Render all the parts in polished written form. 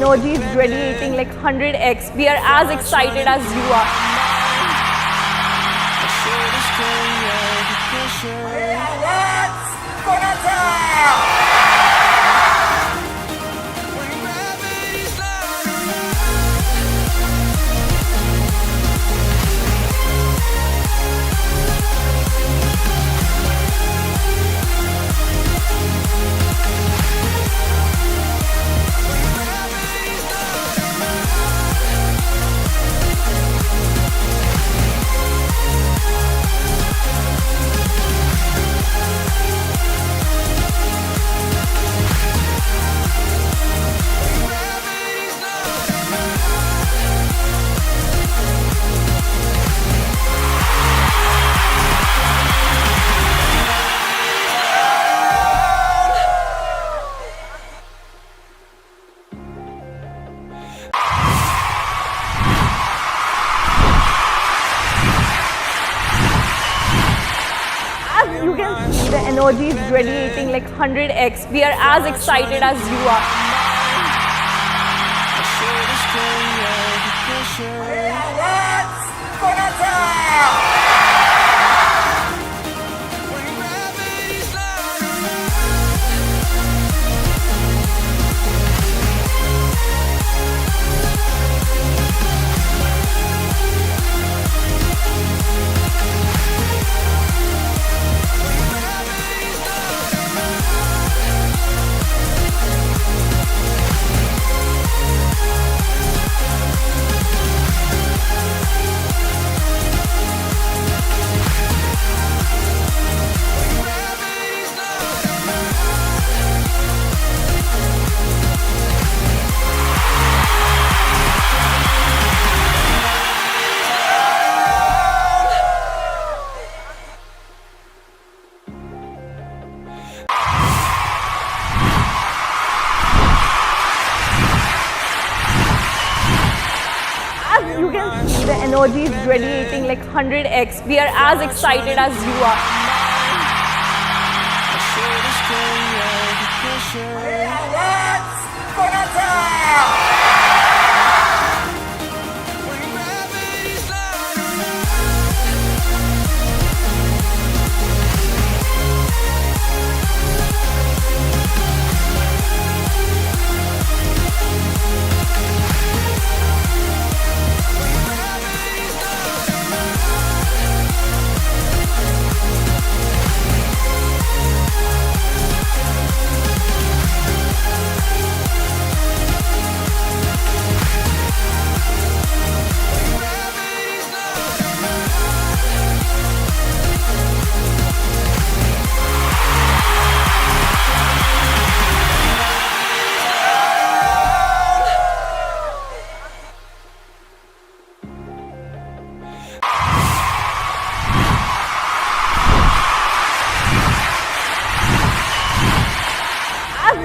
energy is radiating like 100x. We are as excited as you are. You can see the energy is radiating like 100x. We are as excited as you are. You can see the energy is radiating like 100x. We are as excited as you are.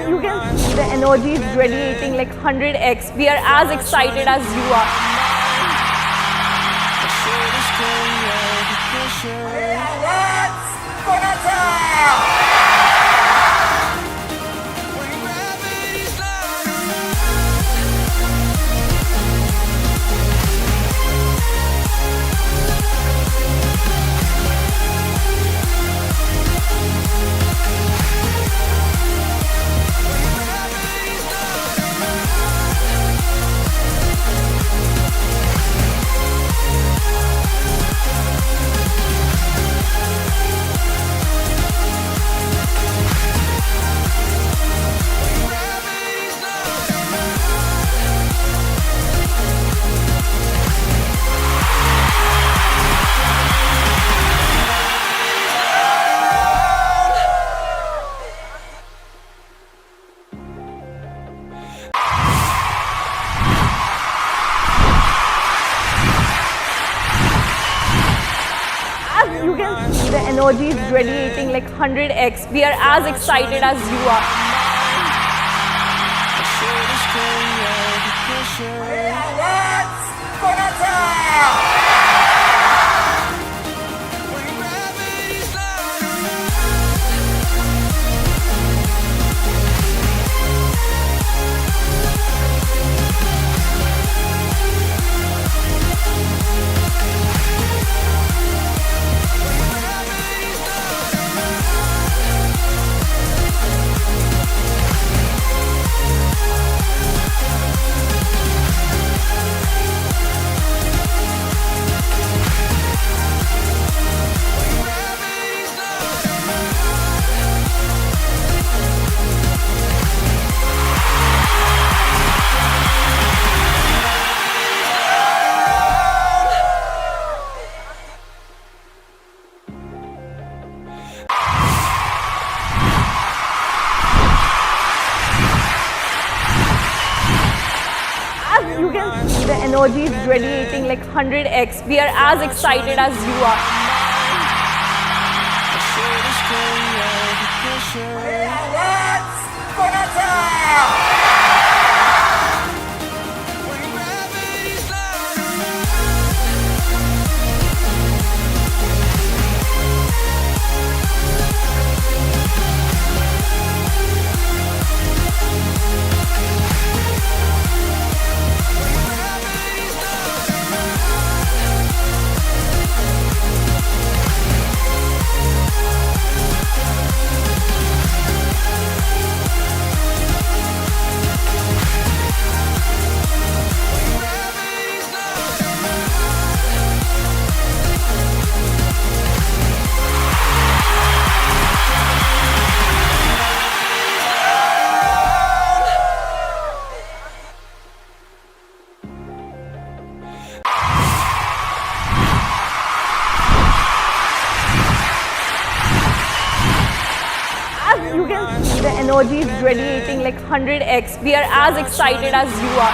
You can see the energy is radiating like 100x. We are as excited as you are. You can see the energy is radiating like 100x. We are as excited as you are. energy is radiating like 100x. We are as excited as you are. You can see the energy is radiating like 100x. We are as excited as you are.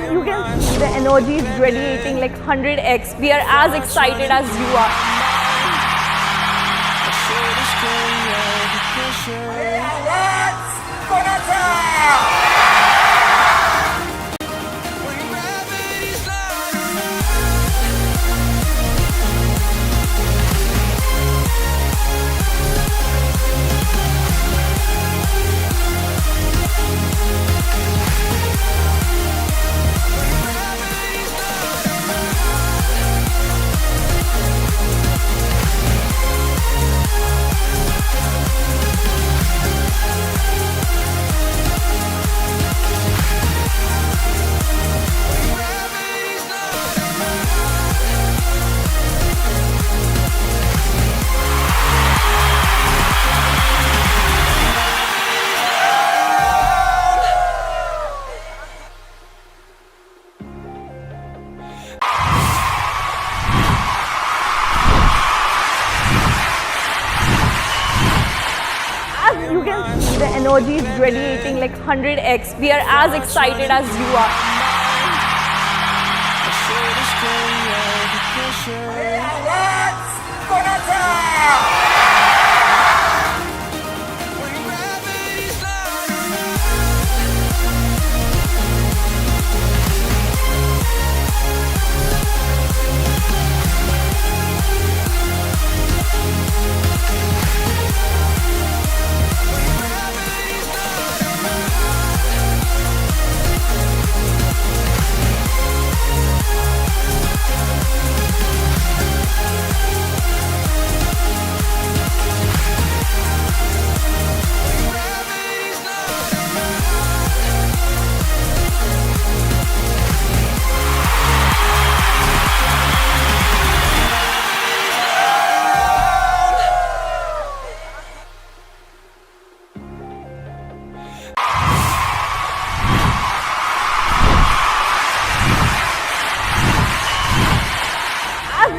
You can see the energy is radiating like 100x. We are as excited as you are. You can see the energy is radiating like 100x. We are as excited as you are.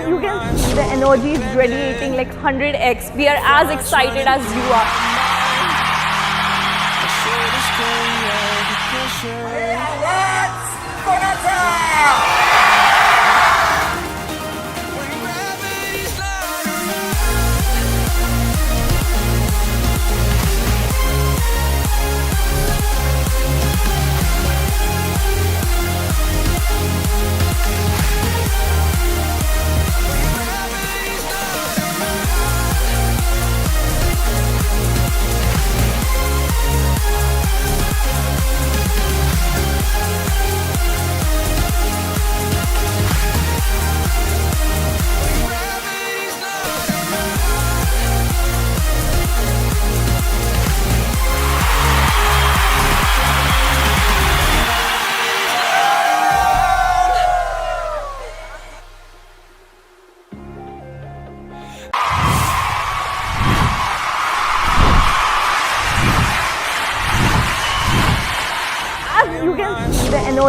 You can see the energy is radiating like 100x. We are as excited as you are.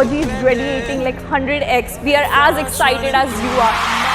energy is radiating like 100x. We are as excited as you are.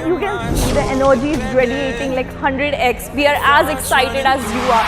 You can see the energy is radiating like 100x. We are as excited as you are.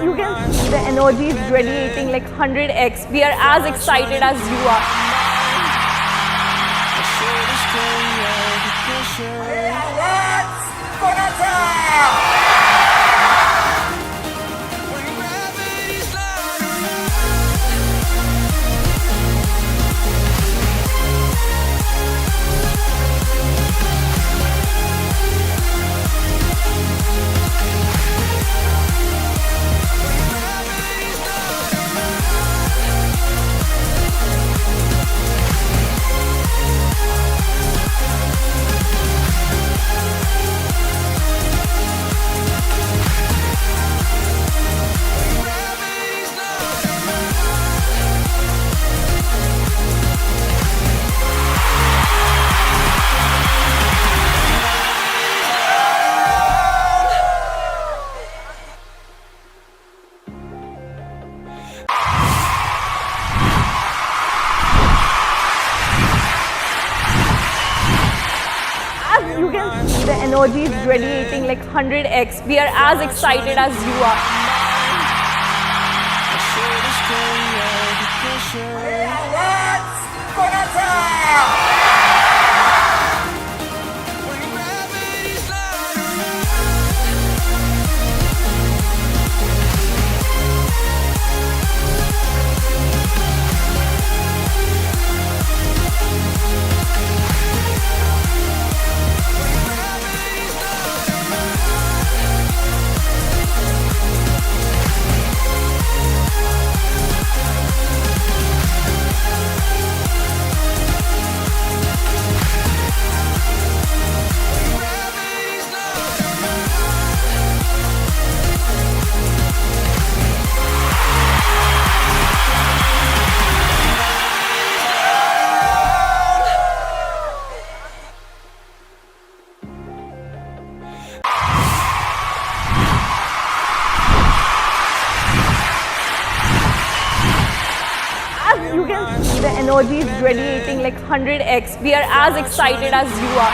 You can see the energy is radiating like 100x. We are as excited as you are. You can see the energy is radiating like 100x. We are as excited as you are. You can see the energy is radiating like 100x. We are as excited as you are.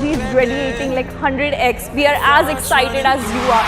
energy is radiating like 100x. We are as excited as you are.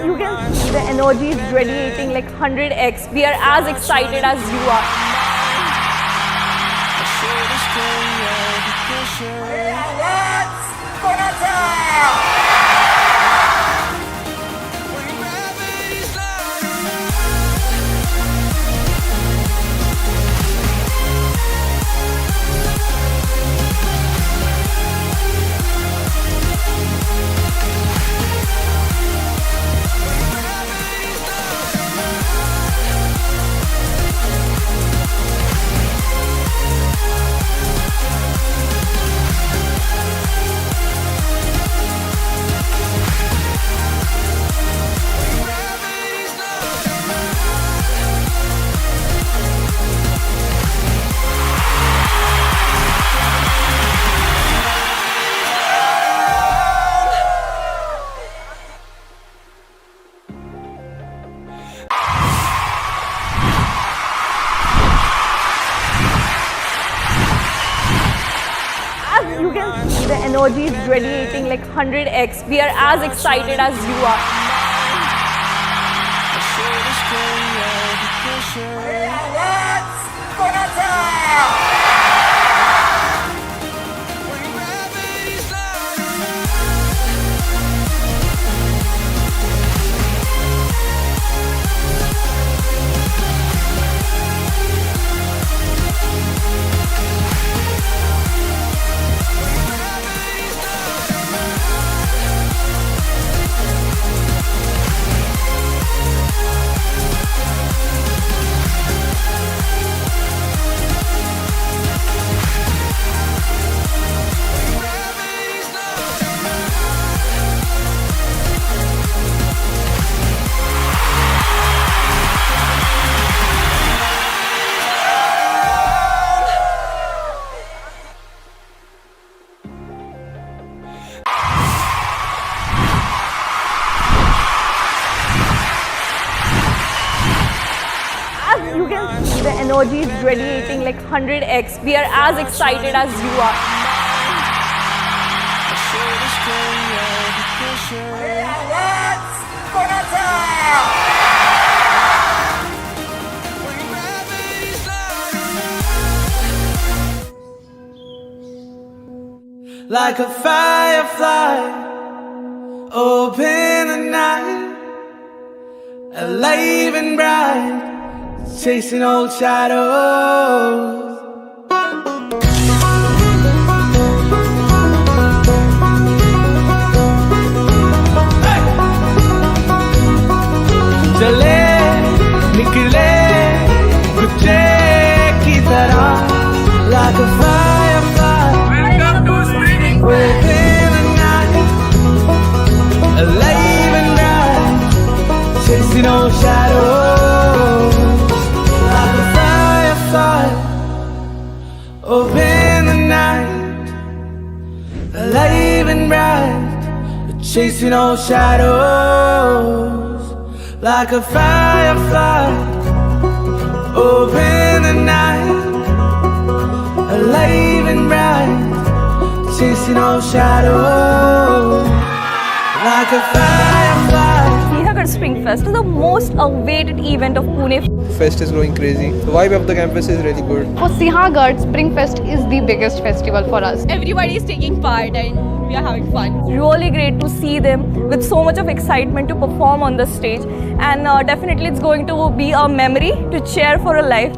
You can see the energy is radiating like 100x. We are as excited as you are. You can see the energy is radiating like 100x. We are as excited as you are. You can see the energy is radiating like 100x. We are as excited as you are. Like a firefly, open the night, alive and bright, chasing old shadows. चले निकले गुच्छे की तरह, like a firefly, open the night, alive and bright, chasing old shadows. Like a firefly, open the night, alive and bright, chasing old shadows. Like a firefly, open the night, alive and bright, chasing all shadows. Like a firefly. सीधा कर Spring Fest, the most awaited event of Pune. Fest is going crazy. The vibe of the campus is really good. For Sihagarh, Spring Fest is the biggest festival for us. Everybody is taking part and we are having fun. Really great to see them with so much of excitement to perform on the stage, and definitely it's going to be a memory to share for a life.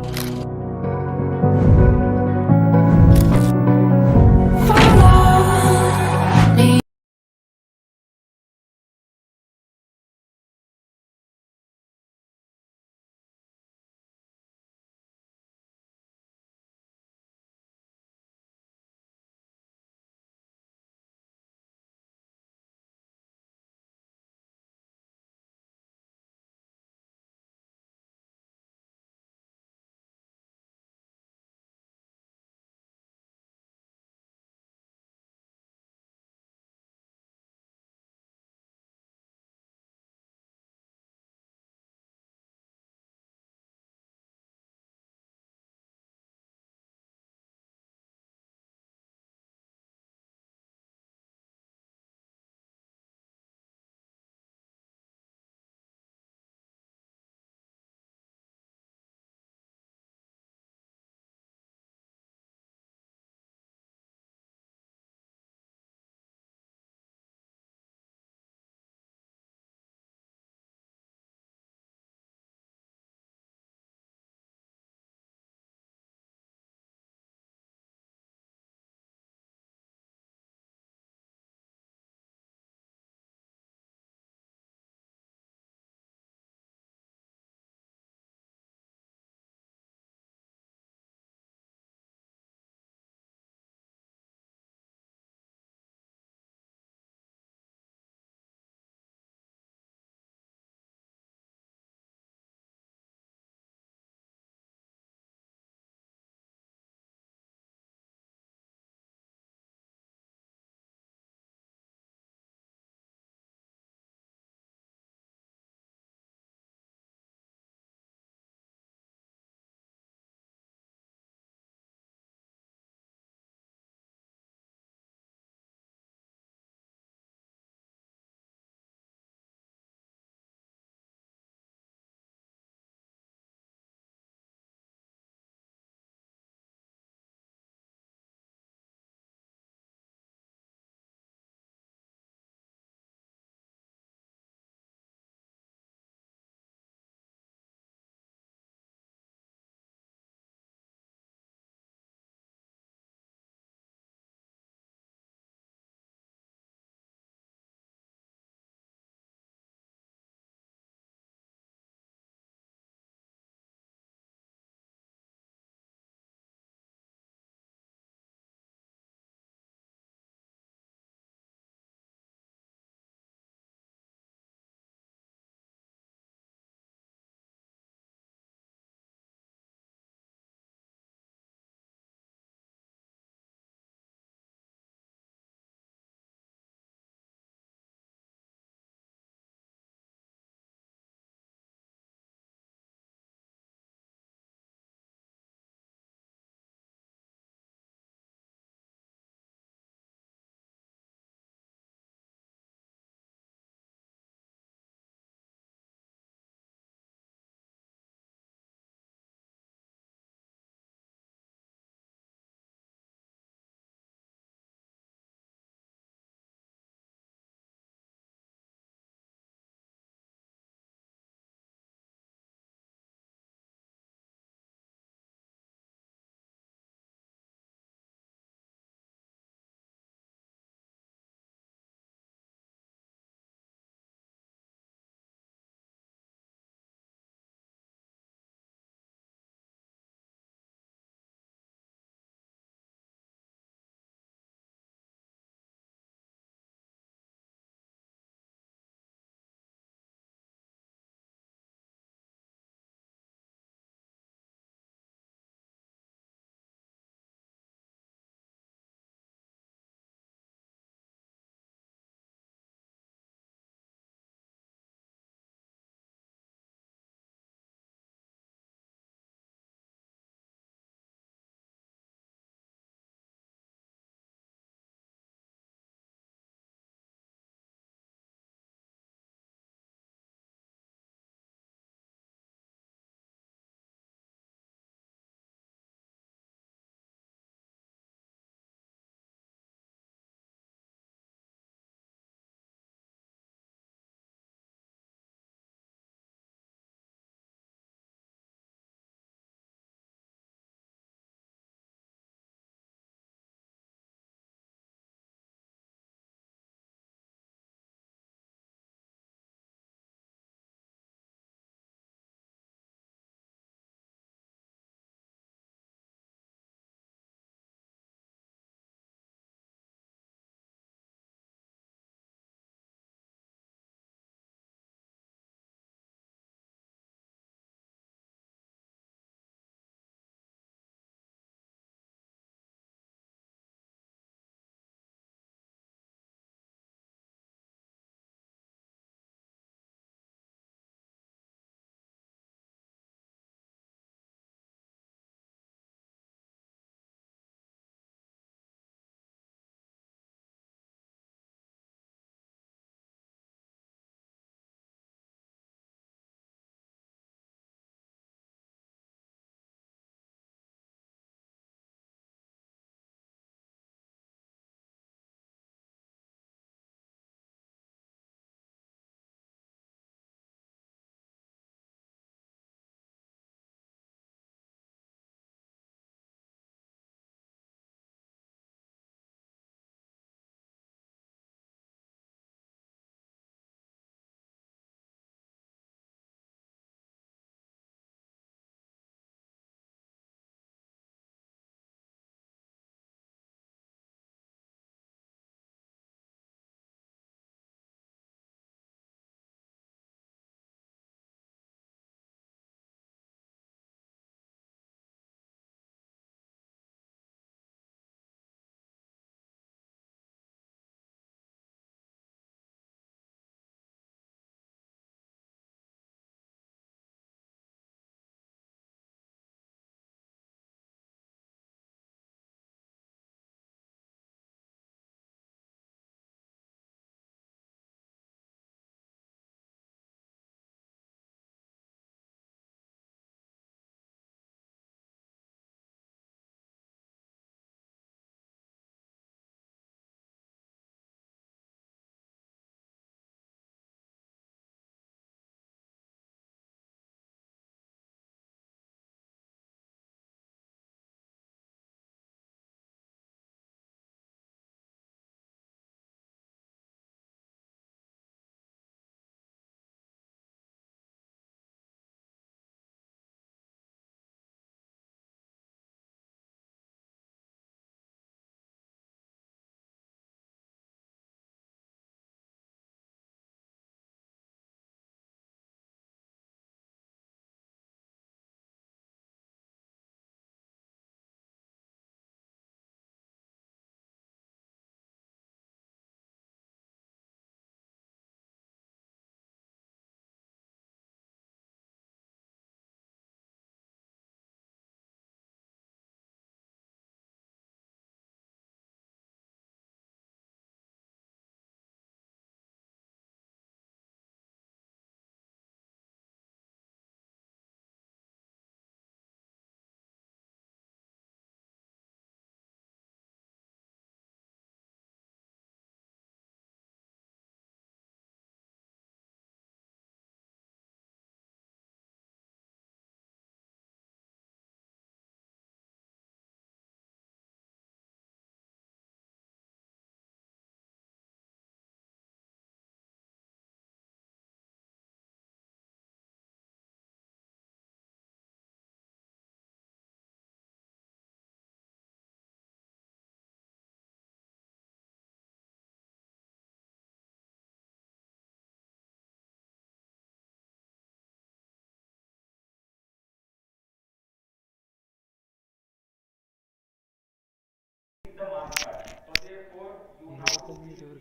the master. So therefore, you have to be very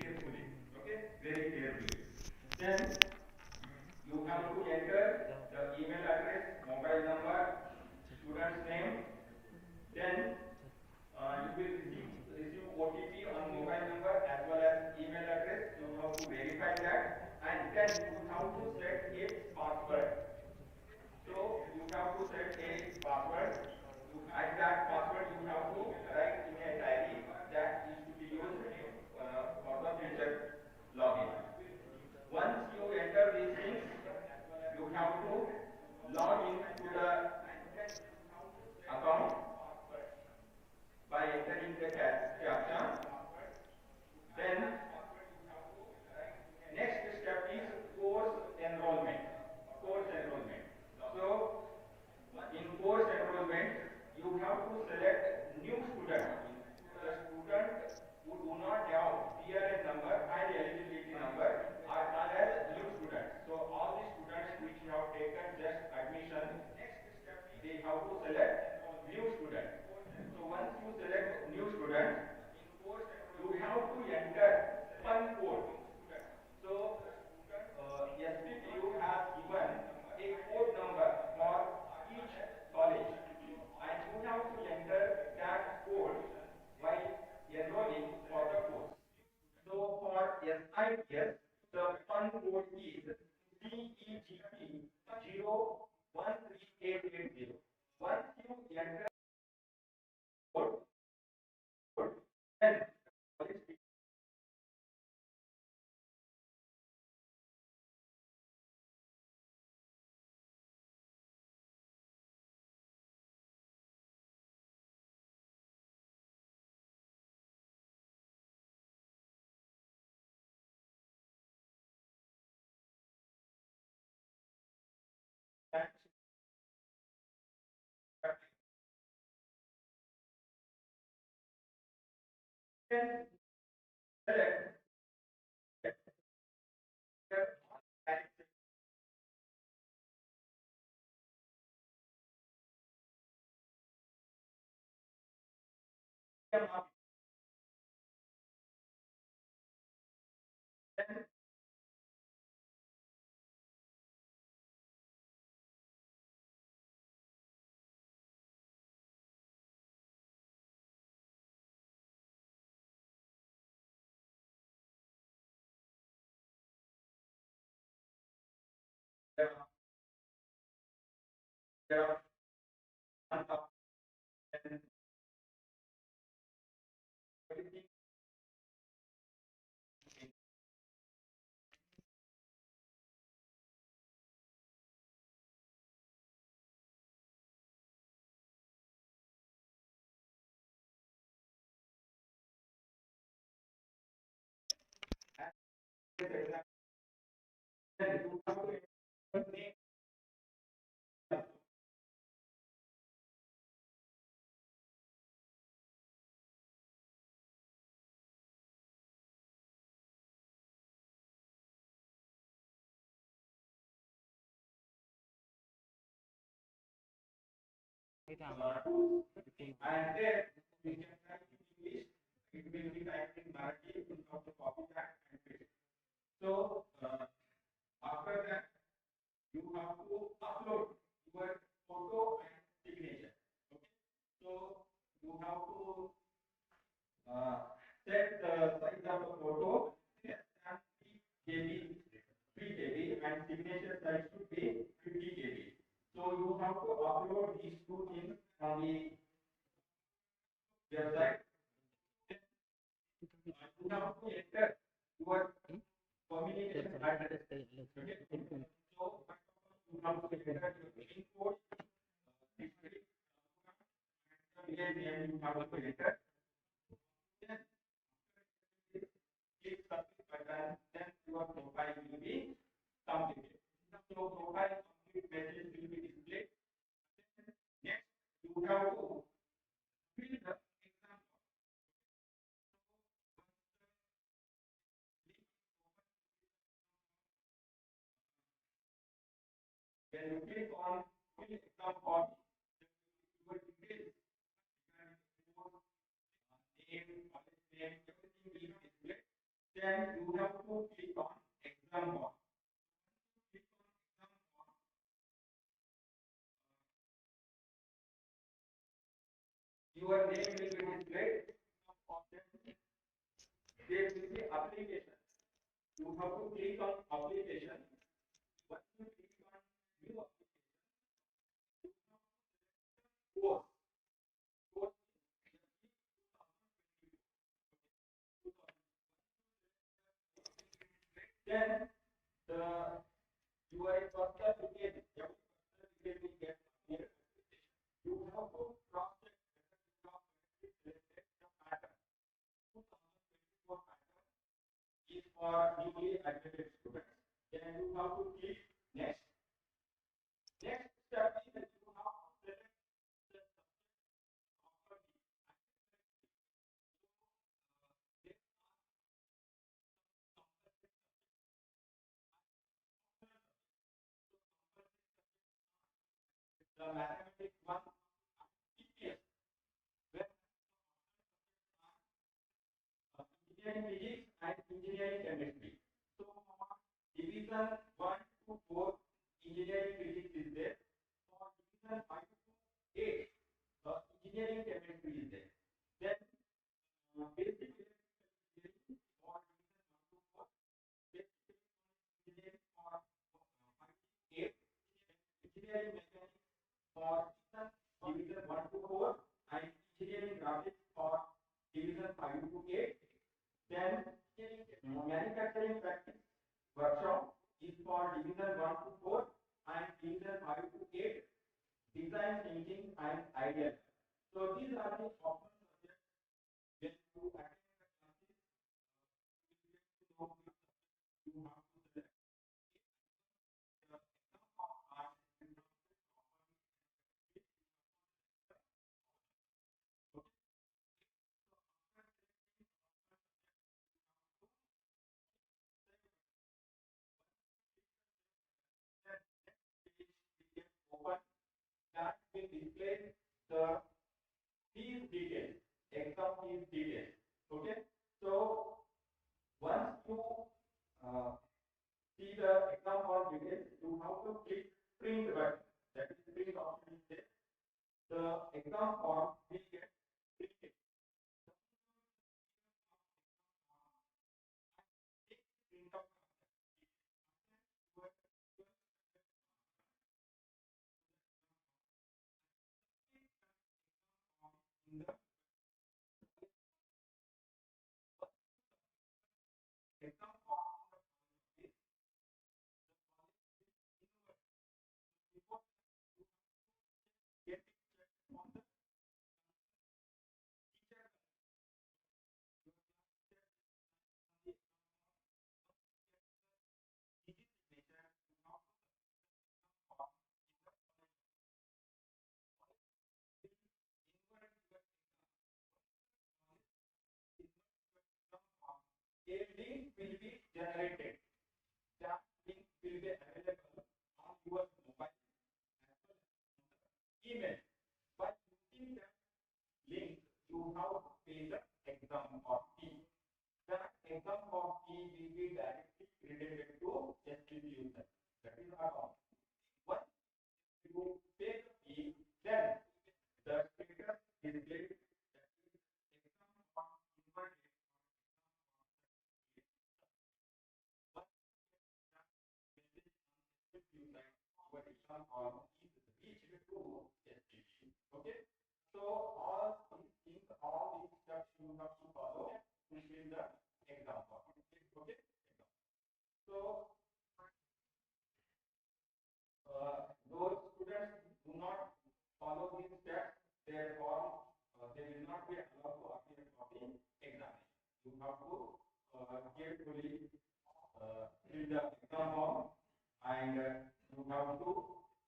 carefully. Okay, very carefully. Then you have to enter the email address, mobile number, student's name. Then you will receive OTP on mobile number as well as email address. You have to verify that, and then you have to set a password. So you have to set a password. At that password, you have to write in a diary that is to be used for the future login. Once you enter these things, you have to log into the account by entering the captcha. Then next step is course enrollment. Course enrollment. So in course enrollment, you have to select new student. The student who do not have PRN number and eligibility number are called as new students. So all the students which have taken just admission, they have to select new student. So once you select new student, you have to enter one code. So SPPU has given a code number for each college, and you have to enter that code while enrolling for the course. So for SIPS, the fund code is DEGP 013880. Once you enter code, then select and then we can type in English. It will be typed in Narhe. You have to copy that and paste. So after that, you have to upload your photo and signature. Okay. So you have to set the size of the photo as 3 KB, 3 KB, and signature size should be 50 KB. So you have to upload these two things on the website. You have to enter your communication address. Okay. So you have to enter your pin code, district, village name you have to enter. Then click submit button, then your profile will be completed. So profile complete message will be displayed. Next, you have to fill the exam. When you click on fill exam form, your details and everything will be displayed. Then you have to click on exam one. Click on exam one. Your name will be displayed. There will be application. You have to click on application. Once you click on new application, course. Course then the your personal certificate, every personal certificate will get here. You have to cross check whether you have selected the pattern. 2024 pattern is for newly admitted students. Then you have to click next. Next step is that you have to select the subject properly. The mathematics one EPS, where engineering physics and engineering chemistry. So division 1 to 4 engineering physics is there. For division 5 to 8 engineering chemistry is there. Then basic electrical engineering for division 1 to 4, basic engineering for 5 to 8, engineering mechanics for division 1 to 4 and engineering graphics for division 5 to 8. Then manufacturing practice workshop is for division 1 to 4 and division 5 to 8. Design thinking and ideas. So these are the optional subjects when you attend the classes. You will get to know which subject you have to select. The exam of art is open, that will display the fees details, exam fees details. Okay, so once you see the exam form details, you have to click print button. That is print option is there. The exam form will get printed. Print out in the exam form is before get it checked on the teacher signature. You have to form invert your a link will be generated. That link will be available on your mobile as well as on the email. By using that link, you have to pay the exam or fee. That exam or fee will be directly credited to institution. That is our option. Once you pay the fee, then the status is displayed. That is exam form inverted. What exam form is reached to STP. Okay, so all these things, all these steps you have to follow to fill the exam form. Okay, so those students do not follow these steps, their form they will not be allowed to appear for the examination. You have to carefully fill the exam form and you have to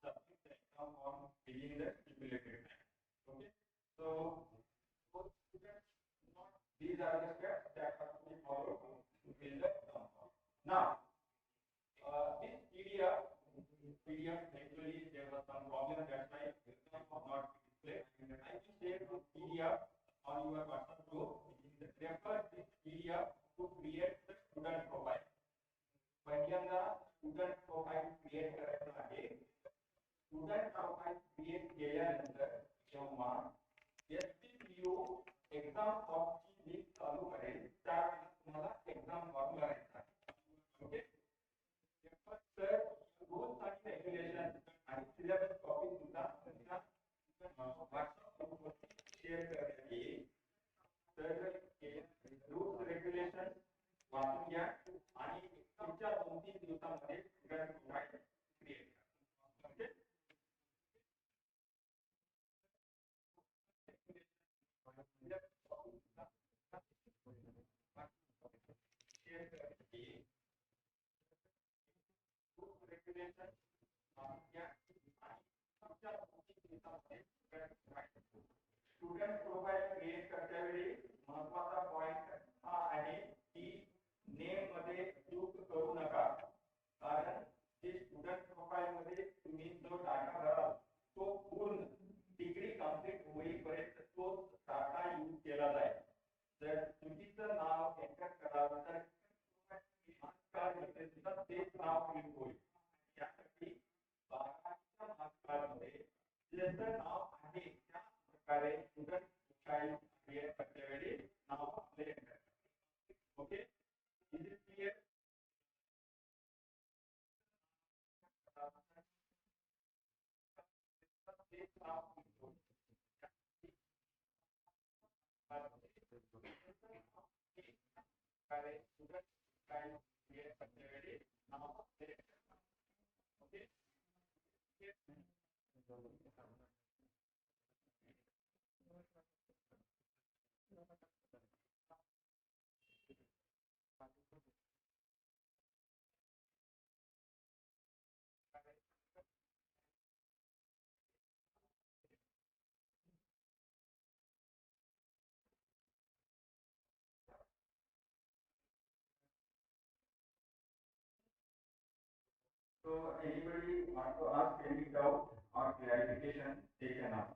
submit the exam form within the stipulated time. Okay, so these are the steps that have to be followed to fill the exam form. Now, this PDF actually there was some problem, that's why exam was not displayed. I will share the PDF on your WhatsApp group within refer this PDF to create the student profile. पहिल्यांदा student profile create करायचं आहे. student profile create केल्यानंतर जेव्हा SPPU exam फॉर्मची list चालू करेल त्यावेळेला तुम्हाला exam form भरायचा आहे. ओके, तर रूल्स आणि रेग्युलेशन आणि सिलेबस कॉपी सुद्धा तुमच्या व्हॉट्सअप ग्रुपवरती शेअर करण्यात येईल. तर रूल्स रेग्युलेशन वाचून घ्या आणि पुढच्या 2-3 दिवसांमध्ये स्टुडंट प्रोफाइल क्रिएट करा. ओके, शेअर करण्यात येईल. रूल्स रेग्युलेशन वाचून घ्या आणि पुढच्या 2-3 दिवसांमध्ये स्टुडंट प्रोफाइल क्रिएट करतेवेळी महत्त्वाचा पॉइंट हा आहे की नेम मध्ये चूक करू नका. कारण जे स्टुडंट प्रोफाइल मध्ये तुम्ही जो डाटा भराल तो पूर्ण डिग्री कंप्लीट होईपर्यंत तोच डाटा यूज केला जाईल. जर चुकीचं नाव एंटर कराल तर मार्क्स कार्डमध्ये सुद्धा तेच नाव क्लिक होईल. यासाठी 12च्या मार्क्स कार्डमध्ये ज्याचं नाव आहे त्या प्रकारे स्टुडंट प्रोफाइल क्रिएट करतेवेळी नाव आपले एंटर करा. Okay, is it clear? So anybody want to ask any doubt or clarification, they can ask.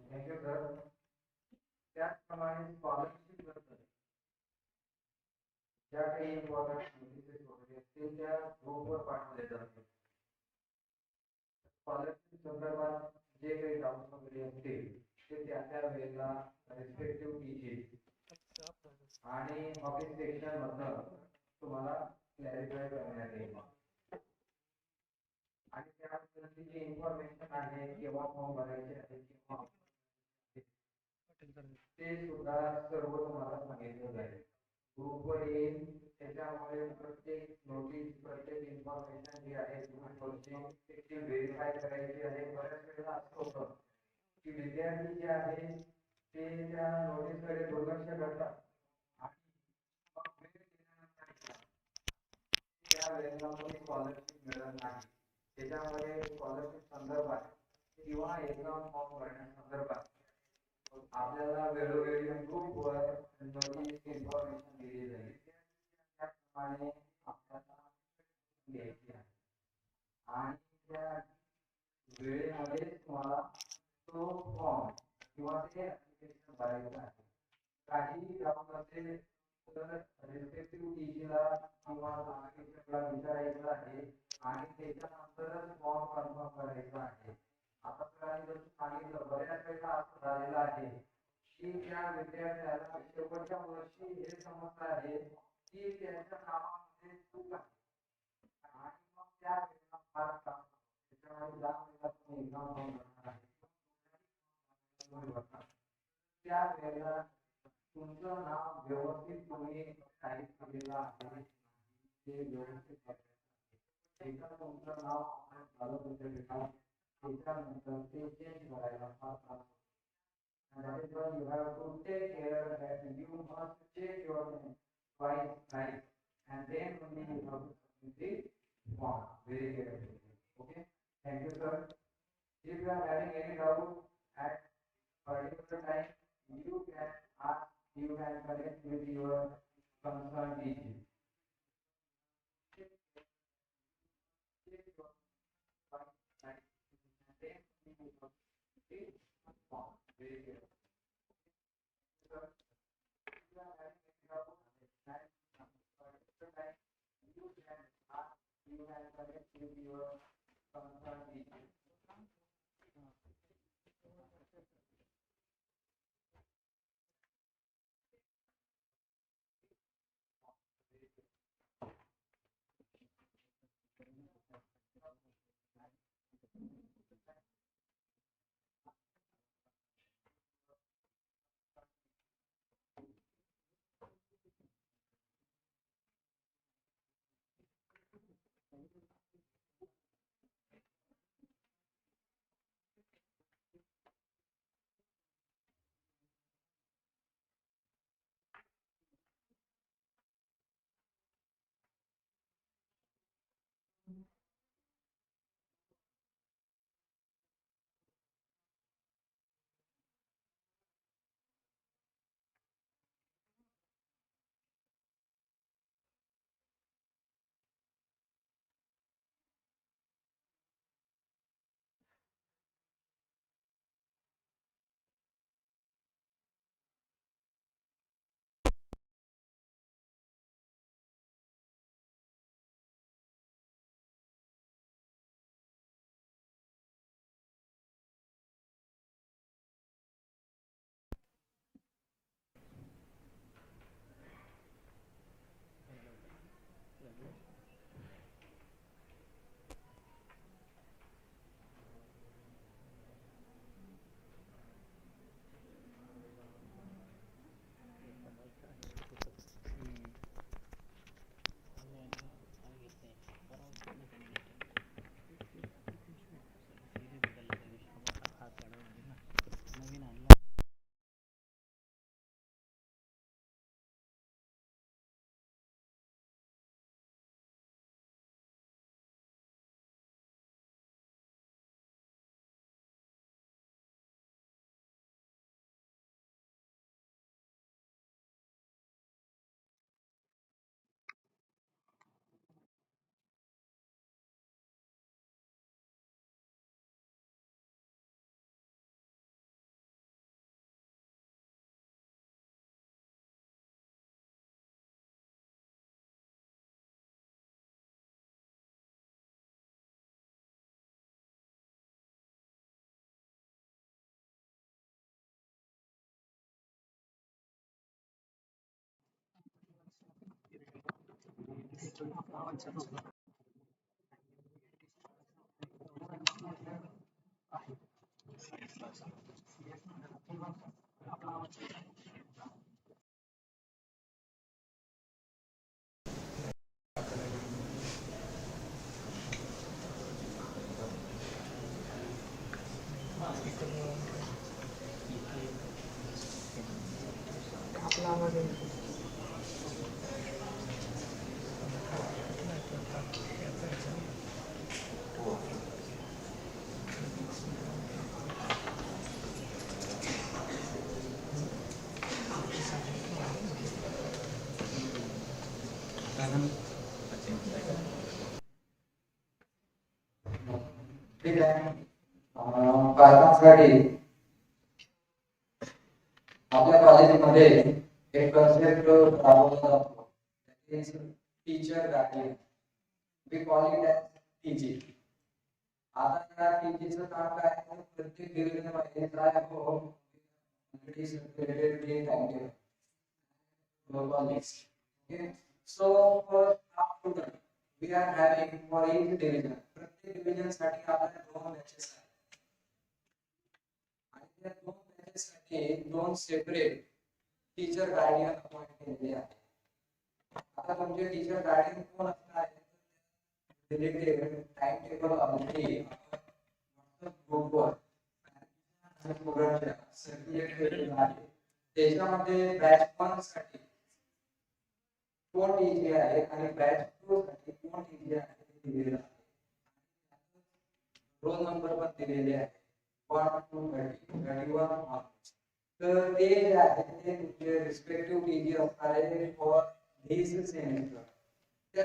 Thank you, sir. त्याचप्रमाणे स्कॉलरशिप बद्दल ज्या काही इम्पॉर्टंट नोटिसेस वगैरे असतील त्या ग्रुपवर पाठवले जातील. स्कॉलरशिप संदर्भात जे काही डाऊट्स वगैरे असतील ते त्या त्या वेळेला रिस्पेक्टिव्ह टीचर्स आणि ऑफिस सेक्शन मधनं तुम्हाला क्लॅरिफाय करण्यात येईल आणि त्याबद्दलची जी इन्फॉर्मेशन आहे केव्हा फॉर्म भरायचे आहे किंवा ते सुद्धा सर्व तुम्हाला सांगितलं जाईल ग्रुपवर येईल त्याच्यामुळे प्रत्येक नोटीस प्रत्येक इन्फॉर्मेशन जी आहे तुम्ही ती व्हेरीफाय करायची आहे बऱ्याच वेळेला असं होतं की विद्यार्थी जे आहे ते त्या नोटीसकडे दुर्लक्ष करतात आणि मग वेळ गेल्यानंतर त्या वेळेला स्कॉलरशिप मिळत नाही त्याच्यामुळे स्कॉलरशिप संदर्भात किंवा एक्झाम फॉर्म भरण्यासंदर्भात आपल्याला वेळोवेळी ग्रुपवर नोटीस इन्फॉर्मेशन दिली जाईल त्याप्रमाणे आपल्याला घ्यायची आहे आणि त्या वेळेमध्ये तुम्हाला तो फॉर्म किंवा ते ऍप्लिकेशन भरायचं आहे काही डाऊट असेल तर रिस्पेक्टिव्ह टीचरला किंवा टीचरला विचारायचं आहे आणि त्याच्यानंतरच फॉर्म कन्फर्म करायचा आहे आता सरांनी जसं सांगितलं बऱ्याच वेळेला असं झालेलं आहे की त्या विद्यार्थ्याला शेवटच्या वर्षी हे समजलं आहे की त्यांच्या नावामध्ये चूक आहे आणि मग त्या वेळेला फार त्रास होतो त्याच्यामुळे ज्या वेळेला तुम्ही एक्झाम फॉर्म भरणार आहे त्या वेळेला तुमचं नाव व्यवस्थित तुम्ही टाईप केलेलं आहे ते व्यवस्थित करायचं एकदा तुमचं नाव आपण झालं तुमच्या त्याच्यानंतर ते चेंज करायला फार त्रास होतो and that is why you have to take care that you must check your name twice right and then only you have to submit the form very carefully okay thank you sir if you are having any doubt at particular time you can ask you can connect with your concerned teacher check your twice right and then only you have to submit the form very carefully sir if you are having any doubt at particular time you can ask you can connect with your concerned teacher ठीक आहे. पालकांसाठी आपल्या कॉलेजमध्ये एक concept राबवला जातो. Teacher guardian. We call it as TG. आता या टीजीचं काम काय आहे? प्रत्येक डिव्हिजनमध्ये काय हो related time okay, so for our student we are having for each division प्रत्येक division साठी आपल्याला दोन बॅचेस आहेत आणि त्या दोन बॅचेस साठी दोन सेपरेट टीचर गार्डियन अपॉइंट केलेले आहेत. आता तुमचे टीचर गार्डियन कोण असणार आहे? रिलेटेड टाइम टेबल ऑलरेडी ग्रुपवर प्रोग्रामच्या सर्क्युलेट केलेला आहे. त्याच्यामध्ये बॅच 1 साठी कोण टीजी आहे आणि बॅच 2 साठी कोण टीजी आहे ते दिलेलं आहे. रोल नंबर पण दिलेले आहे 1 2 31. तर ते जे आहे ते तुमचे रिस्पेक्टिव्ह टीजी असणार आहे फॉर धिस सेमिस्टर. त्या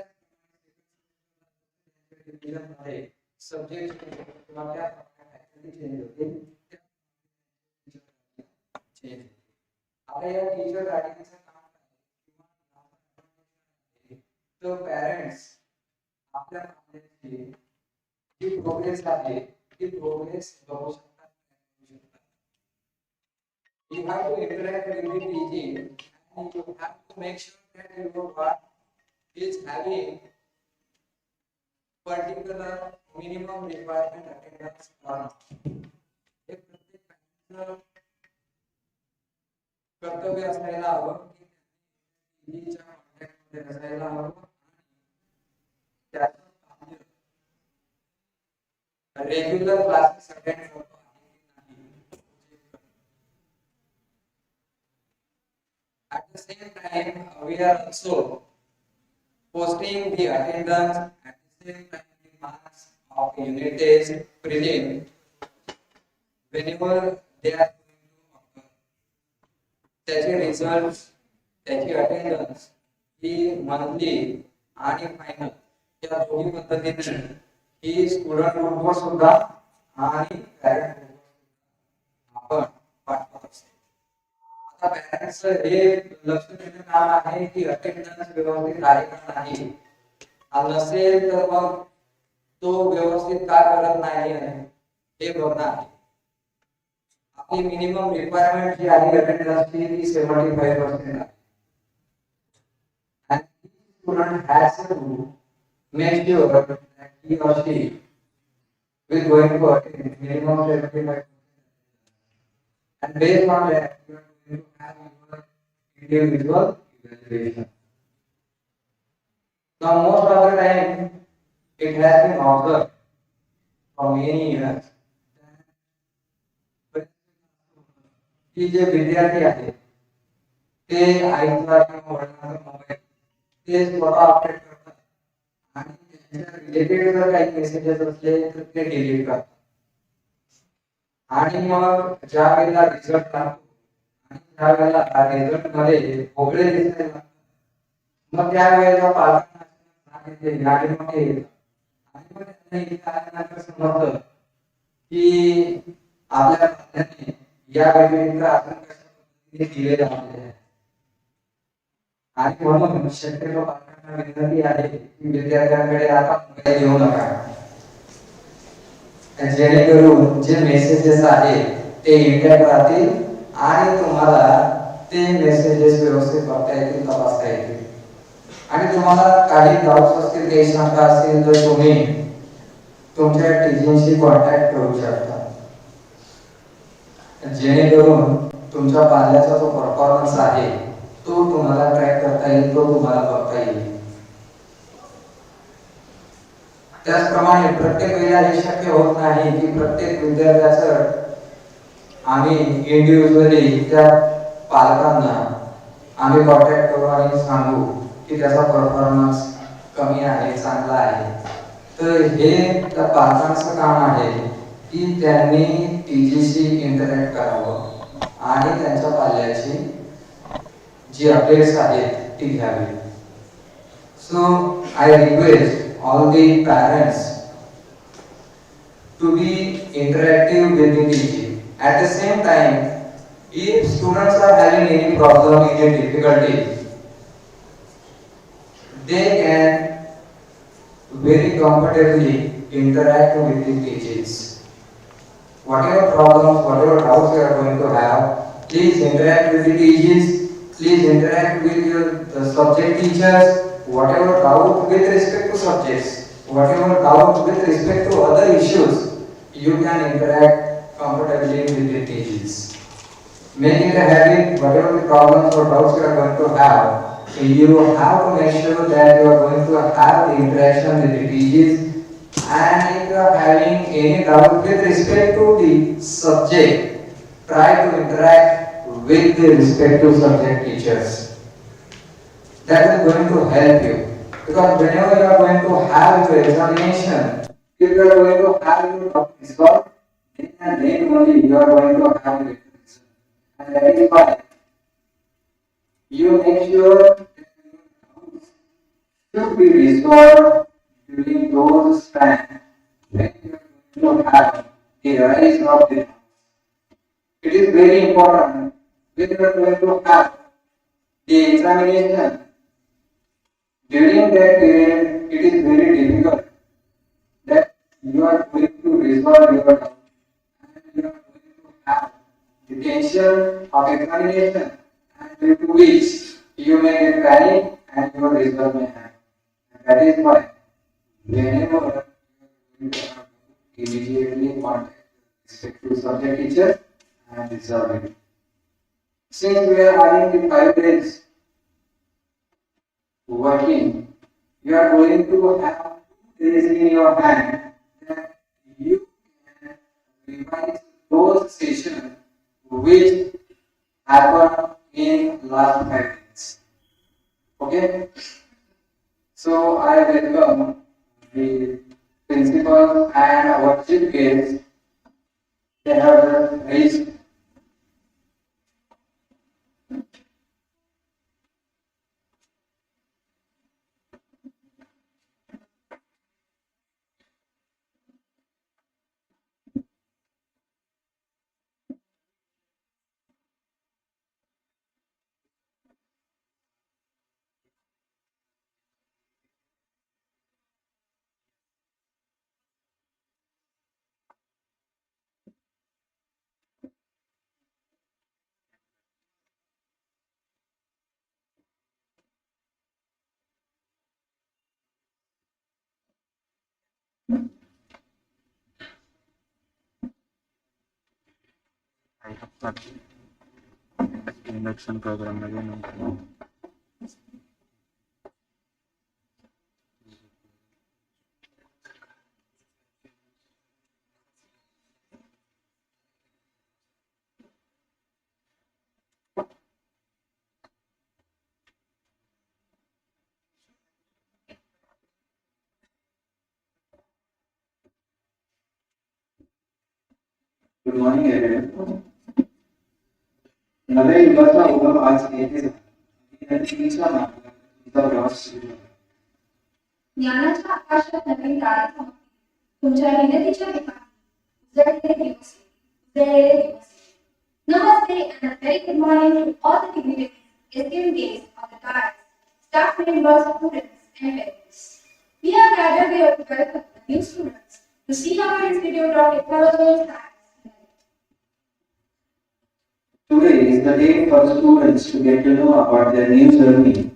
डिव्हिजन मध्ये सब्जेक्ट किंवा त्या फॅकल्टी चेंज होतील. आता या टीचर गार्डियनचं काम तो पेरेंट्स आपल्या मुलाची जी प्रोग्रेस आहे ती प्रोग्रेस बघू शकतात. You have to interact with the TG and you have to make sure that your work is having particular minimum requirement attendance or not. हे प्रत्येक पॅरेंटचं कर्तव्य असायला हवं की टीजीच्या कॉन्टॅक्ट मध्ये असायला हवं. Regular classes attend करतो आहे की नाही. At the same time, we are also posting the attendance at the same time the marks of unit test, prelim, whenever they are going to occur. त्याचे results, त्याची attendance ही monthly आणि final या दोन्ही पद्धतीने ही स्टुडंट ग्रुपवर सुद्धा आणि parent आपण पाठवत असतो. आता पॅरेंट्स हे लक्ष देणं काम आहे की अटेंडन्स व्यवस्थित आहे का नाही. नसेल तर मग तो व्यवस्थित का करत नाही हे बघणं आहे. आपली मिनिमम रिक्वायरमेंट जी आहे अटेंडन्सची ती 75% आहे. and student has to make sure that he or she will going to attend minimum 75%. And based on that, you are going to have your individual evaluation. Now, most of the time, it has been observed for many years की जे विद्यार्थी आहेत ते आईचा किंवा वडिलांचा mobile ते स्वतः update करतात आणि त्याच्या रिलेटेड जर काही मेसेजेस असले तर ते डिलीट करतात. आणि मग ज्या वेळेला रिझल्ट लागतो आणि त्या वेळेला रिझल्ट मध्ये भोगळे दिसायला लागतात मग त्या वेळेला पालकांना आणि मग त्यांना इथे आल्यानंतर समजतं की आपल्या पालकांनी या व्यतिरिक्त आपण कशा पद्धतीने दिलेले आहे. आणि म्हणून शक्यतो पालकांना विनंती आहे की विद्यार्थ्यांकडे आता मोबाईल देऊ नका. जेणेकरून जे मेसेजेस आहेत ते इंटॅक्ट राहतील आणि तुम्हाला ते मेसेजेस व्यवस्थित बघता येतील, तपासता येतील. आणि तुम्हाला काही डाऊट्स असतील, काही शंका असतील तर तुम्ही तुमच्या टीचरशी कॉन्टॅक्ट करू शकता, जेणेकरून तुमच्या पाल्याचा जो परफॉर्मन्स आहे तो तुम्हाला ट्रॅक करता येईल, तो तुम्हाला बघता येईल. त्याचप्रमाणे प्रत्येक वेळेला हे शक्य होत नाही की प्रत्येक विद्यार्थ्याचं आम्ही इंडिव्हिज्युअली त्या पालकांना आम्ही कॉन्टॅक्ट करू आणि सांगू की त्याचा परफॉर्मन्स कमी आहे, चांगला आहे. तर हे त्या पालकांचं काम आहे की त्यांनी टीजीशी इंटरॅक्ट करावं आणि त्यांच्या पाल्याची जी अपडेट्स आहेत ती घ्यावी. So I request all the parents to be interactive with the teaching. At the same time, if students are having any problem, any difficulty, they can very comfortably interact with the teachers. Whatever problems, whatever doubts you are going to have, please interact with the teachers. Please interact with your subject teachers. Whatever doubt with respect to subjects, whatever doubt with respect to other issues, you can interact comfortably with the teachers. Make it a habit. Whatever the problems or doubts you are going to have, you have to make sure that you are going to have the interaction with the teachers. And if you are having any doubt with respect to the subject, try to interact with the respective subject teachers. That is going to help you, because whenever you are going to have your examination, if you are going to have your topic solved, then only you are going to have your examination. And that is why you make sure that your doubts should be resolved during those times when you are going to have the rise of the doubts. It is very important when you are going to have the examination. During that period, it is very difficult that you are going to resolve your doubt, and you are going to have the tension of examination, and due to which you may get panic and your result may happen. And that is why whenever you are immediately contact respective subject teacher and resolve it. Since we are having the 5 days working, you are going to have 2 days in your hand that you can revise those sessions which happened in last 5 days. Okay? So I welcome the principal and our chief guest. They have raised. Induction program again. Good morning, everyone. नव्या युगाचा उगम आज येथे झाला. ज्ञानाच्या आकाशात नवीन तारे चमकतील. तुमच्या मेहनतीच्या ठिकाणी उजळलेले दिवस उजळलेले दिवस. Namaste and a very good morning to all the dignitaries, esteemed guests of the dais, staff members, students, and parents. We are gathered here to welcome the new students to see our Institute of Technology and Science. Today is the day for students to get to know about their new journey and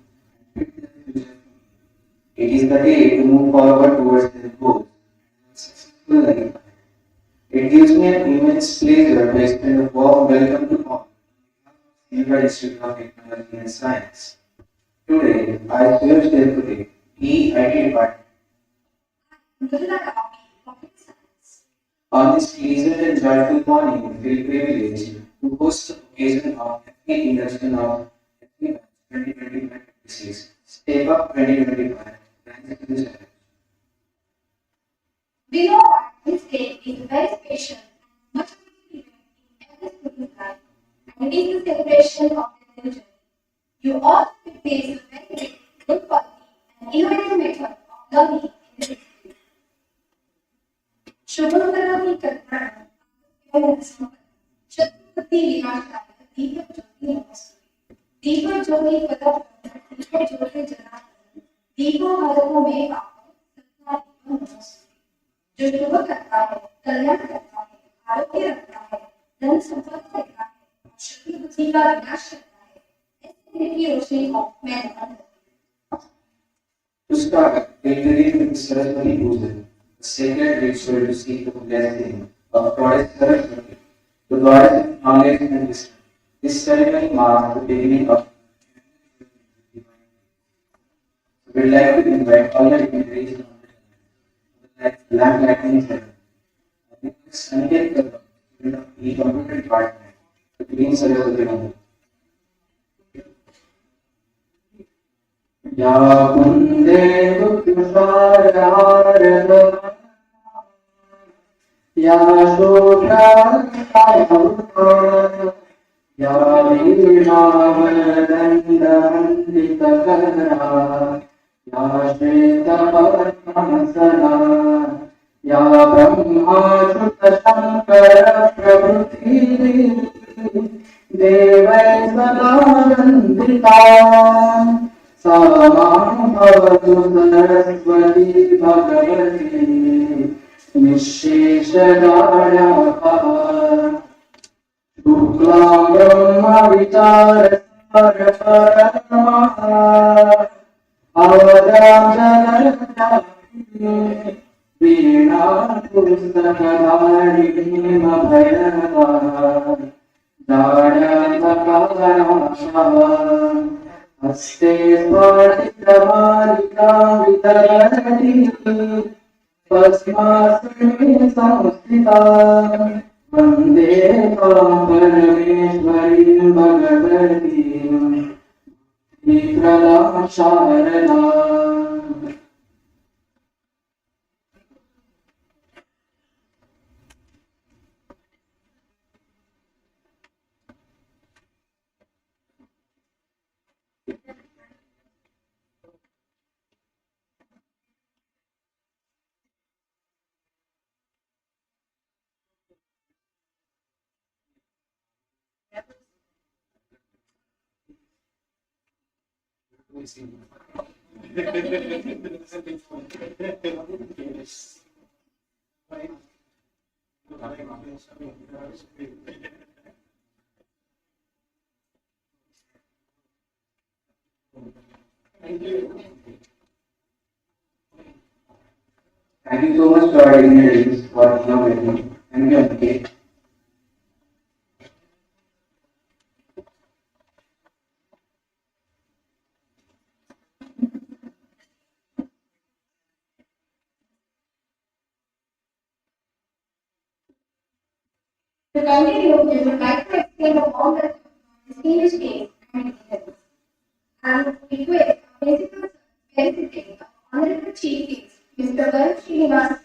fit their future It is the day to move forward towards their goals. Successful life. It gives me an immense pleasure to extend a warm welcome to all Silver Institute of Technology and Science. Today, I swear today, EIT Department. On this pleasant and joyful morning, we feel privileged to host the occasion of happy induction of happy batch 2025-26, Step Up 2025, Thanks to the challenge. We know that this day is very special and much event in every student's life, and it is the celebration of their new journey. You all will face a very great, good quality and innovative method of learning in this experience. Shubham करोमि कल्पना छत्रपति विनाशाय दीप ज्योति नमस्ते दीप ज्योति पदम दीप ज्योति जनार्दन दीपो भारतों में पावन सत्ता दीप नमस्ते जो शुभ करता है कल्याण करता है आरोग्य रखता है धन संपत्ति देता है और शत्रु बुद्धि का विनाश करता है ऐसे दिन की रोशनी को मैं नमन करती हूँ। To start, we begin with Saraswati Puja, a sacred ritual to seek the blessing of Goddess Saraswati, the goddess of knowledge and wisdom. This ceremony marks the beginning of we would like to invite all the dignitaries on the lamp lighting ceremony. I think Sanjay Kadam, student of the computer department, to begin Saraswati Puja. या कुंदे तुषारहारद या शोभाकाय या वीणावरदण्डमण्डितकरा या श्वेतपद्मसना या ब्रह्माच्युतशङ्कर प्रभृति देवै सदा वन्दिता भवतु सरस्वती भगवती निःशेषदायाः शुक्लां ब्रह्मविचारसारपरमः अवदाचलचापिनी वीणापुस्तकधारिणीं भयदाः दायान्तकाराशाः हस्ते स्फटिकमालिकां वितरति पद्मासने संस्थिता वन्दे तां परमेश्वरीं भगवतीं विप्रदां शारदाम्। Thank you so much to our dignitaries for innovating. Thank you, Ankit. To continue, we would like to explain the format of distinguished case and details. And request our principal felicitate our Honorable Chief Guest, Mr. Varun Srinivas.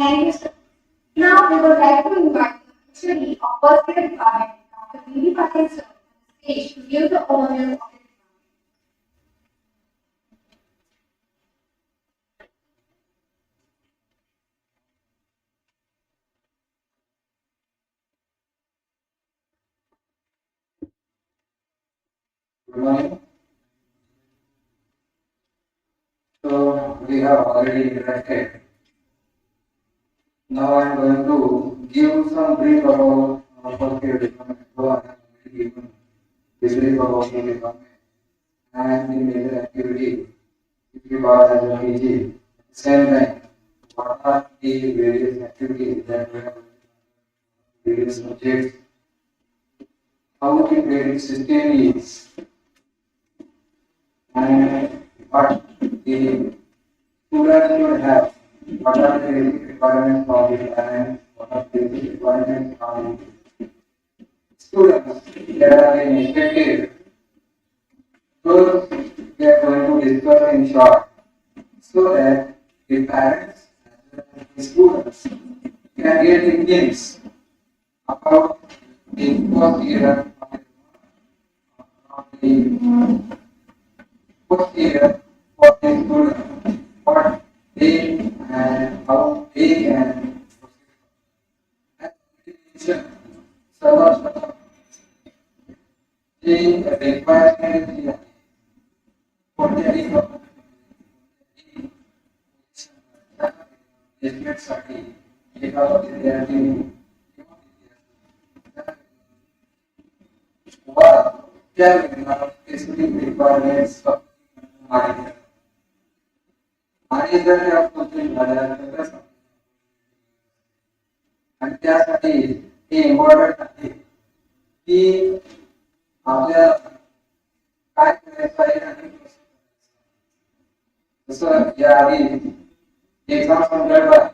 Thank you, sir. Now we would like to invite the HOD of First Year Department, Dr. B.B. Patel sir on the stage to give the overview of the Good morning. So we have already interacted. Now I am going to give some brief about first year development. So I have already given the brief about the development and the major activity if you are as a PG. Same time, what are the various activities that we have various subjects, how the grading system is, and what the students should have, what are the basic requirements of the parents, what are the basic requirements of the students that are being expected. So we are going to discuss in short so that the parents and the students can get a glimpse about the first year of the first year for the student, what they and how they can proceed. So, the requirement for the साठी एका विद्यार्थी त्या specific requirements आणि जर त्या fulfil झाल्या तर आणि त्यासाठी हे इम्पॉर्टंट आहे की आपल्या काय करायचं आहे आणि जसं या आधी एक्झाम संदर्भात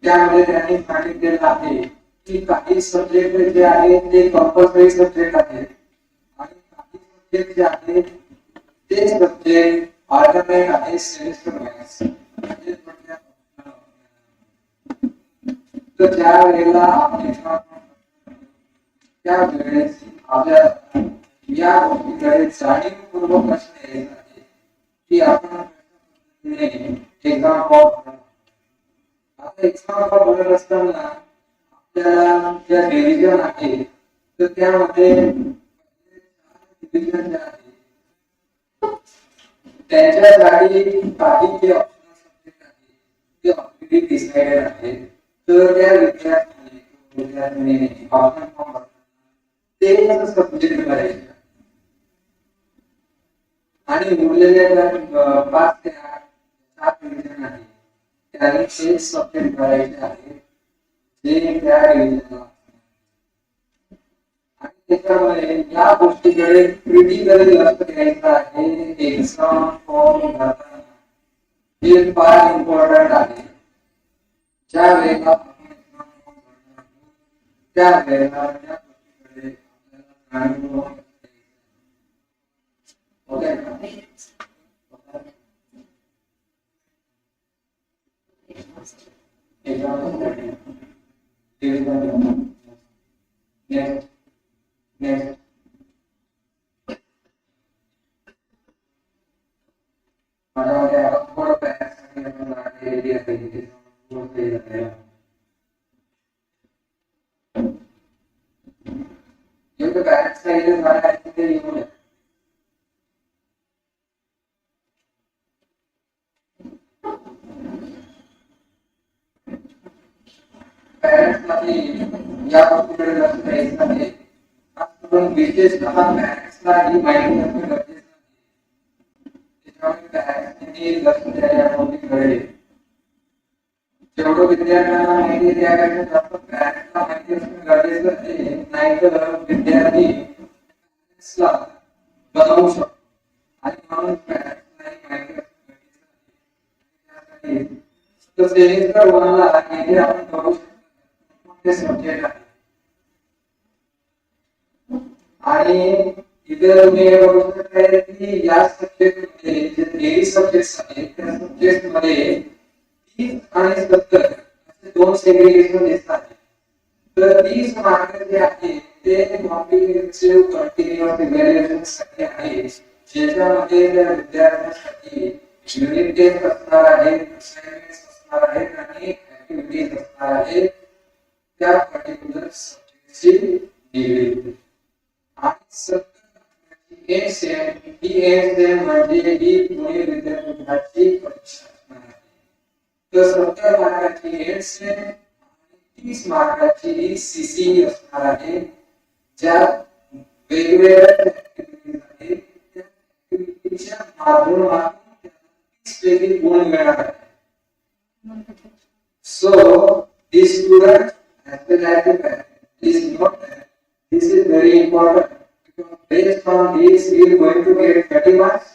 त्यामध्ये त्यांनी सांगितलेलं आहे की काही सब्जेक्ट जे आहेत ते कंपल्सरी सब्जेक्ट आहेत आणि काही सब्जेक्ट जे आहेत ते सब्जेक्ट अल्टरनेट आहे सेमिस्टर वाईज. तर ज्या वेळेला आपण त्या वेळेस आपल्या या गोष्टीकडे जाणीवपूर्वक असणे आहे की आपण एक्झाम फॉर्म आता एक्झाम फॉर्म भरत असताना आपल्याला ज्या डिव्हिजन आहे तर त्यामध्ये डिव्हिजन जे आहे त्यांच्यासाठी काही जे ऑप्शनल सब्जेक्ट आहे ते ऑलरेडी डिसाइडेड आहे. तर त्या विद्यार्थ्यांनी ऑप्शन फॉर्म भरताना ते सब्जेक्ट करायचे आणि उरलेल्या 5 ते 8 डिव्हिजन आहे त्यांनी ते सब्जेक्ट करायचे आहे जे त्या डिव्हिजनला आणि त्याच्यामुळे या गोष्टीकडे क्रिटिकली लक्ष द्यायचं आहे. एक्झाम फॉर्म भरताना हे फार इम्पॉर्टंट आहे. ज्या वेळेला त्या वेळेला त्या गोष्टीकडे आपल्याला जाणीव या गोष्टीकडे लक्ष द्यायचं आहे. आपण विशेषतः पॅरेंट्सला ही माहिती असणे गरजेचं आहे. त्याच्यामुळे पॅरेंट्सनी लक्ष द्यायला या गोष्टीकडे जेवढं विद्यार्थ्यांना माहिती द्यायला जास्त पॅरेंट्सला माहिती असणे गरजेचं आहे. नाहीतर विद्यार्थी पॅरेंट्सला बनवू शकतो आणि म्हणून पॅरेंट्सला ही माहिती असणे गरजेचं आहे. त्यासाठी सेमिस्टर 1 ला इथे आपण करू शकतो सब्जेक्ट आहे आणि इथे तुम्ही बघू शकता की या सब्जेक्ट मध्ये जे 23 सब्जेक्ट्स आहेत त्या सब्जेक्ट मध्ये 30 आणि 70 असे दोन सेग्रिगेशन दिसतात. तर 30 मार्क जे आहे ते कॉम्प्रिहेन्सिव्ह कंटिन्युअस इव्हॅल्युएशन साठी आहे, ज्याच्यामध्ये त्या विद्यार्थ्यांसाठी युनिट टेस्ट असणार आहे, असाइनमेंट्स असणार आहेत आणि ऍक्टिव्हिटीज असणार आहेत त्या पर्टिक्युलर सब्जेक्टची डिग्री. आणि 70 म्हणजे ही पुणे विद्यापीठाची परीक्षा असणार आहे. तर 70 मार्काची एंड 30 मार्काची ही सीसी असणार आहे, ज्या वेगवेगळ्या ऍक्टिव्हिटीज आहेत त्या ऍक्टिव्हिटीच्या माध्यमातून 30 पैकी गुण मिळणार आहे. So this student as well as the parent is not there. This is very important because based on this we are going to get 30 marks.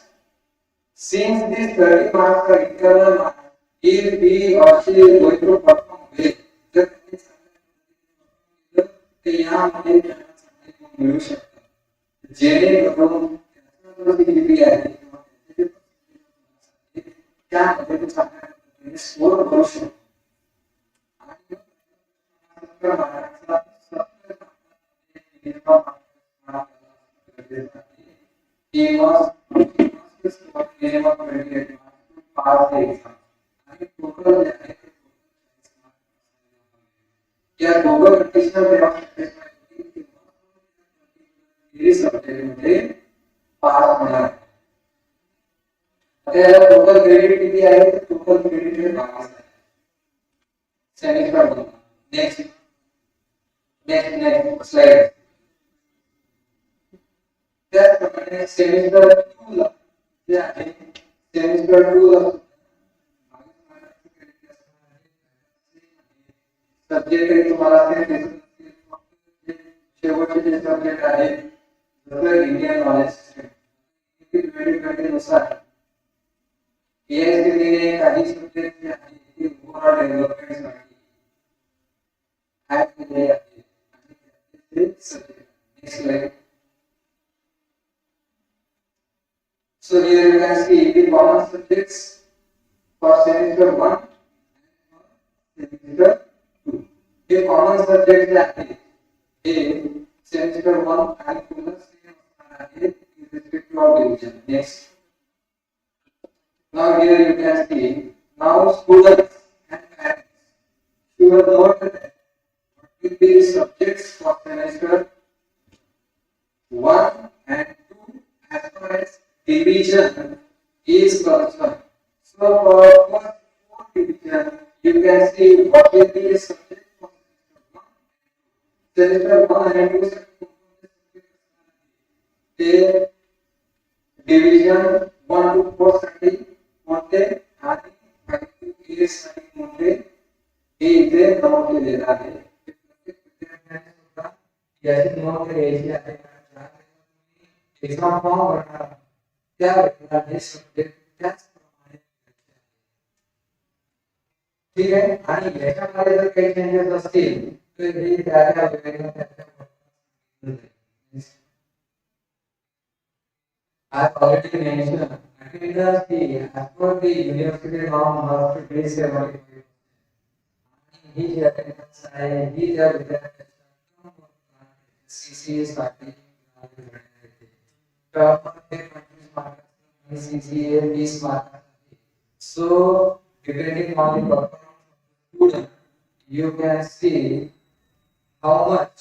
Since these 30 marks are internal marks, if we or she is going to perform well, then ते यामध्ये त्यांना चांगले गुण मिळू शकतात, जेणेकरून त्याचा जो डिग्री आहे त्यामध्ये तो चांगल्या पद्धतीने स्कोर करू शकतो. टोटल क्रेडिट किती आहे? टोटल क्रेडिट हे 22 आहे. सेमिस्टर 1. Next slide. त्याचप्रमाणे सेमिस्टर 2 ला जे आहे सेमिस्टर 2 ला सब्जेक्ट आहे तुम्हाला ते शेवटचे जे सब्जेक्ट आहे जसं इंडियन नॉलेज सिस्टम क्रेडिट नुसार एएसडीने काही सब्जेक्ट जे आहे ते ओव्हरऑल डेव्हलपमेंट साठी ऍड केले आहे आणि ते subject. Next slide. So here you can see the common subjects for semester 1 and semester 2. The common subjects are A semester 1 and 2 same are irrespective of division. Next. Now here you can see now students and parents should note that what will be the subjects for semester 1 and 2 as far as division is concerned. So for first 4 division, you can see what will be the subject for semester 1 and 2. The division 1 to 4 साठी कोणते आणि 5 to 8 साठी कोणते हे इथे नमूद केलेले आहे. विद्यार्थ्यांनी सुद्धा याची नोंद घ्यायची आहे. एक्झाम फॉर्म भरणार त्या व्यक्तीला हे सब्जेक्ट त्याचप्रमाणे ठीक आहे. आणि याच्यामध्ये जर काही चेंजेस असतील तर हे त्या वेळेला I've already mentioned attendance fee as per the university norm must be 75%. He ji attendance आहे ही त्या विद्यार्थ्यांच्या CCA साठी टर्ममध्ये 25 mark CCA 20 mark. So depending on the performance of the student you can see how much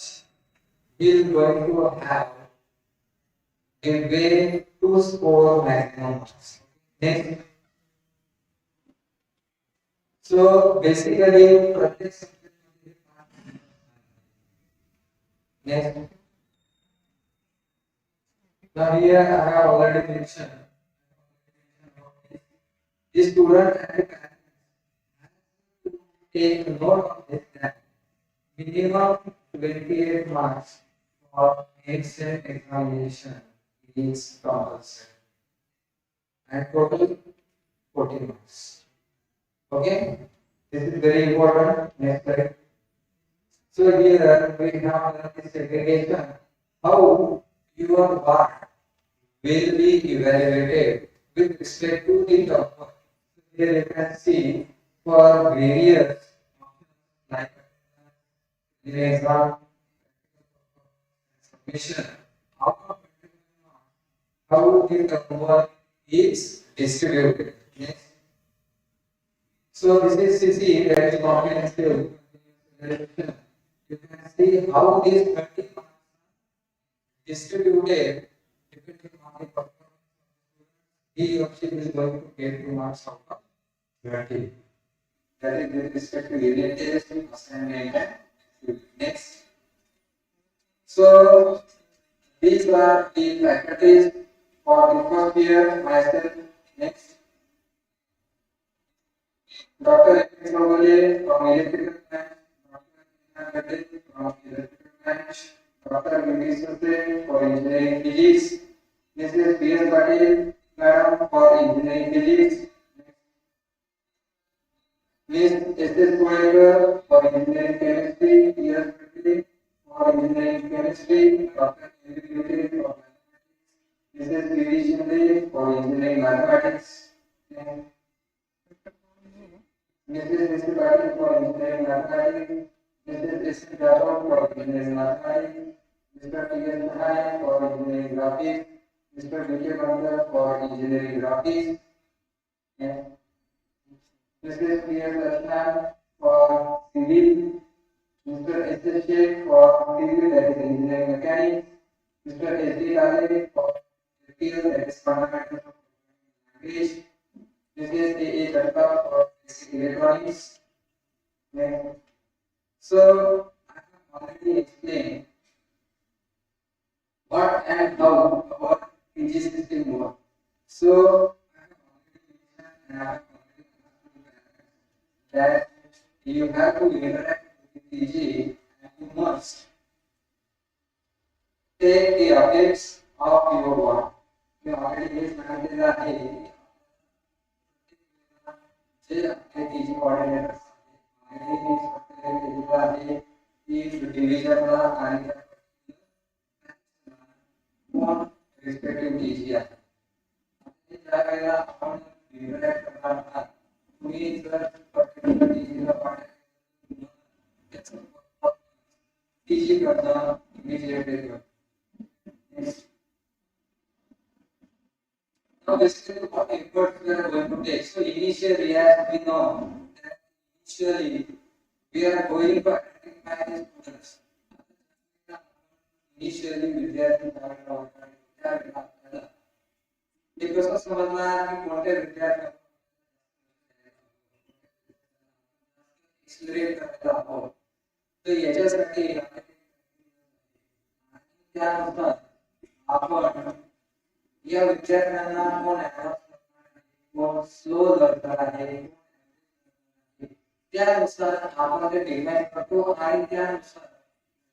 he is going to have a way to score maximum marks. Next. So basically प्रत्येक subject next. Now here I have already mentioned the student and the parents have to take note of this that minimum 28 marks for exam examination is compulsory and total 40 marks. Okay, this is very important. Next slide. So here we have the segregation. How your work will be evaluated with respect to the topper. Here you can see for various in exam submission, how the homework is distributed. Yes. So this is CC very comprehensive. You can see how these 30 distributed depending on the performance. He or she is going to get 2 marks out of 30. That is with respect to unit test, assignment, and activity. Next. So these are the faculties for the first year. Myself. Next. Dr. Chogale from electrical branch, Dr. Nagade from electrical branch, Dr. Vivisute for engineering physics, Mrs. B.S. Patil, madam for engineering physics, Ms. S.S. Goenka for engineering chemistry, P.S. Patil for engineering chemistry, Dr. Vivisute for mathematics, Mrs. P.V. Shinde for engineering mathematics, Mrs. S. Patil for engineering mathematics, Mrs. S. Jadhav for engineering mathematics, Mr. T. S. Sahai for engineering graphics, Mr. V. K. Bandar for engineering graphics, and Mrs. P. S. Ashna for civil, Mr. S. S. Sheikh for civil, that is engineering mechanics, Mr. S. D. Lale for electrical, that is fundamental of language, Mrs. A. A. Chatta for basic electronics. So I have already explained what and how our PG system works. So I have already mentioned and I have already understood that you have to interact with PG and you must take the updates of your work. You already mentioned that जे आपके PG coordinator आहे की डिव्हिजनला आणि respective PG आहे त्या वेळेला आपण interact करणार आहात तुम्ही जर पर्टिक्युलर पीजीला पाठवलं त्याचं पीजी करता immediately Now this is what efforts we are going to take. So initially, as we know, that initially we are going to identify the students. Initially, विद्यार्थी त्यावेळेला हे कसं समजणार की कोणत्या विद्यार्थ्यांना एक्सलरेट करायला हवं तर याच्यासाठी त्यानुसार आपण या विद्यार्थ्यांना कोण कोण स्लो करणार आहे त्यानुसार आपण ते डिझाइन करतो आणि त्यानुसार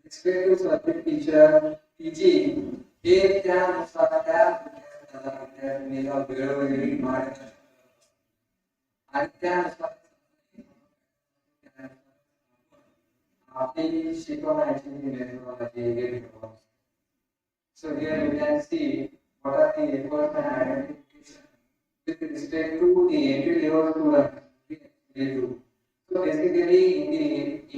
रिस्पेक्टिव्ह सब्जेक्ट टीचर पीजी हे त्यानुसार त्या विद्यार्थ्यांना वेळोवेळी मार्गदर्शन आणि त्यानुसार आपली शिकवण्याची मेथोडॉलॉजी हे So here you can see what are the efforts and identification with respect to the entry level students we do. So basically in the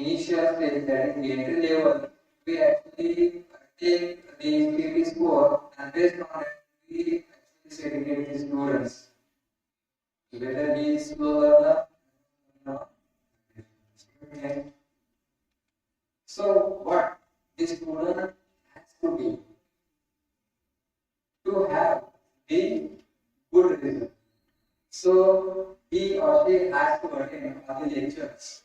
initial stage, that is the entry level, we actually take the CP score and based on it we actually segregate the students. Whether he is slow learner or not. So what the student has to be to have the good result. So he or she has to attend all the lectures.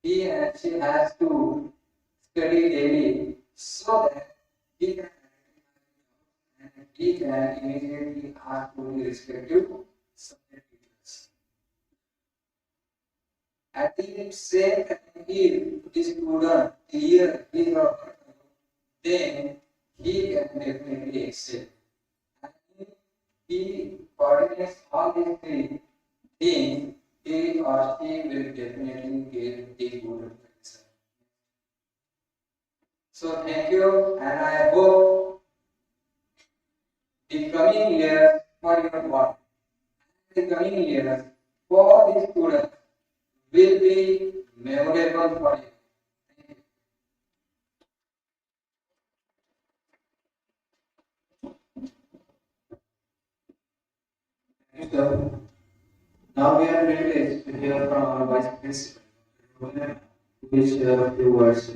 He and she has to study daily so that he can and he can immediately ask to the respective subject teachers. At the same time, if the student clear his or her, then he can definitely excel. He coordinates all these three things, he or she will definitely get the good result. So thank you, and I hope the coming years for your work, the coming years for the students will be memorable for you. Thank you. vice principal. Please share a few words.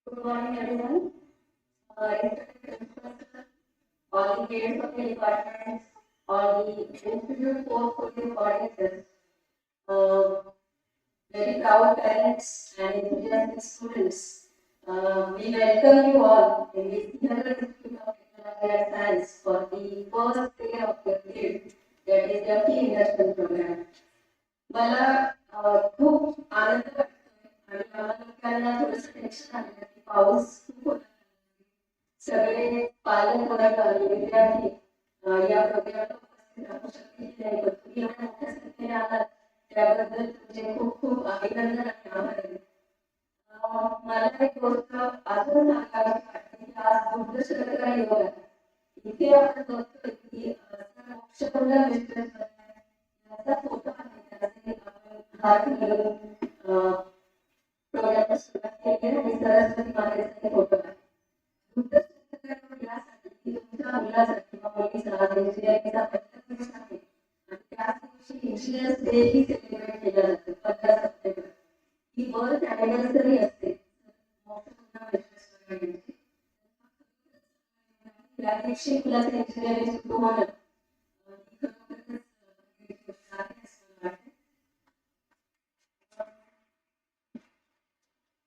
Good morning, everyone. All the heads of the departments, all the institute portfolio audiences, uh, very proud parents and enthusiastic students. We welcome you all in the Singapore Institute of Technology and Science for the first day of your field, that is the induction program. मला खूप आनंद वाटतोय आणि आम्हाला लोकांना थोडंसं tension आलं की पाऊस खूप होता. सगळे पालक वर्ग आणि विद्यार्थी या प्रोग्रामला उपस्थित राहू शकतील की नाही, पण तुम्ही एवढ्या मोठ्या संख्येने आलात त्याबद्दल तुमचे खूप खूप अभिनंदन आणि आभार आहे. मला एक गोष्ट अजून सांगावी वाटते की आज दुर्दशा योग आहे. इथे आपण बघतोय की मोक्षकुंड विश्वेश्वर याचा फोटो आहे, त्याचे आपण हात घालून प्रोग्रामला सुरुवात केली आहे आणि सरस्वती मातेचा फोटो आहे. यासाठी तुमच्या मुलासाठी किंवा मुलीचा इंजिनिअरिंगचा पहिला दिवस आहे आणि त्याच दिवशी इंजिनियर्स डे ही सेलिब्रेट केला जातो 15 सप्टेंबर. ही बर्थ अॅनिव्हर्सरी असते या दिवशी मुलाचं इंजिनिअरिंग सुरू होणं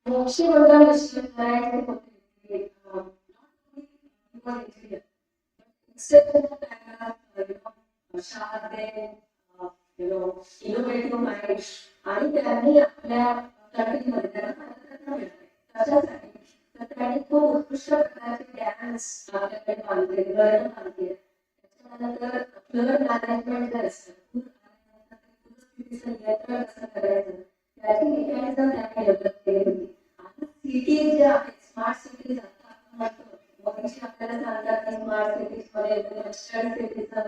मोक्षकुंड विश्वेश्वराचे होते. Exceptional kind of sharp brain, innovative mind, आणि त्यांनी आपल्या कंट्रीमध्ये त्यांना भारतरत्न मिळाले. कशासाठी? तर त्यांनी खूप उत्कृष्ट प्रकारचे डॅम्स आपल्याकडे बांधले, धरण बांधले. त्याच्यानंतर फ्लड मॅनेजमेंट जे असतं, पूरस्थितीचं नियंत्रण कसं करायचं त्याची मेकॅनिझम त्यांनी डेव्हलप केली होती. आणि सिटीज ज्या आहेत, स्मार्ट सिटीज आता म्हणतो आपल्याला सांगतात की स्मार्ट सिटीजमध्ये सिटीचा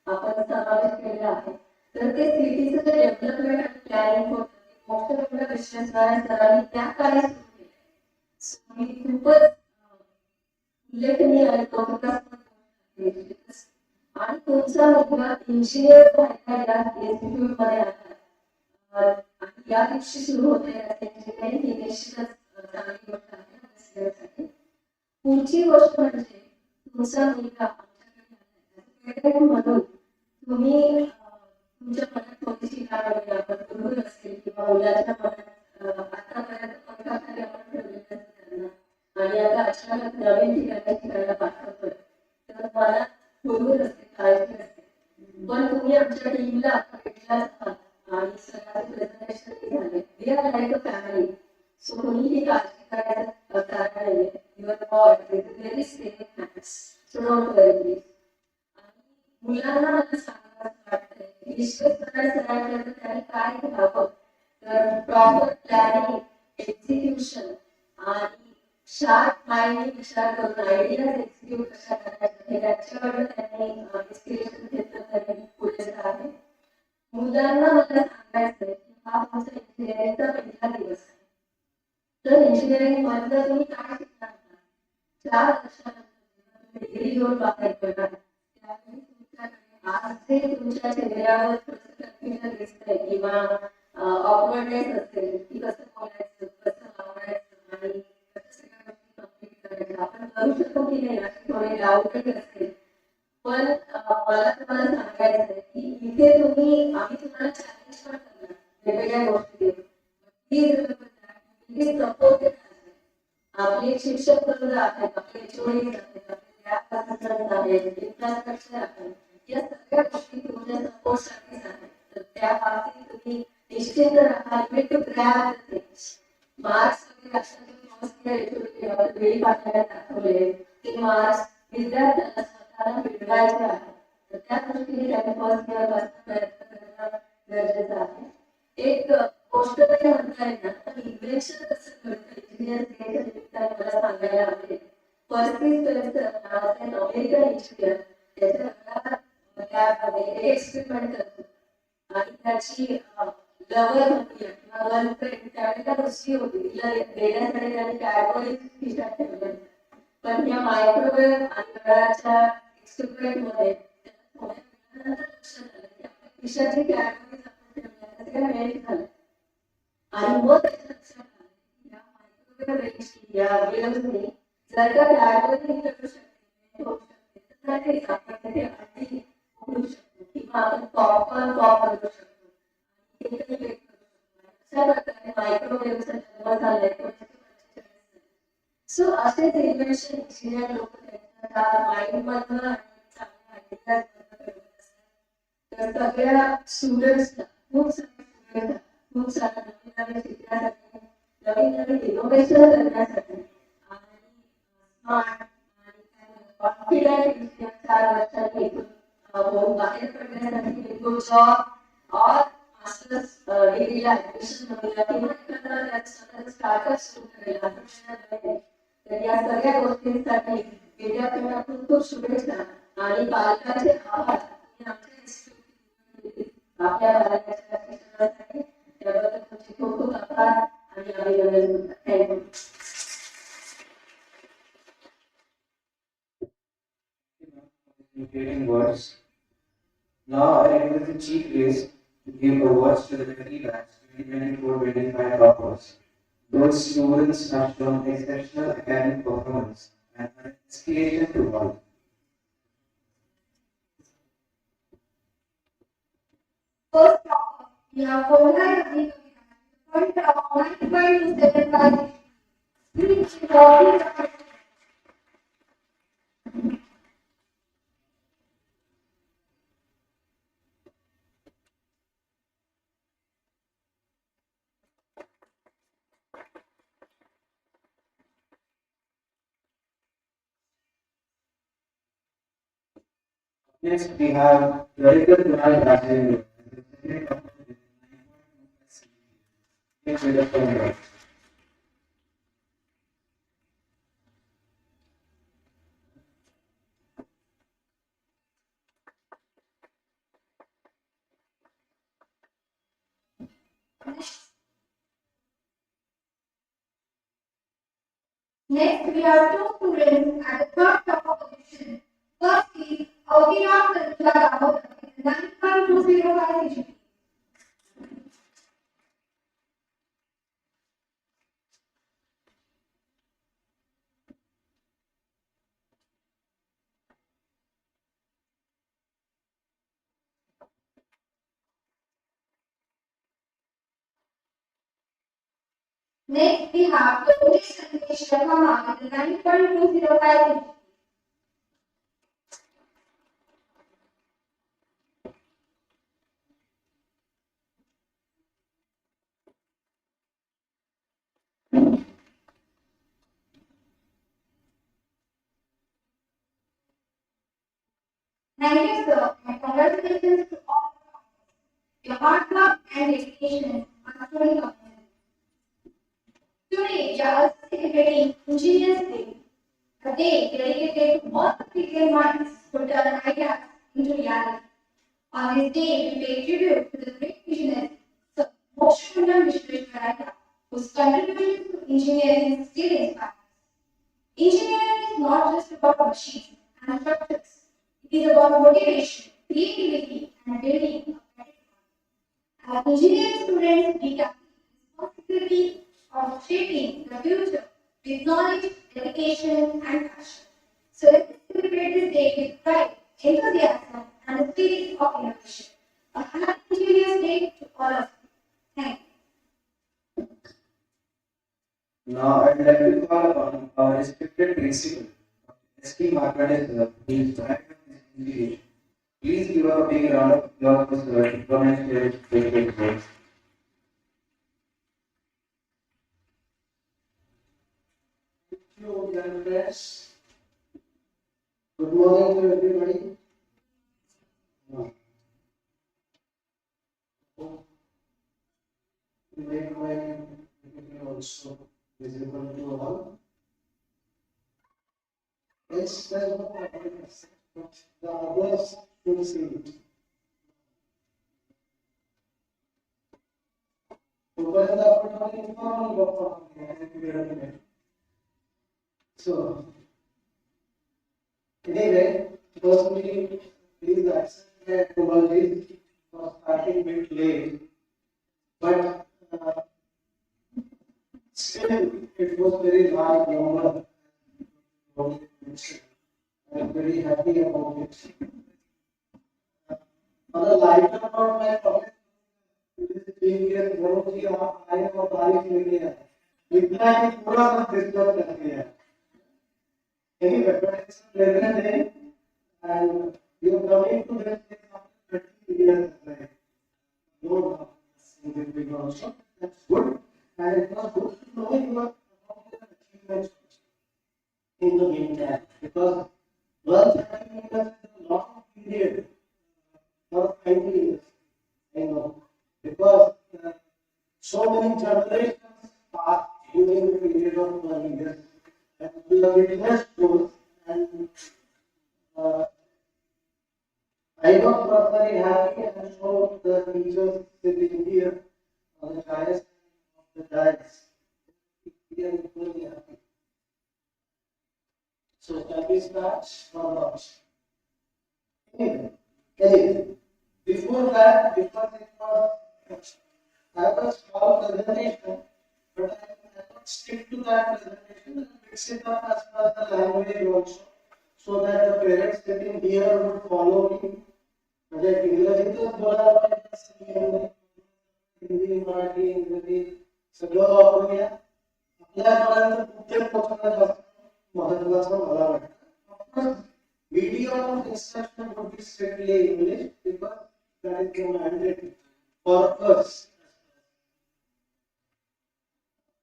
आपण समावेश केलेला आहे. तर ते सिटीचं जे डेव्हलपमेंट आणि प्लॅनिंग होतं ते मोक्षकुंड विश्वेश्वराय सरांनी त्या काळी सुरू केलं. मी खूपच उल्लेखनीय आणि कौतुकास्पद आणि तुमचा मुलगा इंजिनियर व्हायला या इन्स्टिट्यूटमध्ये आला आणि या दिवशी सुरू होते इंजिनिअरिंग ही निश्चितच चांगली गोष्ट आहे. पुढची गोष्ट म्हणजे तुमचा मुलगा आमच्याकडे म्हणून तुम्ही तुमच्या मनात थोडीशी काय वगैरे आपण बरोबर असेल किंवा मुलाच्या मनात आतापर्यंत पंखाखाली आपण ठेवलेलं त्यांना आणि आता अचानक नवीन ठिकाणी शिकायला पाठवतोय तर मला बरोबर असते, काळजी असते. पण तुम्ही आमच्या टीमला भेटलाच आहात आणि सगळ्यांचे प्रेझेंटेशन झाले. We are like a family. So कोणीही काळजी करायचं कारण नाहीये. Your God is very safe hands. So don't worry, please. मुलांना मला सांगायचं वाटतंय की विश्वेश्वराय सरांकडे त्यांनी काय घ्यावं तर प्रॉपर प्लॅनिंग, एक्झिक्युशन आणि शार्प माइंडने विचार करून आयडियाज एक्झिक्यूट कशा करायच्या हे त्याच्याकडे त्यांनी इन्स्पिरेशन घेतलं तरी पुरेसं आहे. मुलांना मला सांगायचंय की हा तुमचा इंजिनिअरिंगचा पहिला दिवस आहे. तर इंजिनिअरिंग मधलं तुम्ही काय शिकणार 4 वर्षानंतर डिग्री घेऊन बाहेर पडणार त्यावेळी तुमच्याकडे आज जे तुमच्या चेहऱ्यावर थोडंसं कन्फ्युजन दिसतंय किंवा ऑकवर्डनेस असेल की कसं बोलायचं, कसं वागायचं आणि कसं सगळ्या गोष्टी कम्प्लीट करायच्या आपण करू शकतो की नाही अशी थोडी डाऊटही असेल. पण मला तुम्हाला सांगायचं आहे की इथे आम्ही तुम्हाला चॅलेंज पण करणार वेगवेगळ्या गोष्टी प्लीज सपोर्ट आपले शिक्षक वर्ग आहेत, आपले एचओडी आहेत, आपले आहेत, इन्फ्रास्ट्रक्चर आहे, या सगळ्या गोष्टी तुमच्या सपोर्टसाठीच आहेत. तर त्या बाबतीत तुम्ही निश्चित राहा. टू ग्रॅब मार्क्स वगैरे फर्स्ट इयर एचओडी वेळी पाठवायला दाखवले ते मार्क्स विद्यार्थ्यांना स्वतःला मिळवायचे आहेत. तर त्या दृष्टीने त्यांनी फर्स्ट इयर पासून प्रयत्न करणं गरजेचं आहे. एक गोष्ट तरी म्हणता येणार पण इन्व्हेन्शन कसं घडतं इंजिनियर मला सांगायला आवडेल. नावाचा अमेरिकन इंजिनियर त्याच्या लॅबमध्ये एक एक्सपेरिमेंट करतो आणि त्याची लवर म्हणूया किंवा गर्लफ्रेंड त्यावेळेला गोष्टी होती तिला देण्यासाठी त्यांनी कॅडबरी खिशात ठेवलं पण या मायक्रोवेव्ह आणि घराच्या एक्सपेरिमेंट मध्ये थोड्या वेळानंतर लक्षात आलं की आपल्या खिशाची कॅडबरी आपण ठेवल्या त्याचं काय मेल्ट झालं आणि मग त्याच्या लक्षात आलं की या मायक्रोवेव्ह रेंजनी या वेव्हनी जर का कॅडबरी ठेवू शकते होऊ शकते तर नक्कीच आपण तिथे अंडी उघडू शकतो किंवा आपण पॉपकॉर्न पॉप करू शकतो अशा प्रकारे मायक्रोवेव्हचा जन्म झालाय 1945 सो असेच इन्व्हेन्शन इंजिनियर लोक त्यांच्या माइंड मधनं आणि चांगल्या आयडियाज करत असतात तर सगळ्या स्टुडंट्सला खूप सारा नवीन नवीन शिकण्यासाठी नवीन नवीन इनोव्हेशन करण्यासाठी आणि स्मार्ट आणि कॉन्फिडंट इंजिनियर 4 वर्षांनी होऊन बाहेर पडण्यासाठी तो जॉब और मास्टर्स डिग्रीला ऍडमिशन मिळवला किंवा एखादा त्याचा स्टार्टअप सुरू केला तर या सगळ्या गोष्टींसाठी विद्यार्थ्यांना खूप शुभेच्छा आणि पालकांचे आभार आमच्या इन्स्टिट्यूट आपल्या बालकाच्या शिक्षणासाठी त्याबद्दल तुमचे खूप खूप आभार आणि अभिनंदन thank you Creating words. Now I request the chief guest to give awards to the 20 batch 2024-25 toppers. Those students have shown exceptional academic performance and an inspiration to all. First topper, we have Polgai point of 9.275. Please copy. Next, we have Director Kunal Rajendra. Please read the phone. Next, we have two students at the third top position. First is Aviram Kanjla Damodar, 9.205 CGPA. Next, we have Yogesh Sandesh Sharma with 9.205 CGPA. Thank you, sir, and congratulations to all. Your hard work and dedication are truly commendable. Today, we are also celebrating Engineers Day, a day dedicated to all the brilliant minds who turn ideas into reality. On this day, we pay tribute to the great visionary, Sir Mokshananda Vishwesvaraya, whose contributions to engineering still inspire. Engineering is not just about machines and structures. It is about motivation, creativity, and building a better world. As engineering students, we have the responsibility of shaping the future with knowledge, dedication, and passion. So let's celebrate this day with pride, enthusiasm, and a spirit of innovation. A happy Engineers Day to all of you. Thank you. Now I'd like to call upon our respected principal, S.P. Markandesh, who is director of this institution. Please give a big round of applause for Sir to come and share his great words. Thank you, young friends. Good morning to everybody. To make my PPT also visible to all. It's not what I but the others should see it. तोपर्यंत आपण थोडी informal गप्पा मारूया. So anyway, firstly, please accept my apologies for starting a bit late, but still it was very large number. I'm very happy about it. On a lighter note, my comment is गुरु जी आप आए और बारिश लेके आए. इतना ही पूरा सब disturb कर दिया. Anyway, but it's a pleasant day, and you are coming to this place after 30 years. Right? No, significant also. That's good, and it was good to know your achievements in the meantime, because 130 years is a long period for 20 years. I know, because so many generations passed during the period of 20 years. And we have witnessed those, and I was personally happy, and so the teachers sitting here on the dais of the dais, we are equally happy. So shall we start or not? Anyway, before that, because it was I was small presentation, but I cannot stick to that presentation and mix it up as per the language also, so that the parents sitting here would follow me. म्हणजे इंग्रजीतच बोलायला पाहिजे, हिंदी, मराठी, इंग्रजी सगळं वापरूया. आपल्यापर्यंत कुठे पोहोचणं जास्त महत्त्वाचं मला वाटतं. Medium instruction would be strictly English because that is the mandate for us.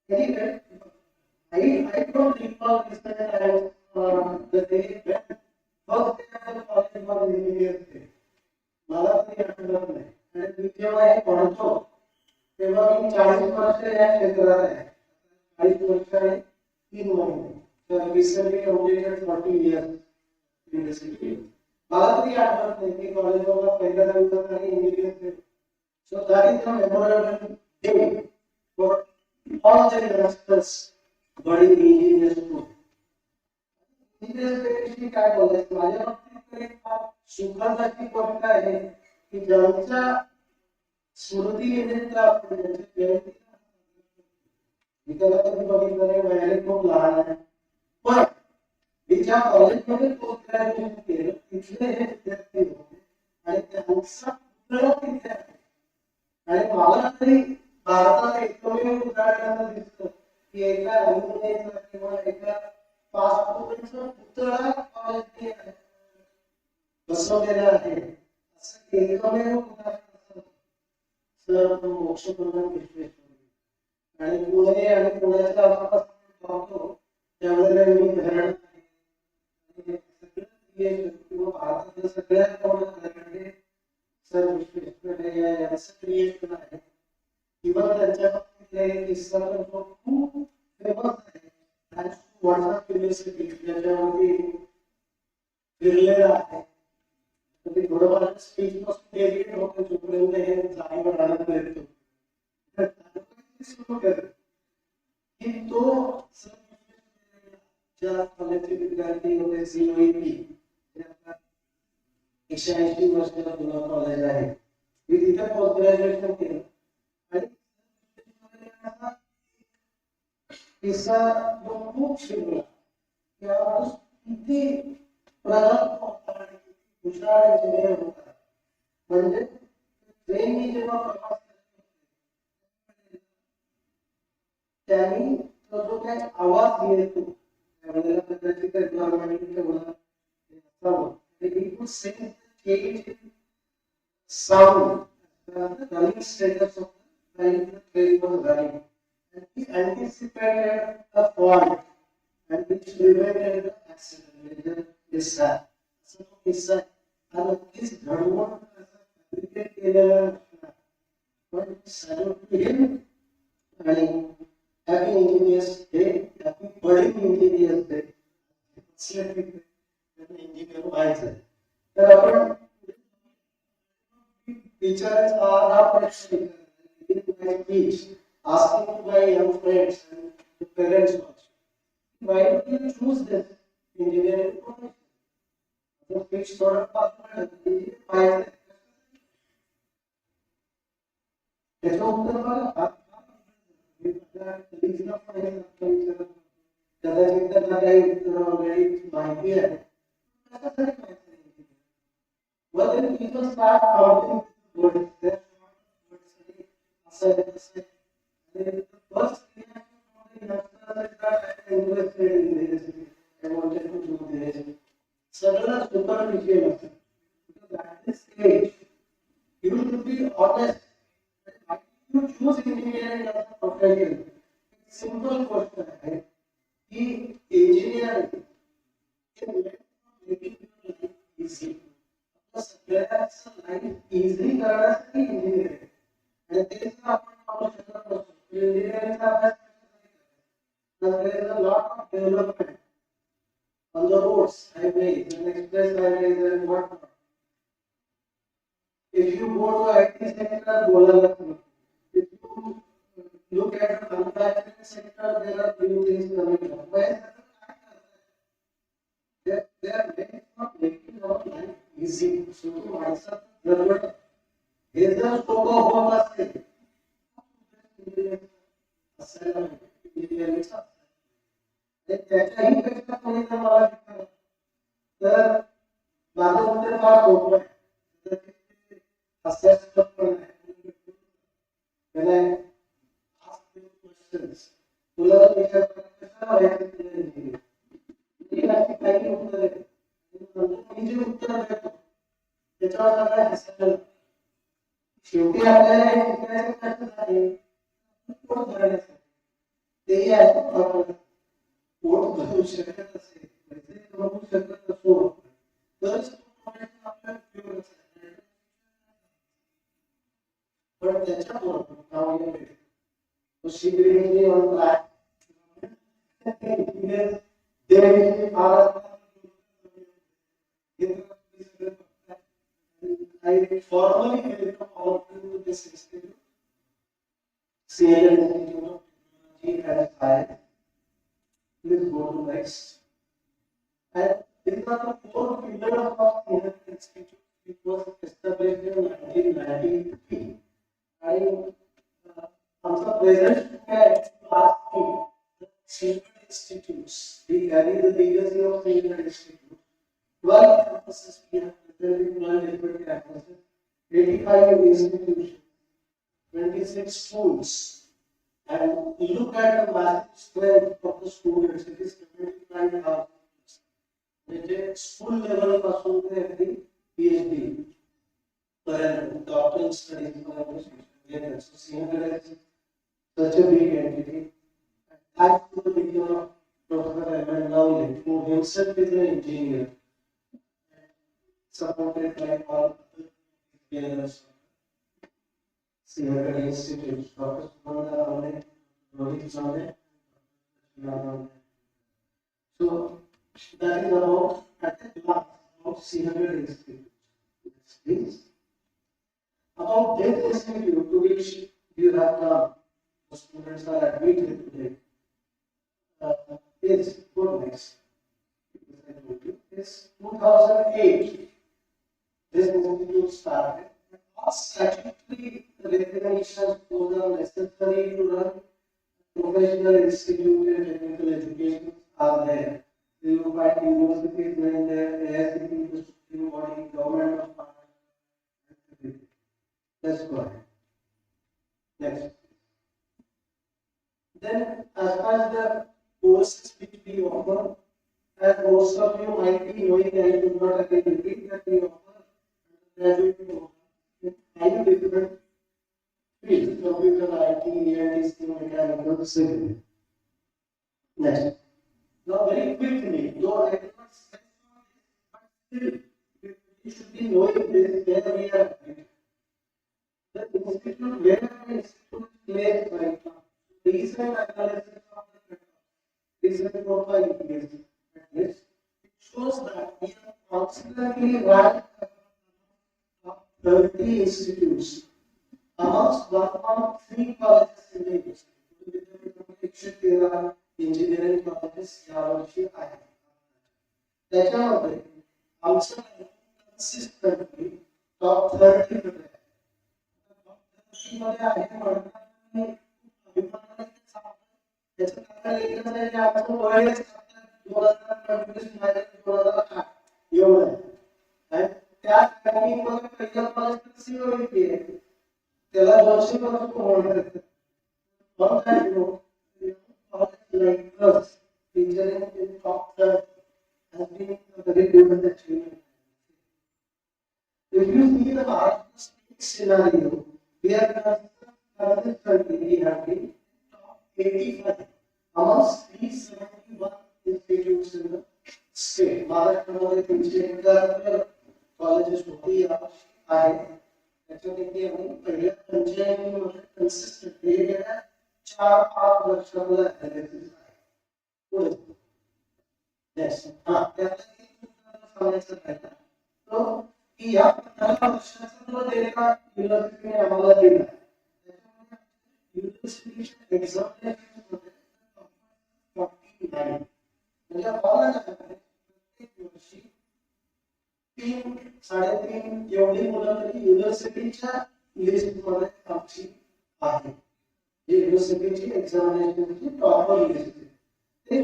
Anyway, I don't recall this time the day when first day of the college was New Year's Day. मला तरी आठवत नाही. आणि मी जेव्हा हे पढ़तो तेव्हा मी 40 वर्ष या क्षेत्रात आहे. 40 वर्ष आणि 3 महिने. तर recently completed 40 years in the city. मला तरी आठवत नाही की कॉलेजला पहिल्या दिवसात आणि engineer day. So that is the memorable day for all the youngsters budding engineers too. इंजिनिअर्सपेक्षा काय बोलायचं, माझ्या बाबतीत तरी फार सुखाची गोष्ट आहे की ज्यांच्या स्मृतीनिमित्त आपण त्यांची जयंती मी त्याला कधी बघितलं नाही, वयाने खूप लहान आहे, पण मी ज्या कॉलेजमध्ये पोस्ट ग्रॅज्युएशन केलं तिथले हे विद्यार्थी होते आणि त्यांचा पुतळा तिथे आहे. आणि मला तरी भारतात एकमेव उदाहरण दिसतं की एका अभिनेत्याचा किंवा एका पासपोर्टचा पुतळा कॉलेजने बसवलेला आहे. असं एकमेव उदाहरण सर मोक्षप्रधान विश्वेश्वर आणि पुणे आणि पुण्याच्या आसपास पाहतो त्यावेळेला मी धरण किंवा भारतातलं सगळ्यात मोठं धरण सर विश्वेश्वर यांचं क्रिएशन आहे. किंवा त्यांच्या बाबतीतला किस्सा पण खूप फेमस आहे. व्हॉट्सअप युनिव्हर्सिटी ज्याच्यावरती फिरलेला आहे. ते थोडंफार स्पीच पासून डेव्हिड होतं जोपर्यंत हे जागेवर आणत येतो सुरू करत की तो ज्या कॉलेजचे विद्यार्थी होते COEP 180 वर्षाचा जुना कॉलेज आहे. मी तिथे पोस्ट ग्रॅज्युएशन केलं आणि किस्सा जो खूप शिकला त्या किती प्रगत होता आणि हुशार इंजिनियर होता. म्हणजे ट्रेननी जेव्हा प्रवास त्यांनी तो जो काही आवाज येतो त्यावेळेला कदाचित गव्हर्नमेंट तेवढा असावं he could sense the change in sound, the running status of the train. The train was running, and he anticipated a fault, and which prevented the accident. This sad. So this and this धडवण fabricate केलेला पण salute to him and happy engineers day, happy budding engineers day. Engineer व्हायचं तर आपण teachers are प्रश्न asking to my young friends and the parents also, why do you choose this engineering profession? The fixed sort of pathway, त्याचं उत्तर बघा कदाचित त्यांना काही उत्तर वगैरे माहिती आहे well then people start counting words there the first reaction from the youngsters is that I am interested in this I wanted to do this suddenly superficial because at this stage you should be honest you choose engineering as a profession. Simple question, right? The engineering is meant for making your life easy. Because there's a life easy as engineering. And there is a engineering there is a lot of development on the roads, highways, and express highways and whatnot. If you go to IT sector, if you look at the manufacturing sector, there are new things coming up. Where they are not making our life easy. So to answer the word, is the scope of work त्याच्याही पेक्षा कोणी जर मला विचारलं तर माझं उत्तर फार सोपं आहे assessment पण आहे when I ask you questions, तुला विचारतात कशाला व्हायचं तुला इंजिनियर मी अशी काही उत्तर देतो मी जे उत्तर देतो त्याच्यावर सगळ्या हसायला शेवटी आपल्याला हे शिकायचं कशासाठी पोट भरण्यासाठी तेही आहे पोट भरू शकत असेल पैसे कमवू शकत असो तरच आपल्याला उपयोग but त्याच्याबरोबर नाव येते तो शिबिरी on track I formally welcome all of you to this institute, CLN Institute of Technology and Science. Please go to next. And these are the 4 pillars of CLN Institute. It was established in 1993. Also present at last Children Institutes. We carry the legacy of Children Institute. 12 campuses we have present in 12 different campuses, 85 institutions, 26 schools. And look at the massive strength of the students. It is 75,000. School level pasun te PhD. Doctoral studies so CNR is such a big entity. Thanks to the vision of Professor M. Lowley, who himself is an engineer, supported by all other engineers. CNR Institute, Professor Sumanda Lowley, Rohit Lowley. So that is about at the class of CNR Institute. Please. About this institute to which you have come, the students are admitted today, is good next. It's 2008. This institute started. All statutory recognitions those are necessary to run professional institute and technical education are there. You will find universities when there, AICTE, the Supreme Body, government of Let's go ahead. Next. Then, as far as the courses which we offer, as most of you might be knowing, I should not again repeat that we offer graduate program in 5 different fields: computer, IT, ENTC, mechanical, civil. Next. Now, very quickly, though I did not stress on this, but still, you should be knowing this where we are at. The institute, where the institute is placed right now, recent analysis of the recent profile years, it shows that we are constantly ranked top 30 institutes amongst 1.3 colleges in the university. Engineering colleges यावर्षी आहे. त्याच्यामध्ये आमचं consistently top 30 मध्ये आहे. Top 30 मध्ये आहे म्हणताना अभिमानाने त्याचं कारण एकच आहे की आमचं वयच 2025 मध्ये 2008 एवढं आहे. त्या रँकिंगमध्ये पहिलं कॉलेज सीओईटी आहे. त्याला 200 वर्ष होणार आहेत. पण काय like us, featuring in top 30 has been a very good achievement. If you see the Maharashtra state scenario, we are consistently we have been top 85 amongst 371 institutes in the state. Maharashtra engineering colleges होती आहे. त्याच्यापैकी आम्ही पहिल्या 85 मध्ये consistently गेल्या 4-5 वर्षाला analysis आहे. पुढे नेक्स्ट त्याला सांगायचं राहिलं तो की या 15 वर्षाचा जो डेटा युनिव्हर्सिटीने आम्हाला दिला त्याच्यामध्ये युनिव्हर्सिटीच्या एक्झामिनेशन मध्ये 49 म्हणजे ऑल प्रत्येक वर्षी 3-3.5 एवढी मुलं तरी युनिव्हर्सिटीच्या लिस्ट मध्ये आमची आहे. University examination proper university. This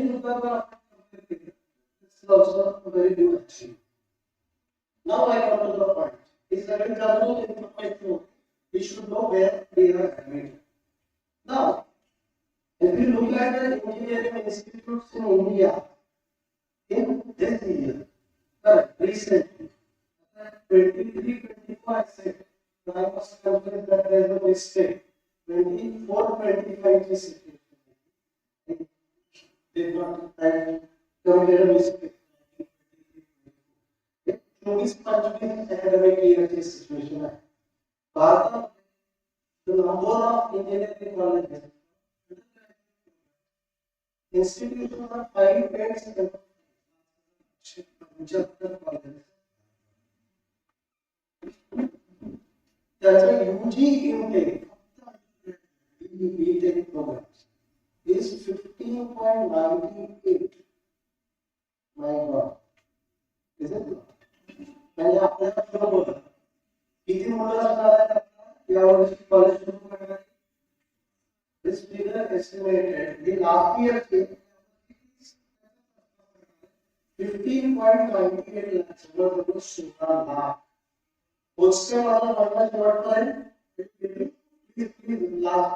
is also a very good achievement. Now I come to the point. Is that in general information we should know where we are admitted. Now, if you look at the engineering institutes in India in this year, recently, 23-24 I said, I must confess that there is a mistake. 24-25 situation. Did not committed a mistake. 24-25 academic year situation. Bharat, the number of engineering colleges, institutions are 5 grades in colleges. That's a UG intake. B.Tech programs is 15.98. My God, is it not? म्हणजे आपल्याला बरोबर किती मुलं असणार आहेत यावर्षी college सुरू करणार. This figure estimated the last year 15.98 lakhs जवळजवळ 16 लाख. हॉस्टेल वाला वर्ग शेवटपर्यंत लाख.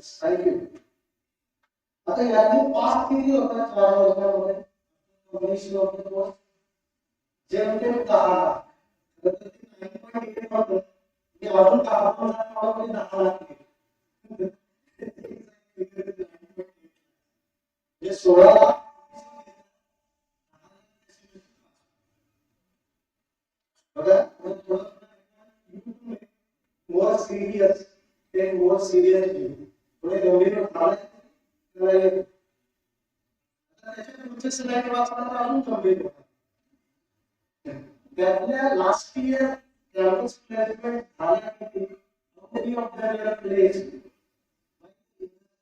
Thank you. आता याची पास किती होता 4 वर्षामध्ये कंप्लीशन ऑफ द कोर्स जेमतेम 10 लाख. तर ते 9.8 होतं की अजून 10 वर्षांमध्ये 10 लाख जे 16 लाख बघा more serious take more seriously. थोडे गंभीर झाले तर त्याच्या पुढचे स्लाइड वाचताना अजून गंभीर होतात. त्यातल्या लास्ट इयर कॅम्पस प्लेसमेंट झाल्या किती many of them are placed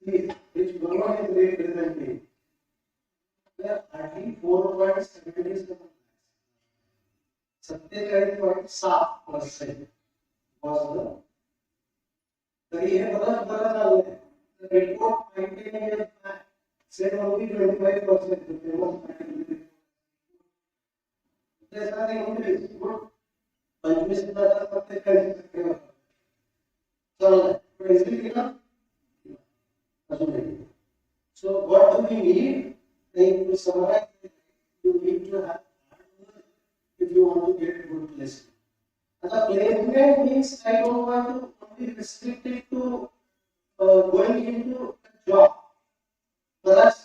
which government is representing. They are hardly 4.77 47.7% was the तरी हे बरं चाललंय. Report 19 years back said only 25%. त्याचा इंक्रीज 25,000 प्रत्येक चाललंय. पण इझिली केलं अजून नाही. So what do we need? To summarize, you need to have hard work if you want to get good placement. And the placement means I don't want to only restrict it to going into a job. Perhaps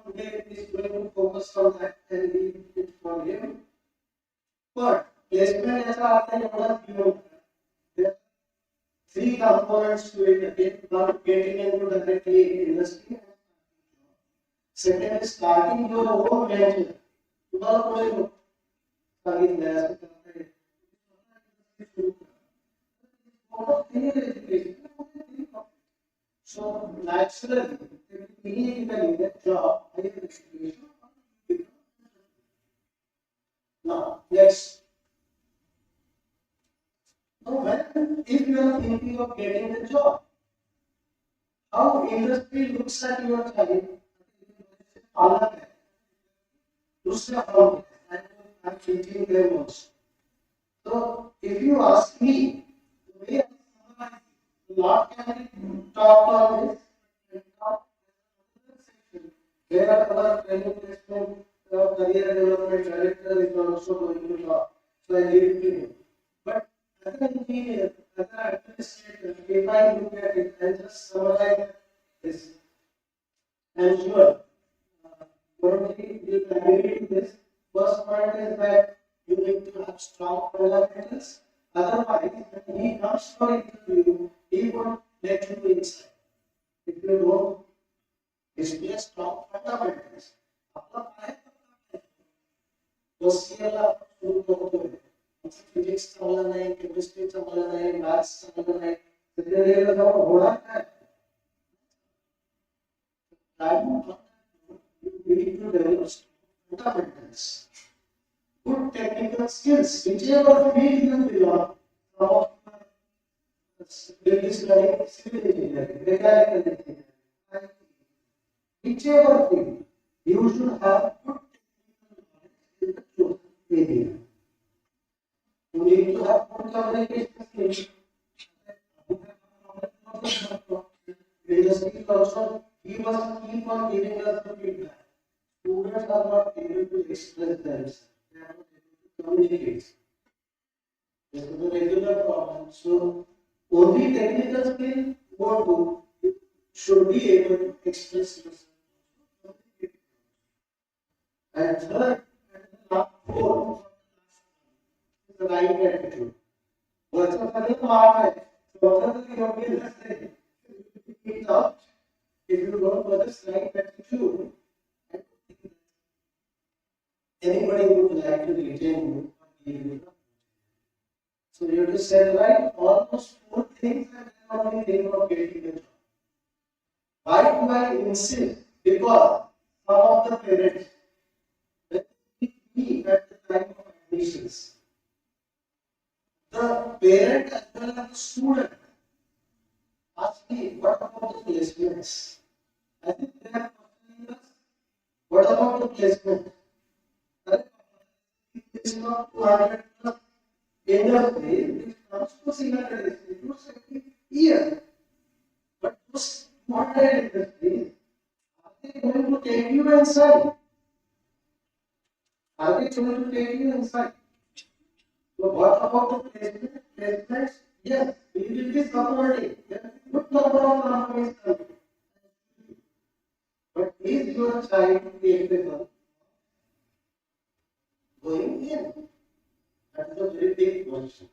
today is going to focus on that and leave it for him. But placement as a there are 3 components to it. Again, not getting into directly industry. Second is starting your own venture. तुम्हाला पुढे सांगितलं for higher education. So naturally, theoretically, that job, higher education. Now, next. Now, when if you are thinking of getting a job, how industry looks at your child, अलग है. दूसरा how I'm teaching them also. So, if you ask me, the way I summarize, a lot can be talked on this. Where our training placement, career development director is also going to talk. So I leave it to him. But as an engineer, as an administrator, if I look at it and just summarize this, I'm sure Guruji will agree to this. First point is that you need to have strong fundamentals. Otherwise, when he comes for interview, he won't let you inside. If you don't, it's just strong fundamentals. Physics चांगला नाही, chemistry चांगला नाही, maths चांगला नाही, second इयरला जाऊन होणार काय? You need to develop fundamentals, good technical skills, whichever field you belong. Business learning, civil engineering, mechanical engineering, whichever field, you should have good technical knowledge in the chosen area. You need to have good communication skills. Industry also, he must keep on giving us the feedback. Students are not able to express themselves. They are not able to communicate. This is a regular problem. So, only technical skill won't do. You should be able to express yourself. And third, and fourth, is the right attitude. What's a funny part? If you don't possess right attitude, anybody would like to retain you or give you. So you have to set right almost four things and then only think of getting a job. Why do I insist? Because some of the parents, when we meet at the time of admissions, the parent as well as the student ask me, what about the placements? I think they are questioning us, what about the placement? It's not 200 plus industry, it comes to 300 institutes every year. But those 200 industries, are they going to take you inside? Are they going to take you inside? So what about the placement? Placements? Yes, we will be supporting. There is a good number of companies coming. But is your child capable going in? That is a very big question.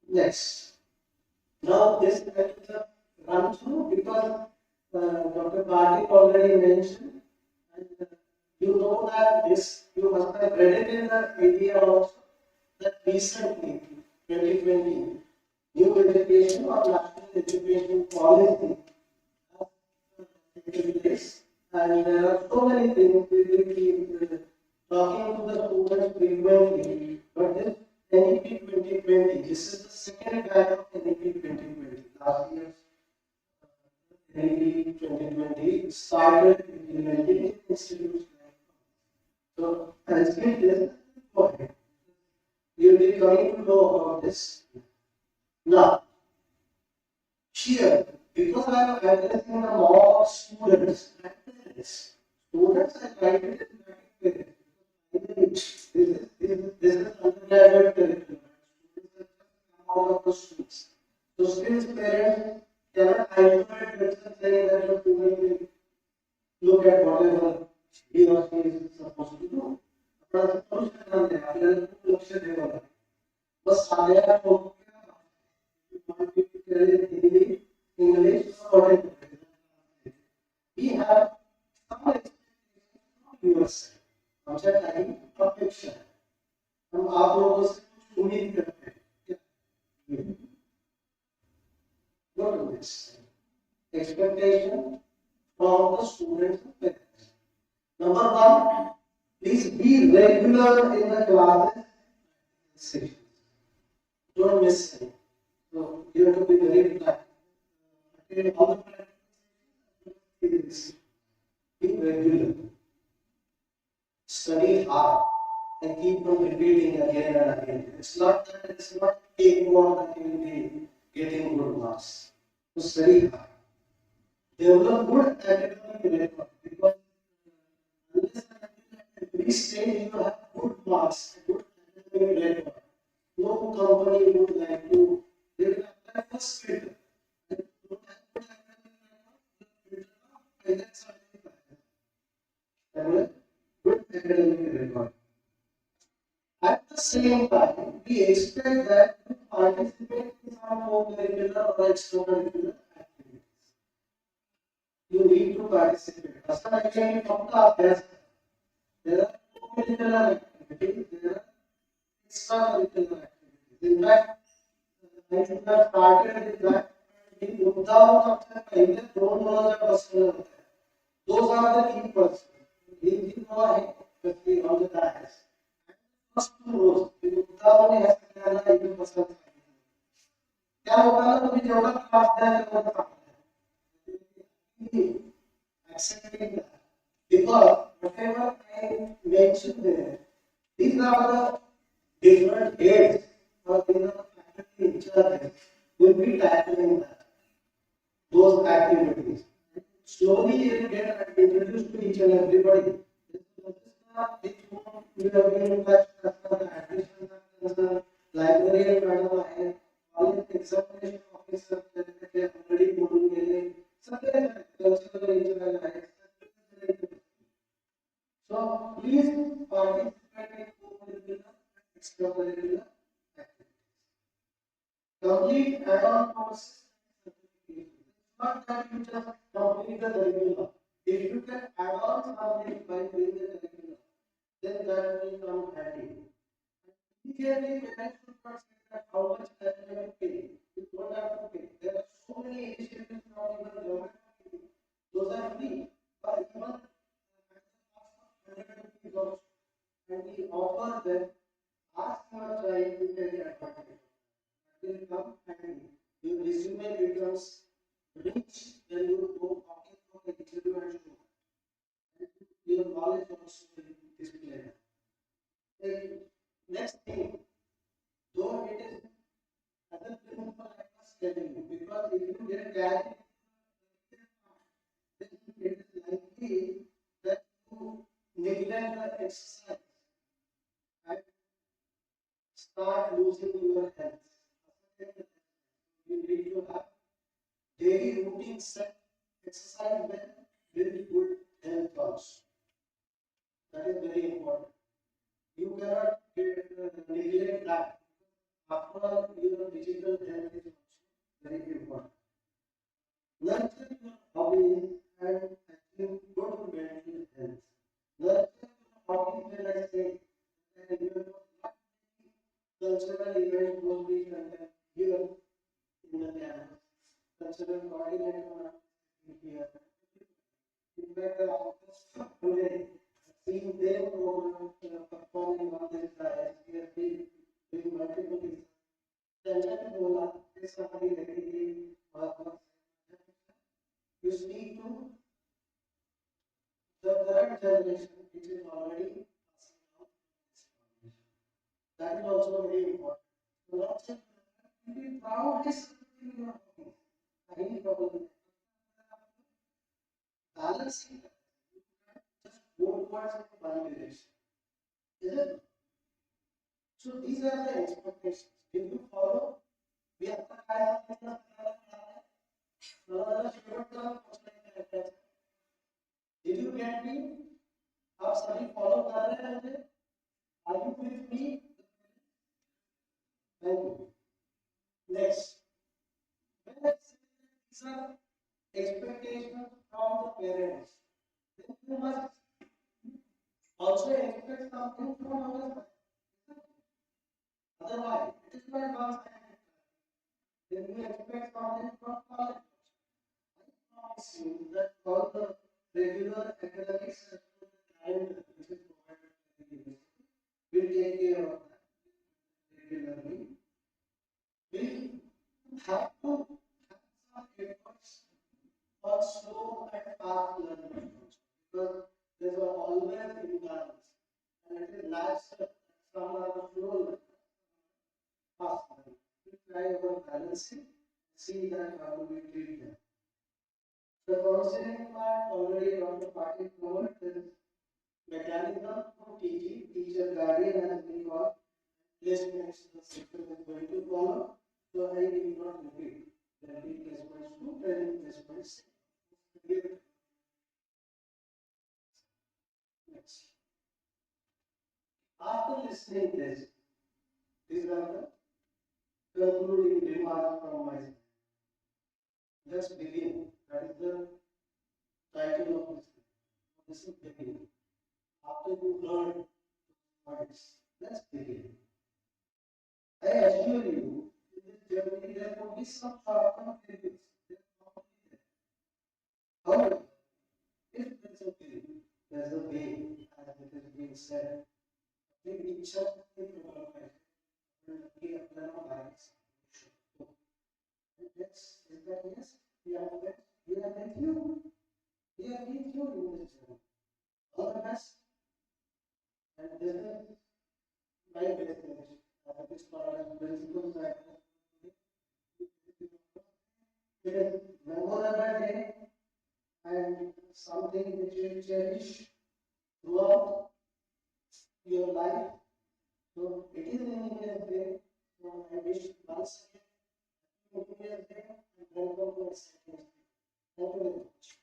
Next. Now this I will just run through because Dr. Bharti already mentioned, and you know that this, you must have read it in the media also, that recently, 2020, new education or national education policy has taken place, and there are so many things we will be talking to the students frequently, but this NEP 2020, this is the second batch of NEP 2020. Last year's NEP 2020 started implementing institutes. So, as we listen, go ahead. You'll be coming to know about this. Now, here, because I am addressing the law of students, students are guided in this is undergraduate curriculum. Students are out of the streets. So, still parents cannot isolate themselves saying that the student will look at whatever he or she is supposed to do. बस सारे को Hindi English और we have some expectations from yourself. हमसे time अपेक्षा है, हम आप लोगों से कुछ उम्मीद करते हैं. regular in the classes sessions. Don't miss it. So you have to be very practical. Attend all the practices. Be regular. Study hard and keep on repeating again and again. It's not take one that you will be getting good marks. So study hard. Develop good academic record because unless at every stage you have good marks and good academic record, no company would like to. They will apply for filter. And don't have good academic record, filter that's good academic record. At the same time, we expect that you participate in some co-curricular or extracurricular activities. You need to participate. As I can talk about, there are co-curricular activities, there are extracurricular activities. In fact, I should have started with that. Without पहले दो जब personal होते हैं. Those are the key persons. He know especially on the diet. First two rows, without any has even personal. क्या होगा ना तो भी जोड़ा क्लास दे जो होता है. Accepting that because whatever I mentioned there, these are the different heads or these are the faculty in charge will be tackling that. Those activities. Slowly you will get introduced to each and everybody. You have been in touch with the admission, librarian, college examination officer, already moving. So please participate in extracurricular activities. Complete add-on courses. Not that you just complete the curriculum. If you can add on something by doing the curriculum, then that will come handy. Immediately, parents should not say that how much I have to pay. You don't have to pay. There are so many initiatives from even government. Those are free, but even at the cost of 100 rupees also. And we offer them, ask your child to take advantage. That will come handy. Your resume becomes rich when you go talking from the interview and show. And your knowledge also will display. The next thing, though it is other principle I must tell you, because if you get carried, then it is likely that you neglect the exercise and start losing your health. You need to have daily routine set exercise well build good health also. That is very important. You cannot neglect that. After all, your digital health is also very important. Nurture your hobbies and achieve good mental health. Nurture your hobbies when I say that you have not cultural events will be conducted here in the campus. Cultural coordinator here. In fact, the office today, seeing them performing on this diet, we have been doing multiple things. You speak to the current generation, which is already passing out. That is also very important. So not just be proud is something you are doing. Any problem. Balancing that. Just go towards one direction. Is it? So these are the expectations. If you follow, we have to try something. Did you get me? आप सभी follow कर रहे हैं मुझे? Are you with me? Thank you. Next, these are expectations from the parents. Then you must also expect something from our side. Otherwise, it is not one-sided. Then you expect something from college. I promise you that all the regular academics and which is provided by the university, take care of that regularly, we have to have some efforts for slow and fast learning because there's always imbalance and it is natural from our slow learning, fast learning. We try our balancing, see that how do we treat them. The counseling part already Dr. Patil covered this mechanism of teaching, teacher guardian has been called, placements the system is going to follow. So I will not repeat. There will be placements 2, training placements. Next. After listening this, these are the concluding remarks from my side. Just begin. That is the title of this. This is beginning. After you learn words, let's begin. I assure you, in this journey there will be some shortcomings. However, if there's a way, there's a way, as it is being said, we each of the development will be a plan of lives. Yes, is that yes? We are with you. We are with you in this journey. All the best. And this is my destination. This principles that it is memorable day and something which you cherish throughout your life. So it is an Indian day. So I wish once again Indian day and welcome to our second day. Thank you very much.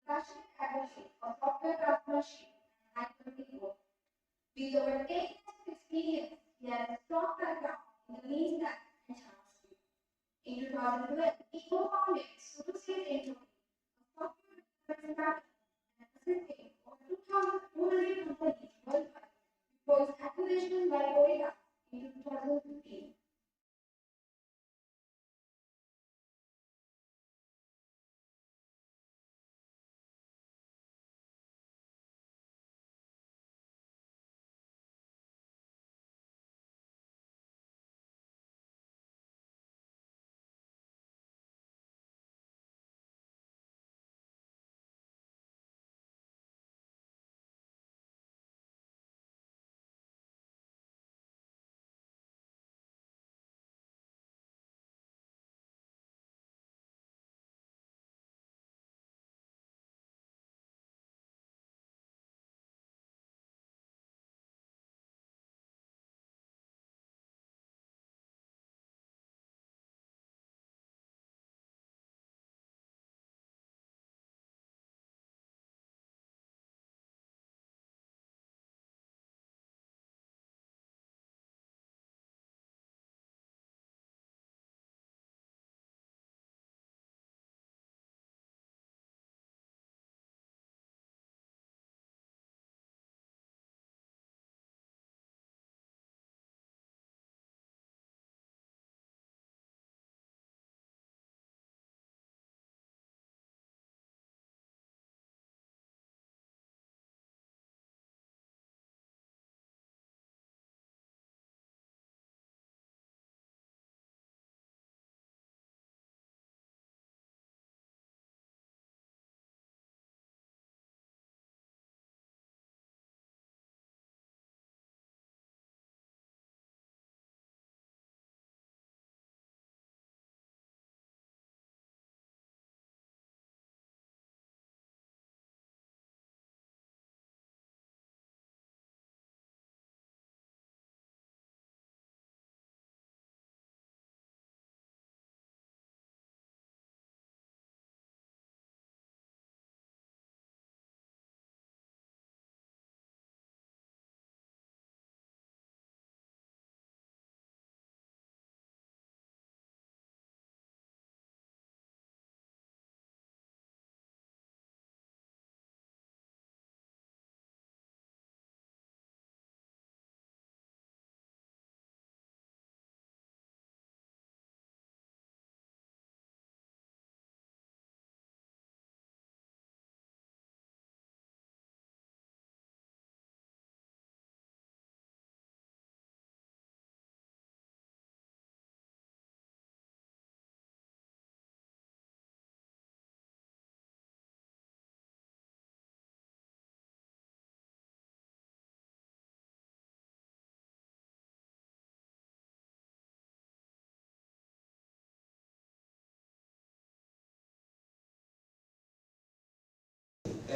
Passionate advocate for software craftsmanship and high-quality work. With over 10 years of experience, he has a strong background in the means that and JavaScript. In 2012, he co-founded Superset Entropy, a software development startup that assisted over 2,200 companies worldwide before its acquisition by Orega in 2015.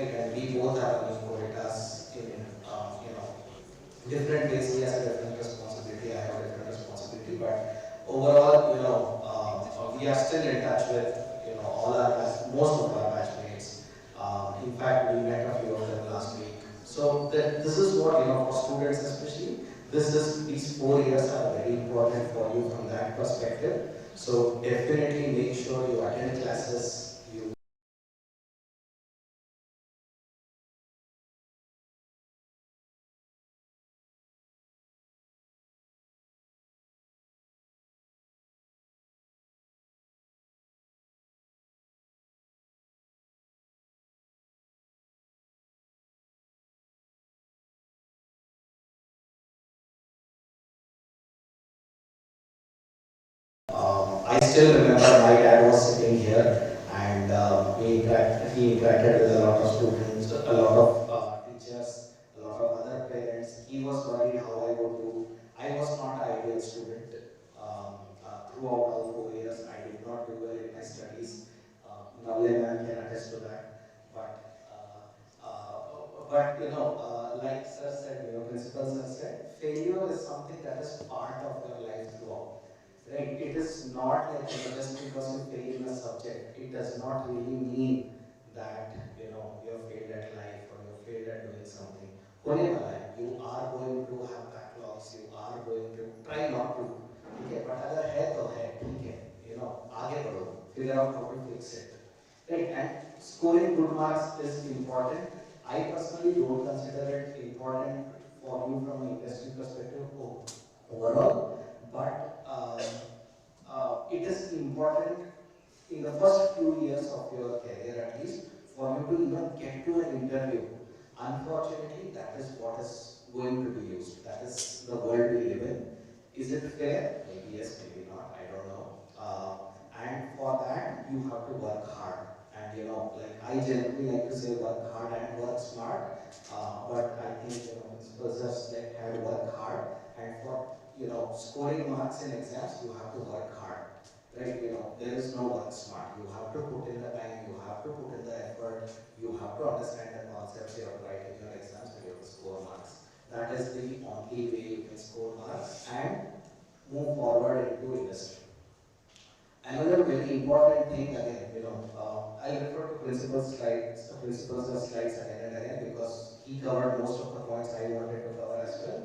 right? And we both are running quotas in, different ways. He has a different responsibility, I have a different responsibility, but overall, we are still in touch with, all our most of our batchmates. In fact, we met a few of them last week. So this is what, for students especially, these 4 years are very important for you from that perspective. So definitely make sure you attend classes, you I still remember my dad was sitting here and he interacted with a lot of students, a lot of teachers, a lot of other parents. He was worried how I would do. I was not an ideal student throughout all 4 years. I did not do well in my studies. Navle man can attest to that. Like sir said, principal sir said, failure is something that is part of your life throughout. Right? It is not like, just because you fail in a subject, it does not really mean that you have failed at life or you have failed at doing something. होने वाला है. You are going to have backlogs. You are going to try not to. ठीक है. But अगर है तो है. ठीक है. आगे बढ़ो. Figure out how to fix it. Right? And scoring good marks is important. I personally don't consider it important for you from an industry perspective overall, but it is important in the first few years of your career at least for you to even get to an interview. Unfortunately, that is what is going to be used. That is the world we live in. Is it fair? Maybe yes, maybe not. I don't know. And for that, you have to work hard. And like I generally like to say, work hard and work smart. But I think principals just had work hard. And for scoring marks in exams, you have to work hard. Right? There is no work smart. You have to put in the time. You have to put in the effort. You have to understand the concepts you have to write in your exams to be able to score marks. That is the only way you can score marks and move forward into industry. Another very important thing again, I refer to principal's slides again and again because he covered most of the points I wanted to cover as well.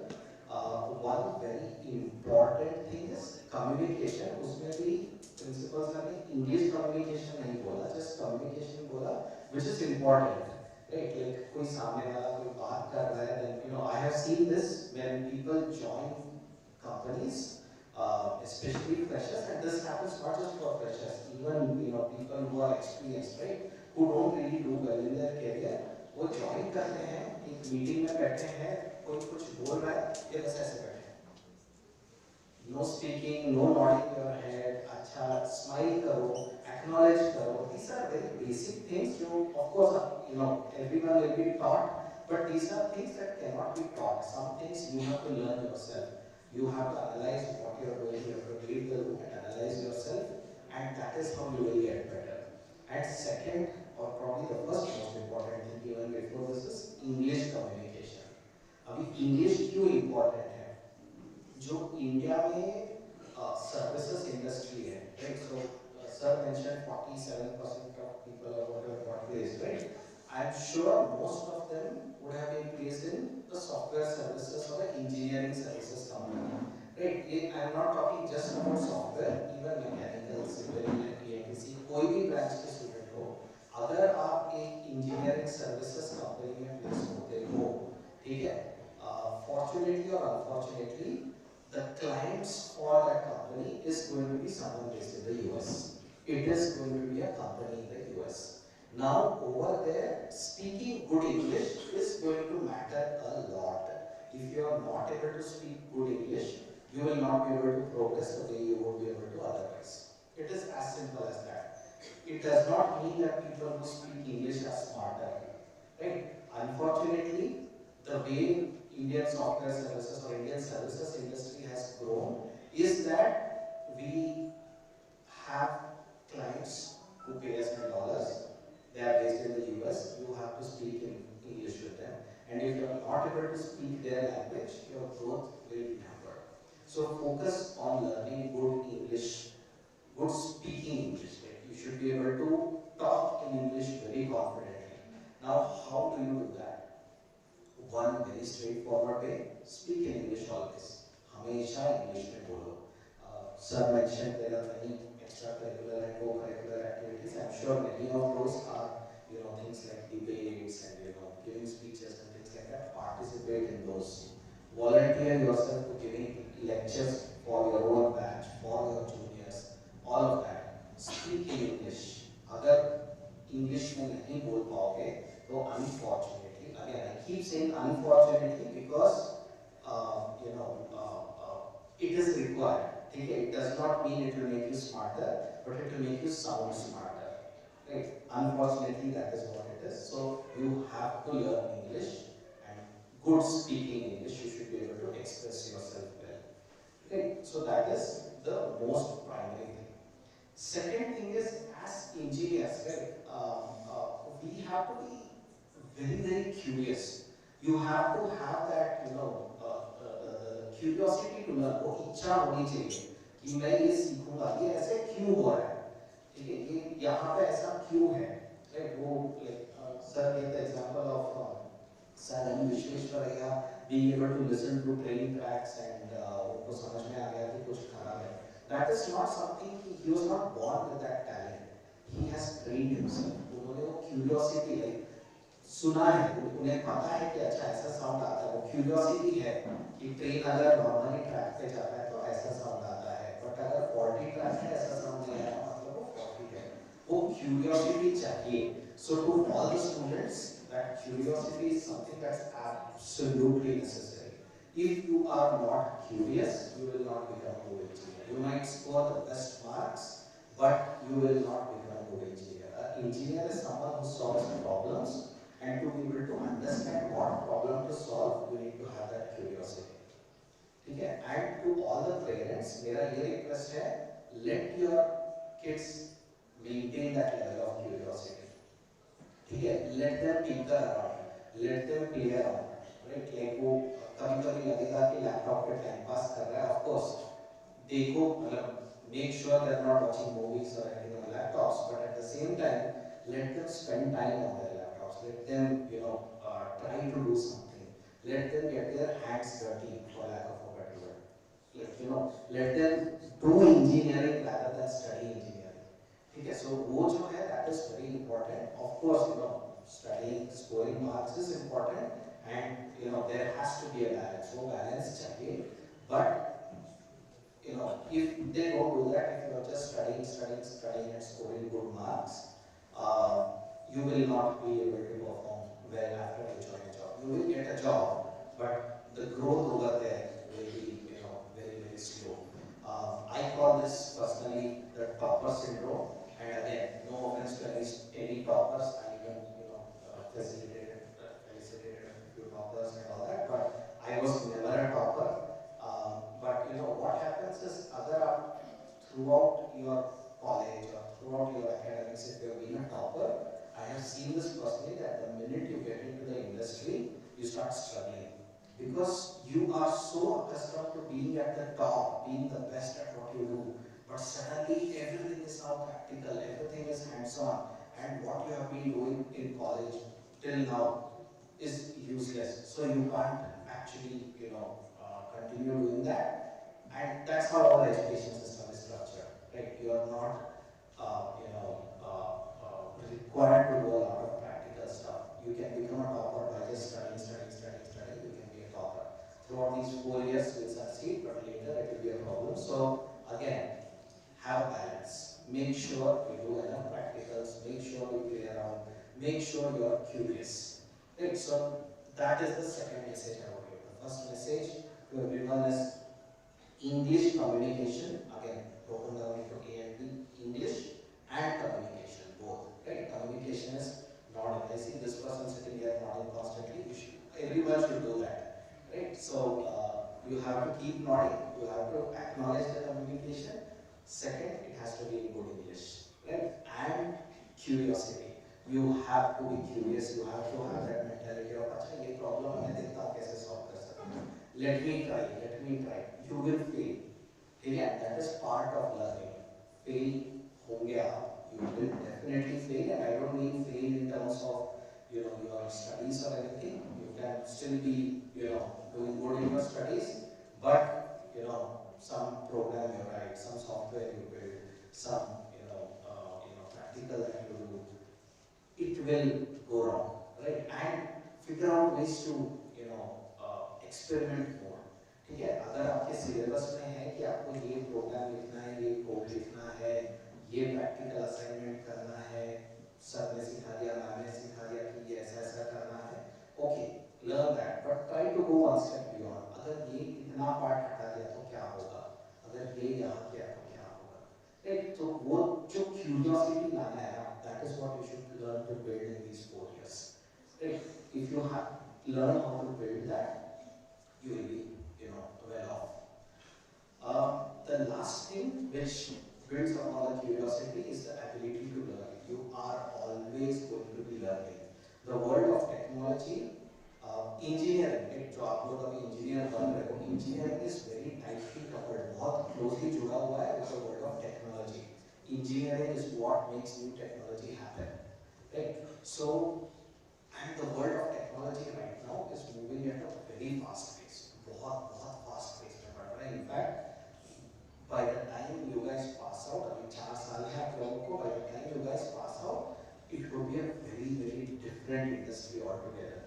One very important thing is communication. उसमें भी principals ने English communication नहीं बोला, just communication बोला, which is important. Right, like कोई सामने वाला कोई बात कर रहा है, then I have seen this when people join companies. Especially freshers, and this happens not just for freshers, even people who are experienced, right, who don't really do well in their career, वो join करते हैं, एक meeting में बैठे हैं, कोई कुछ बोल रहा है, ये बस ऐसे बैठे हैं. No speaking, no nodding your head, अच्छा smile करो, acknowledge करो. These are very basic things. Of course, everyone will be taught, but these are things that cannot be taught. Some things you have to learn yourself. You have to analyze what you are doing. You have to read the room and analyze yourself, and that is how you will get better. And second, or probably the first most important thing even before this is English communication. अभी English क्यों important है? जो India में services industry है, right? So sir mentioned 47% of people are what placed, right? I'm sure most of them would have been placed in the software services or the engineering services company, right? I'm not talking just about software, even mechanical, civil, PMC, कोई भी branch के student हो, अगर आप एक engineering services company में place होते हो, ठीक है? Fortunately or unfortunately, the clients for that company is going to be someone based in the US. It is going to be a company in the US. Now, over there, speaking good English is going to matter a lot. If you are not able to speak good English, you will not be able to progress the way you would be able to otherwise. It is as simple as that. It does not mean that people who speak English are smarter. Right? Unfortunately, the way Indian software services or Indian services industry has grown is that we have clients who pay us in dollars. They are based in the US. You have to speak So focus on learning good English, good speaking English. Like you should be able to talk in English very confidently. Now, how do you do that? One very straightforward way: speak in English always. हमेशा English में बोलो. Sir mentioned there are many extracurricular and co-curricular activities. I'm sure many of those are, things like debates and giving speeches and things like that. Participate in those. Volunteer yourself to giving lectures for your own batch, for your juniors, all of that. Speak in English. अगर English में नहीं बोल पाओगे तो unfortunately, again I keep saying unfortunately because it is required. Okay, it does not mean it will make you smarter, but it will make you sound smarter. Right? Unfortunately, that is what it is. So you have to learn English, and good speaking English. You should be able to express yourself well. Okay? So that is the most primary thing. Second thing is, as engineers, right, we have to be very, very curious. You have to have that, curiosity to learn. वो इच्छा होनी चाहिए कि मैं ये सीखूंगा, ये ऐसे क्यों हो रहा है, ठीक है, ये यहाँ पे ऐसा क्यों है, right? वो sir gave the example of Sir M. Vishweshwaraya being able to listen to train tracks and उनको समझ में आ गया कि कुछ खराब है. That is not something, he was not born with that talent. He has trained himself. उन्होंने वो curiosity, सुना है, उन्हें पता है कि अच्छा ऐसा साउंड आता है. वो क्यूरियोसिटी है कि ट्रेन अगर नॉर्मली ट्रैक पे जा रहा है तो ऐसा साउंड आता है, बट अगर फॉल्टी ट्रैक है ऐसा साउंड नहीं आया मतलब वो फॉल्टी है. वो क्यूरियोसिटी चाहिए. So to all the students, that curiosity is something that's absolutely necessary. If you are not curious, you will not become a good engineer. You might score the best marks, but you will not become a good engineer. An engineer is someone who solves problems. And to be able to understand what problem to solve, you need to have that curiosity. Okay? And to all the parents, मेरा ये request है, let your kids maintain that level of curiosity. ठीक है? Let them tinker around, let them play around, right? Like वो कभी-कभी लगेगा कि laptop पे टाइम पास कर रहा है, of course. देखो, मतलब make sure they are not watching movies or anything on laptops, but at the same time, let them spend time on their laptops. Let them, try to do something. Let them get their hands dirty, for lack of a better word. Let them do engineering rather than study engineering. Okay, so वो जो है, that is very important. Of course, studying, scoring marks is important, and there has to be a balance. वो balance चाहिए, but if they don't do that, if you are just studying and scoring good marks, you will not be able to perform well after you join a job. You will get a job, but the growth over there will be, very, very slow. I call this personally the topper syndrome. And again, no offense to any toppers. I even, felicitated a few toppers and all that, but I was never a topper. But what happens is, अगर आप throughout your college or throughout your academics, if you have been a topper, I have seen this personally, that the minute you get into the industry, you start struggling. Because you are so accustomed to being at the top, being the best at what you do, but suddenly everything is now practical, everything is hands-on, and what you have been doing in college till now is useless. So you can't actually, continue doing that, and that's how our education system is structured. Right? You are not, required to do a lot of practical stuff. You can become a topper by just studying. You can be a topper. Throughout these 4 years, you will succeed, but later it will be a problem. So again, have a balance. Make sure you do enough practicals. Make sure you play around. Make sure you are curious. Right? So that is the second message I want to give. The first message to everyone is English communication, again broken down into A and B, English and communication, both. Right? Communication is nodding. I see this person sitting here nodding constantly. Everyone should do that. Right? So you have to keep nodding, you have to acknowledge the communication. Second, it has to be in good English. Right? And curiosity. You have to be curious, you have to have that mentality of अच्छा ये problem मैं देखता हूँ कैसे solve कर सकता हूँ. let me try, you will fail. ठीक है, that is part of learning. Fail होंगे आप, you will definitely fail, and I don't mean fail in terms of your studies or anything. You can still be doing good in your studies, but some program you write, some software you build, some practical that you do, it will go wrong, right? And figure out ways to experiment more. ठीक है, अगर आपके syllabus में है कि आपको ये programme लिखना है, ये कोड लिखना है, ये प्रैक्टिकल असाइनमेंट करना है, सर ने सिखा दिया, मैम ने सिखा दिया कि ये ऐसा ऐसा करना है, okay, learn that, but try to go one step beyond. अगर ये इतना पार्ट हटा दिया तो क्या होगा, अगर ये यहाँ किया तो क्या होगा, राइट? तो वो जो क्यूरियोसिटी लाना है, that is what you should learn to build in these 4 years. Right? If you have learn how to build that, you will be, well off. The last thing which builds upon the curiosity is the ability to learn. You are always going to be learning. The world of technology, engineering, जो आप लोग अभी engineer बन रहे हो, engineering is very tightly coupled, बहुत closely जुड़ा हुआ है with the world of technology. Engineering is what makes new technology happen, right? So, and the world of technology right now is moving at a very fast pace. बहुत fast pace में बढ़ रहा है. In fact, by the time you guys pass out, अभी 4 साल है आप लोगों को, by the time you guys pass out, it would be a very different industry altogether,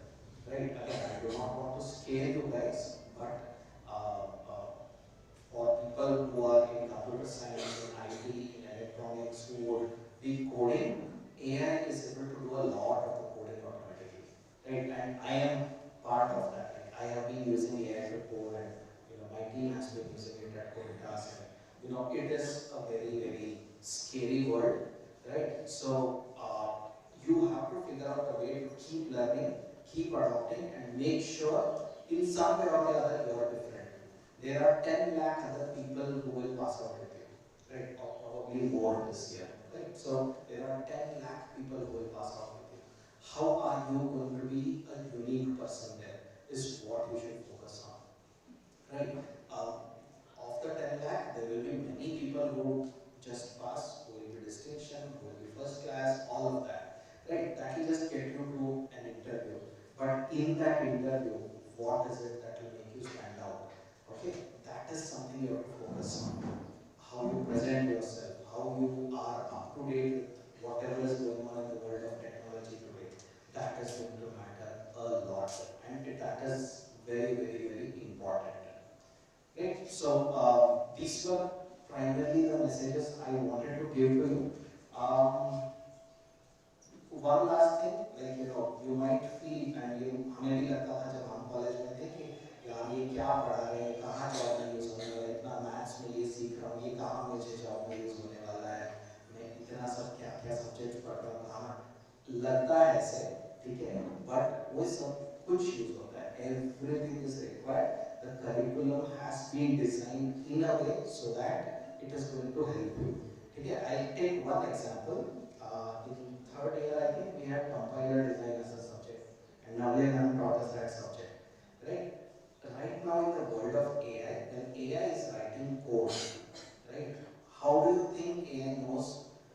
right? Again, I do not want to scare you guys, but for people who are in computer science, in IT, in electronics, who would be coding, AI is able to do a lot of the coding automatically, right? And I am part of that. Like, I have been using AI to code, and my team has been using it at Coditas, and it is a very scary world, right? So you have to figure out a way to keep learning, keep adopting, and make sure in some way or the other you are different. There are 10 lakh other people who will pass out with you, right? Or probably more this year, right? So there are 10 lakh people who will pass out with you. How are you going to be a unique person there is what you should focus on, right? Of the 10 lakh, there will be many people who just pass, who will be distinction, who will be first class, all of that, right? That will just get you to an interview. But in that interview, what is it that will make you stand out? Okay, that is something you have to focus on. How you present yourself, how you are up to date with whatever is going on in the world of technology today. That is going to matter a lot, and that is very important. Right? So these were primarily the messages I wanted to give to you. One last thing, like you might feel, and हमें भी लगता था जब हम college में थे कि यार ये क्या पढ़ा रहे हैं, कहाँ जॉब में यूज़ होने वाला है, इतना मैथ्स में ये सीख रहा हूँ, ये कहाँ मुझे जॉब में यूज़ होने वाला है, मैं इतना सब क्या सब्जेक्ट पढ़ रहा हूँ, कहाँ लगता है ऐसे, ठीक है, बट वो सब कुछ यूज़ होता है. Everything is required. The curriculum has been designed in a way so that it is going to help you. ठीक है, I'll take one example. In third year, I think we had compiler design as a subject, and Narhe ma'am taught us that subject, right? Right now in the world of AI, when AI is writing code, right? How do you think AI knows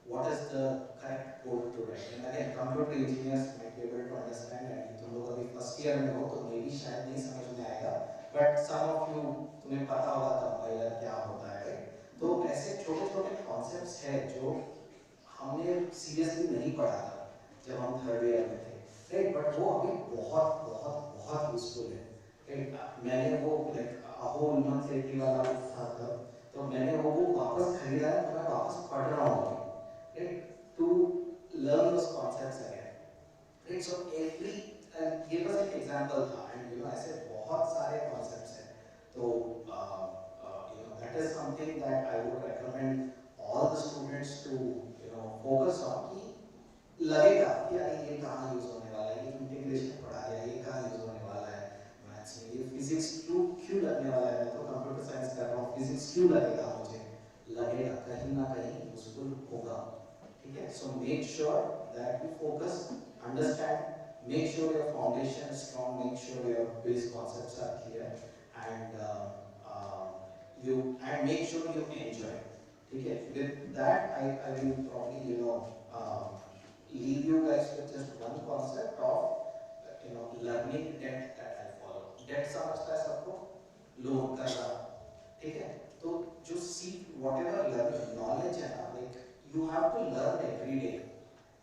what is the correct code to write? And again, computer engineers might be able to understand, and तुम लोग अभी first year में हो तो maybe शायद नहीं समझ में आएगा, but some of you तुम्हें पता होगा compiler क्या होता है, right? तो ऐसे छोटे concepts हैं जो हमने सीरियसली नहीं पढ़ा था जब हम थर्ड ईयर में थे, राइट? बट वो अभी बहुत यूजफुल है, राइट? मैंने वो लाइक अहो उन्मत सेठी वाला था तब, तो मैंने वो वापस खरीदा है, तो मैं वापस पढ़ रहा हूँ अभी, right? To learn those concepts again, right? So every ये बस एक एग्जांपल था, एंड ऐसे बहुत सारे कॉन्सेप्ट्स हैं. तो that is something that I would recommend all the students to focus on. कि लगेगा कि यार ये कहाँ यूज होने वाला है, ये इंटीग्रेशन पढ़ा दिया, ये कहाँ यूज होने वाला है मैथ्स में, ये फिजिक्स क्यों लगने वाला है, मैं तो कंप्यूटर साइंस कर रहा हूँ, फिजिक्स क्यों लगेगा मुझे, लगेगा कहीं ना कहीं यूजफुल होगा, ठीक है? So make sure that you focus, understand, make sure your foundation is strong, make sure your base concepts are clear, and you and make sure you enjoy. Okay, with that I will probably leave you guys with just one concept of learning debt that I follow. Debt समझता है सबको? Loan करना, ठीक है? तो जो सीख whatever learning knowledge है ना, like you have to learn every day.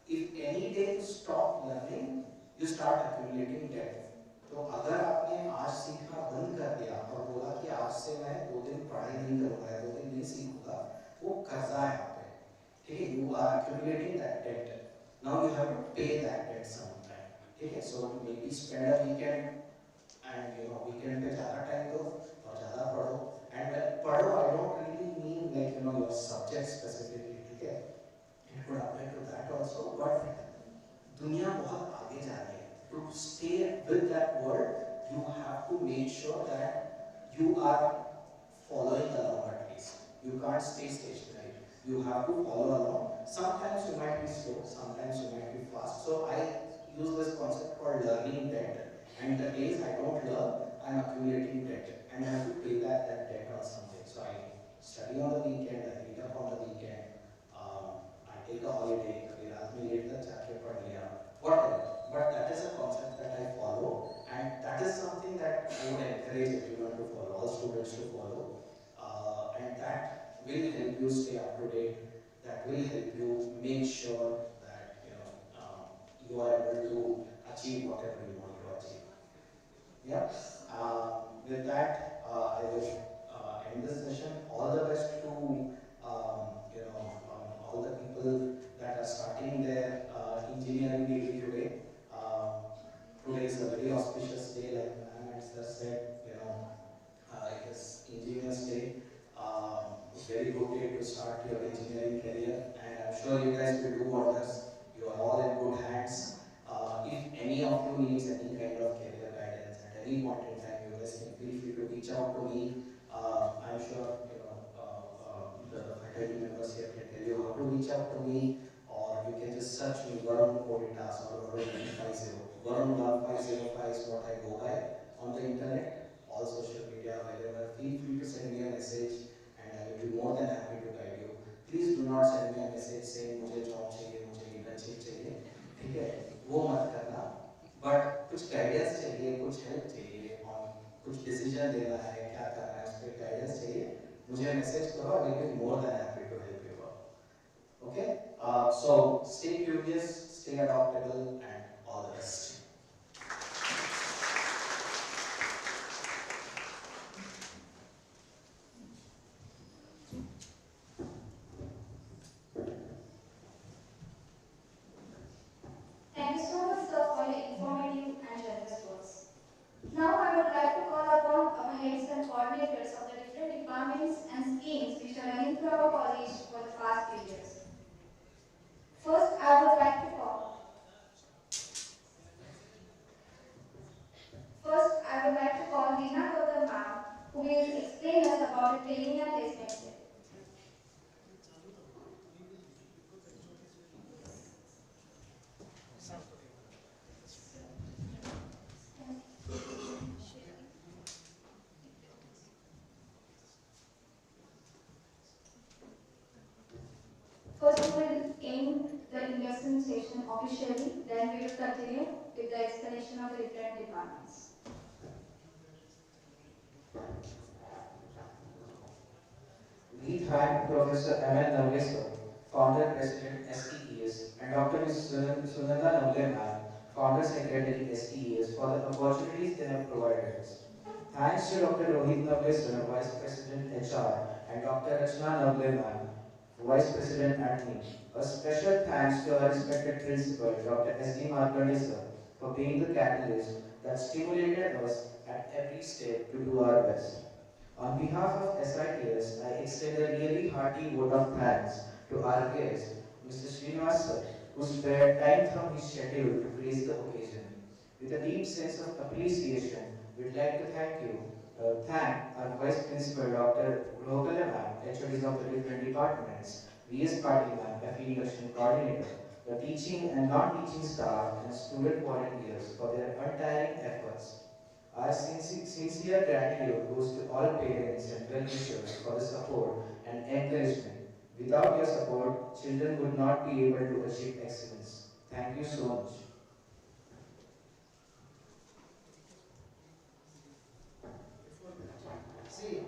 If any day you stop learning, you start accumulating debt. तो अगर आपने आज सीखना बंद कर दिया और बोला कि आज से मैं 2 दिन पढ़ाई नहीं करूँगा या 2 दिन नहीं सीखूंगा, वो कर्जा है आप पे, ठीक है? You are accumulating that debt. Now you have to pay that debt sometime, ठीक है? So maybe spend a weekend and weekend पे ज़्यादा टाइम दो और ज़्यादा पढ़ो. And when पढ़ो, I don't really mean like your subject specifically, ठीक है? It could apply to that also, but दुनिया बहुत आगे जा रही है. To stay with that world, you have to make sure that you are following along at least. You can't stay stationary. You have to follow along. Sometimes you might be slow, sometimes you might be fast. So I use this concept called learning debt. And the days I don't learn, I'm accumulating debt. And I have to pay that debt on something. So I study on the weekend, I read up on the weekend. I take a holiday, कभी रात में late तक जाके पढ़ लिया, whatever. But that is a concept that I follow, and that is something that I would encourage everyone to follow, all students to follow, and that will help you stay up to date. That will help you make sure that you are able to achieve whatever you want to achieve. Yeah. With that, I will end this session. All the best to all the people that are starting their engineering degree today. Today is a very auspicious day, like Ma'am has just said. It is Engineers Day. Very good day to start your engineering career, and I'm sure you guys will do wonders. You are all in good hands. If any of you needs any kind of career guidance at any point in time, you guys can feel free to reach out to me. I'm sure the faculty members here can tell you how to reach out to me, or you can just search me Varun Koditas or Varun 150. Varun 1505 is what I go by on the internet, all social media, wherever. Feel free to send me a message, and I will be more than happy to guide you. Please do not send me a message saying मुझे job चाहिए, मुझे internship चाहिए, ठीक है? वो मत करना. But कुछ गाइडेंस चाहिए, कुछ हेल्प चाहिए, और कुछ डिसीजन लेना है, क्या करना है, उस पर गाइडेंस चाहिए, मुझे मैसेज करो. I will be more than happy to help you out. Okay? So stay curious, stay adaptable, and all the best. Thank you so much, sir, for your informative and generous words. Now I would like to call upon our heads and coordinators of the different departments and schemes which are running through our college for the past few years. First, I would like to call. First, I would like to call Reena Gautam ma'am, who will explain us about the training and placement center. First, we will end the induction session officially, then we will continue with the explanation of the different departments. We thank Professor M.N. Narhe, Founder President STES, and Dr. Ms. Sunanda Navle ma'am, Founder Secretary STES, for the opportunities they have provided us. Thanks to Dr. Rohit Navle, Vice President HR, and Dr. Rachna Navle ma'am, Vice President Admin. A special thanks to our respected Principal, Dr. S.D. Markande sir, for being the catalyst that stimulated us at every step to do our best. On behalf of SITS, I extend a really hearty vote of thanks to our guest, Mr. Srinivas sir, who spared time from his schedule to grace the occasion. With a deep sense of appreciation, we'd like to thank our Vice Principal, Dr. Gokala ma'am, HODs of the different departments, VS Patil ma'am, FE Induction Coordinator, the teaching and non-teaching staff and student volunteers for their untiring efforts. Our sincere gratitude goes to all parents and well-wishers for the support and encouragement. Without your support, children would not be able to achieve excellence. Thank you so much. See,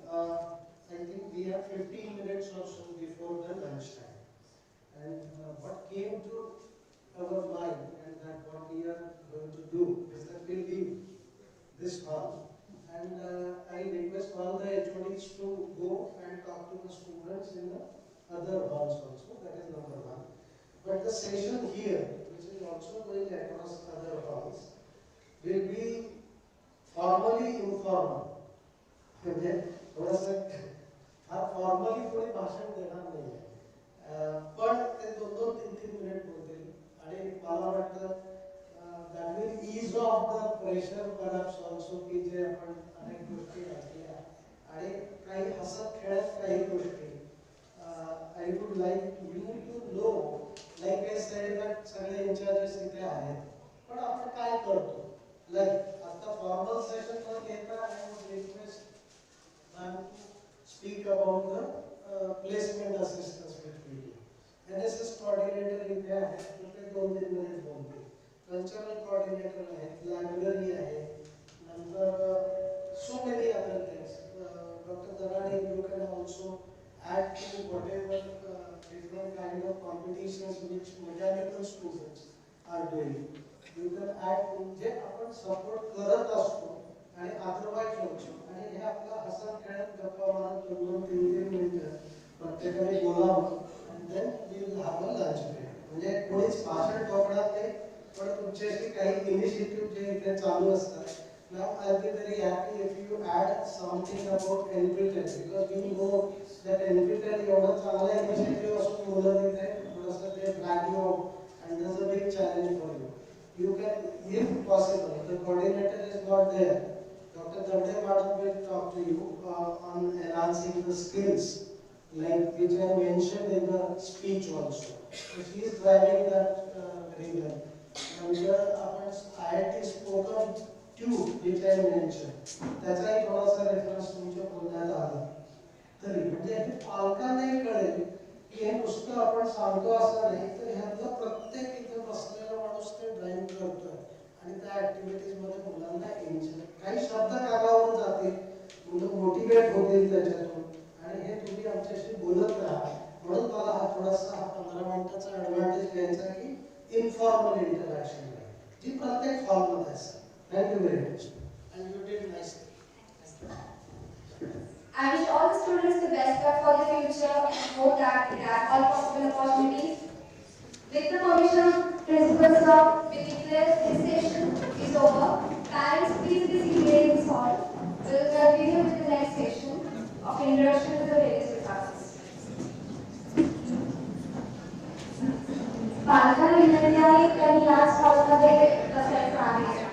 I think we have 15 minutes or so before the lunchtime. And what came to our mind and that what we are going to do is that we'll leave this hall. And I request all the HODs to go and talk to the students in the other halls also. That is number one. But the session here, which is also going across other halls, will be formally informal. म्हणजे थोडंसं फार formally कोणी भाषण देणार नाही आहे पण ते 2-2, 3-3 minute बोलतील आणि मला वाटतं that will ease off the pressure perhaps also की जे आपण अनेक गोष्टी ऐकल्या आणि काही हसत खेळत काही गोष्टी I would like you to know like I said that सगळे इन्चार्जेस इथे आहेत पण आपण काय करतो लाईक आता फॉर्मल सेशन न घेता I would request speak about the placement assistance which we do. NSS coordinator इथे आहे, ते 2-3 मिनिट बोलते. Cultural coordinator आहे, library आहे, नंतर so many other things. Dr. Narhe, you can also add to whatever different kind of competitions which mechanical students are doing. You can add to जे आपण support करत असतो आणि अदरवाईज होतो आणि हे आपला हसत खेळत गप्पा मारत 2-3 मिनिटं प्रत्येकाने बोलावं आणि then we will have a lunch break म्हणजे कोणीच भाषण ठोकणार नाही पण तुमच्याशी काही इनिशिएटिव्ह जे इथे चालू असतात नाव I will be very happy if you add something about NPTEL because we know that NPTEL एवढं चांगला इनिशिएटिव्ह असून मुलं तिथे थोडंसं ते drag you out and that's a big challenge for you can, if possible, the coordinator is not there. Dr. Narhe Madam will talk to you on enhancing the skills, like which I mentioned in the speech also. So she is driving that very well. And here, IIT spoken tube, which I mentioned. त्याचाही थोडासा reference तुमच्या बोलण्यात आला. तरी म्हणजे पालकांनाही कळेल की हे नुसतं आपण सांगतो असं नाही तर ह्यातलं प्रत्येक इथे बसलेला माणूस ते ड्राईव्ह करतोय आणि त्या ऍक्टिव्हिटीज मध्ये मुलांना एन्जॉय काही शब्द कानावरून जातील मुलं मोटिवेट होतील त्याच्यातून आणि हे तुम्ही आमच्याशी बोलत राहा म्हणून मला हा थोडासा 15 मिनिटाचा ऍडव्हान्टेज घ्यायचा की इन्फॉर्मल इंटरॅक्शन जी प्रत्येक फॉर्ममध्ये असते thank you very much and you did nicely I wish all the students the best luck for the future and hope that they have all possible opportunities. With the permission of Principal Sir, we declare this session is over. Parents, please be seated in this hall. We will continue with the next session of introduction to the various departments. पालकांना विनंती आहे त्यांनी याच हॉलमध्ये बसायचं आहे.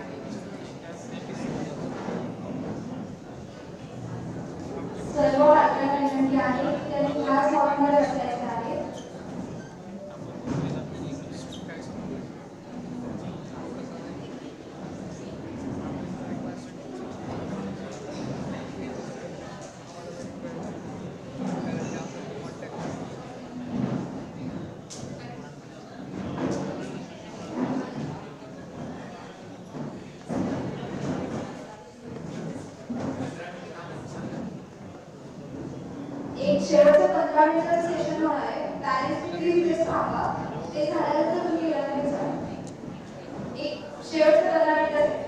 सर्व पालकांना विनंती आहे त्यांनी ह्याच हॉलमध्ये बसायचे आहे. एक शेवटचं 15 मिनिटाचं सेशन होणार आहे. पॅरेंट्स प्लीज इथेच थांबा. ते झाल्यानंतर तुम्ही गेल्यानंतर जा. एक शेवटचं 15 मिनिटाचं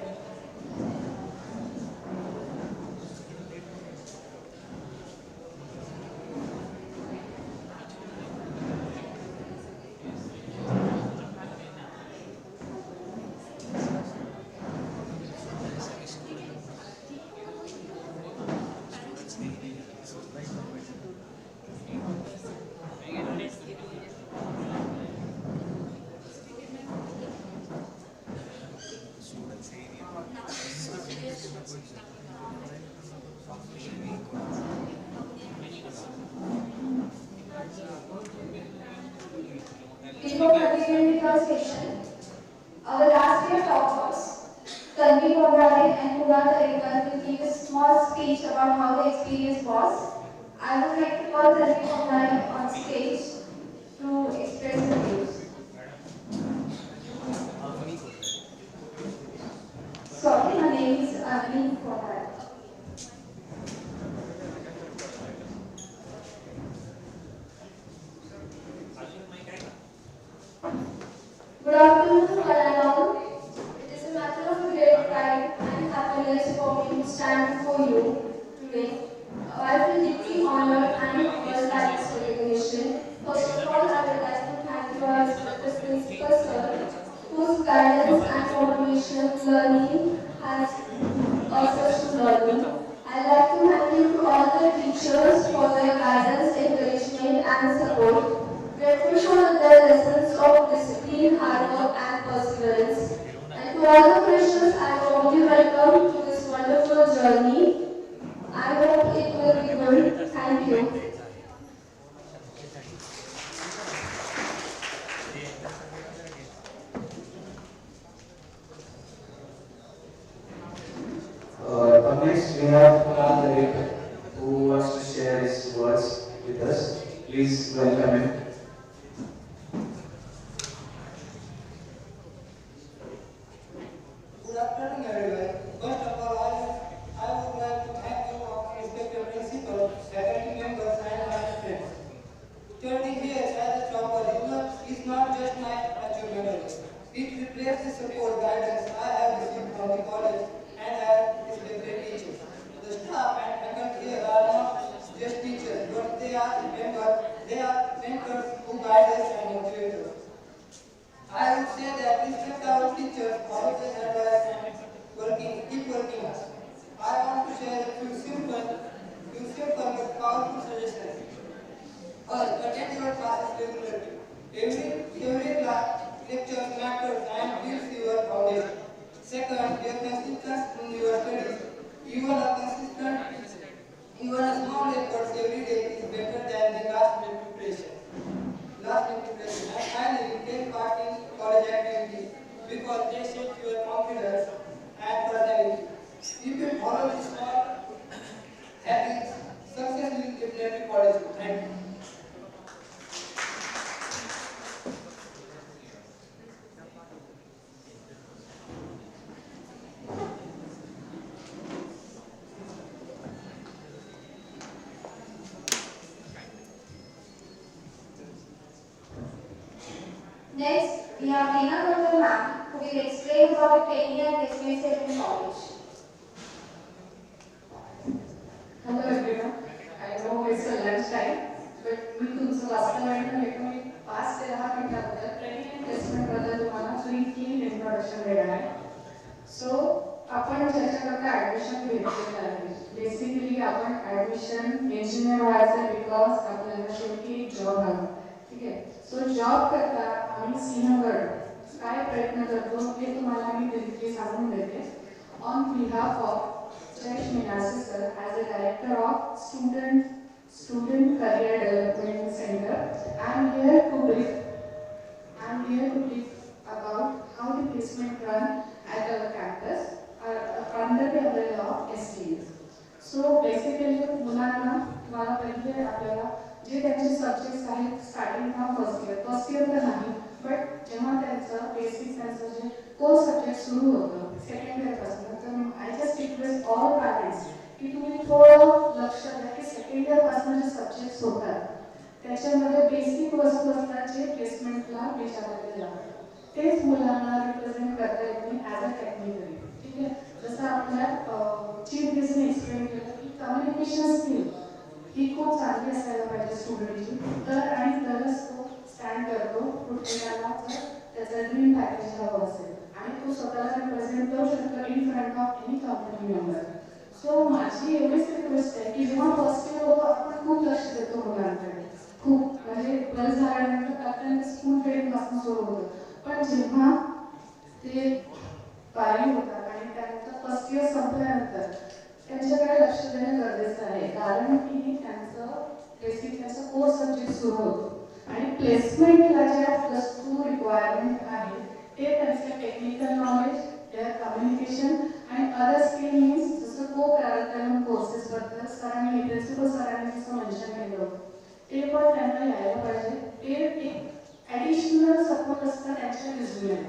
before continuing with our session, our last year toppers Tanvi Bondare and Kunal Tarikan will give a small speech about how the experience was. I would like to call Tanvi Bondare on stage to express her views. Sorry, her name is Tanvi Bondare. Good afternoon, one and all. It is a matter of great pride and happiness for me to stand before you today. I feel deeply honored and humbled by this recognition. First of all, I would like to thank you, our respected principal sir, whose guidance and motivation learning has caused us to learning. I'd like to thank you to all the teachers for their guidance, encouragement, and support. Grateful for their lessons of discipline, hard work, and perseverance. And to all the freshers, I warmly welcome to this wonderful journey. I hope it will be good. Thank you. Up next, we have Kunal Tarikan, who wants to share his words with us. Please welcome him. Good afternoon, everyone. First of all, I would like to thank you, respected principal, faculty members, and my friends. Turning here as a chopper is not just my achievement. It reflects the support guidance I have received from the college and have respected teachers. The staff and faculty here are not just teachers, but they are mentors who guide us and motivate us. I would say that respect our teachers, always advise and keep working us. I want to share a few simple but powerful suggestions. First, attend your classes regularly. Every class lecture matters and builds your foundation. Second, be consistent in your studies. Even a small efforts every day is better than the last minute preparation. And finally, take part in college activities because they shape your confidence and personality. If you follow these small habits, success will definitely follow you. Thank you. Next, we have Reena Gautam ma'am, who will explain about training and placement in college. Hello everyone. I know it's a lunch time, but मी तुमचं वाचलं आणि मी 5 ते 10 मिनिटांबद्दल training आणि placement बद्दल तुम्हाला briefly introduction देणार आहे. सो आपण चर्चा करता ऍडमिशन घेतलेलं आहे. बेसिकली आपण ऍडमिशन इंजिनियर व्हायचं बिकॉज आपल्याला शेवटी एक जॉब हवा. ठीक आहे. सो जॉब करता आम्ही सिंहगड काय प्रयत्न करतो हे तुम्हाला मी ब्रीफली सांगून देते. On behalf of Jaish Minasi sir, as a director of Student Career Development Center, I am here to brief about how the placement run at our campus under the umbrella of STS. So basically, मुलांना तुम्हाला पहिले आपल्याला जे त्यांचे subjects आहेत starting from first year तर नाही, but जेव्हा त्यांचं बेसिक त्यांचं जे कोर्स सब्जेक्ट सुरू होतं सेकंड इयरपासून, तर I just request all parents की तुम्ही थोडं लक्ष द्या की सेकंड इयरपासून जे सब्जेक्ट्स होतात त्याच्यामध्ये बेसिक वस्तू असतात जे प्लेसमेंटला विचारले जातात. तेच मुलांना रिप्रेझेंट करता येत नाही ॲज अ टेक्निकली. ठीक आहे. जसं आपल्या चीफ गेस्टने एक्सप्लेन केलं की कम्युनिकेशन स्किल ही खूप चांगली असायला पाहिजे स्टुडंटची, तर आणि तरच तो स्टँड करतो कुठल्याला जर त्याचा ड्रीम पॅकेज हवं असेल आणि तो स्वतःला रिप्रेझेंट करू शकतो in front of any company member. So माझी एवढीच रिक्वेस्ट आहे की जेव्हा फर्स्ट इयर होतो आपण खूप लक्ष देतो मुलांकडे, खूप म्हणजे 12th झाल्यानंतर आपण स्कूल ट्रेनपासून सुरू होतं, पण जेव्हा ते 12वी होतात आणि त्यानंतर फर्स्ट इयर संपल्यानंतर त्यांच्याकडे लक्ष देणं गरजेचं आहे, कारण की त्यांचं बेसिक त्यांचा कोर्स सब्जेक्ट सुरू होतो आणि प्लेसमेंटला ज्या वस्तू रिक्वायरमेंट आहे ते त्यांचं technical knowledge their communication and other skill means जसं co-curriculum courses बद्दल सरांनी प्रिन्सिपल सरांनी जसं मेन्शन केलं होतं ते पण त्यांना यायला पाहिजे. ते एक ॲडिशनल सपोर्ट असतं त्यांच्या रिझ्युमेला.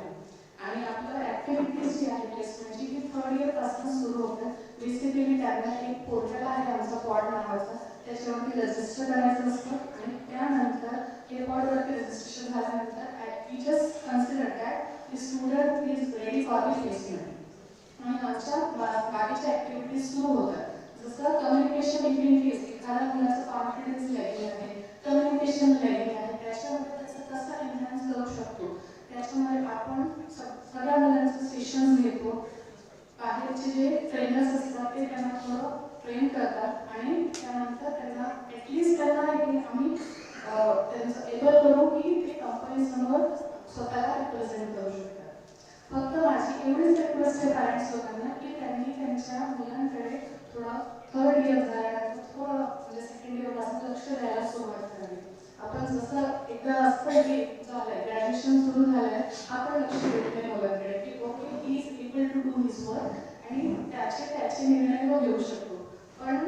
आणि आपलं ॲक्टिव्हिटीज जी आहे प्लेसमेंटची ती 3rd इयरपासून सुरू होते. बेसिकली त्यांना एक पोर्टल आहे आमचा पॉड नावाचा, त्याच्यावरती रजिस्टर करायचं असतं आणि त्यानंतर हे पॉडवरती रजिस्ट्रेशन झाल्यानंतर we just consider that the student is ready for the placement. आणि आमच्या बाकीच्या ॲक्टिव्हिटीज सुरू होतात. जसं कम्युनिकेशन इव्हेंटीज, एखाद्या मुलाचं कॉन्फिडन्स लेवल आहे, कम्युनिकेशन लेवल आहे, त्याच्यामध्ये त्याचं कसं एन्हान्स करू शकतो, त्याच्यामध्ये आपण सगळ्या मुलांचं सेशन्स घेतो. बाहेरचे जे ट्रेनर्स असतात ते त्यांना थोडं ट्रेन करतात आणि त्यानंतर त्यांना ॲटलिस्ट त्यांना आम्ही त्यांचं एबल करू की ते कंपनीसमोर स्वतःला रिप्रेझेंट करू शकतात. फक्त माझी एवढीच रिक्वेस्ट आहे पॅरेंट्स लोकांना की त्यांनी त्यांच्या मुलांकडे थोडं 3rd इयर झाल्यानंतर थोडं म्हणजे 2nd इयरपासून लक्ष द्यायला सुरुवात करावी. आपण जसं एकदा असतं की झालंय ग्रॅज्युएशन सुरू झालंय, आपण लक्ष देत नाही मुलांकडे की okay he is able to do his work आणि त्याचे निर्णय तो घेऊ शकतो. पण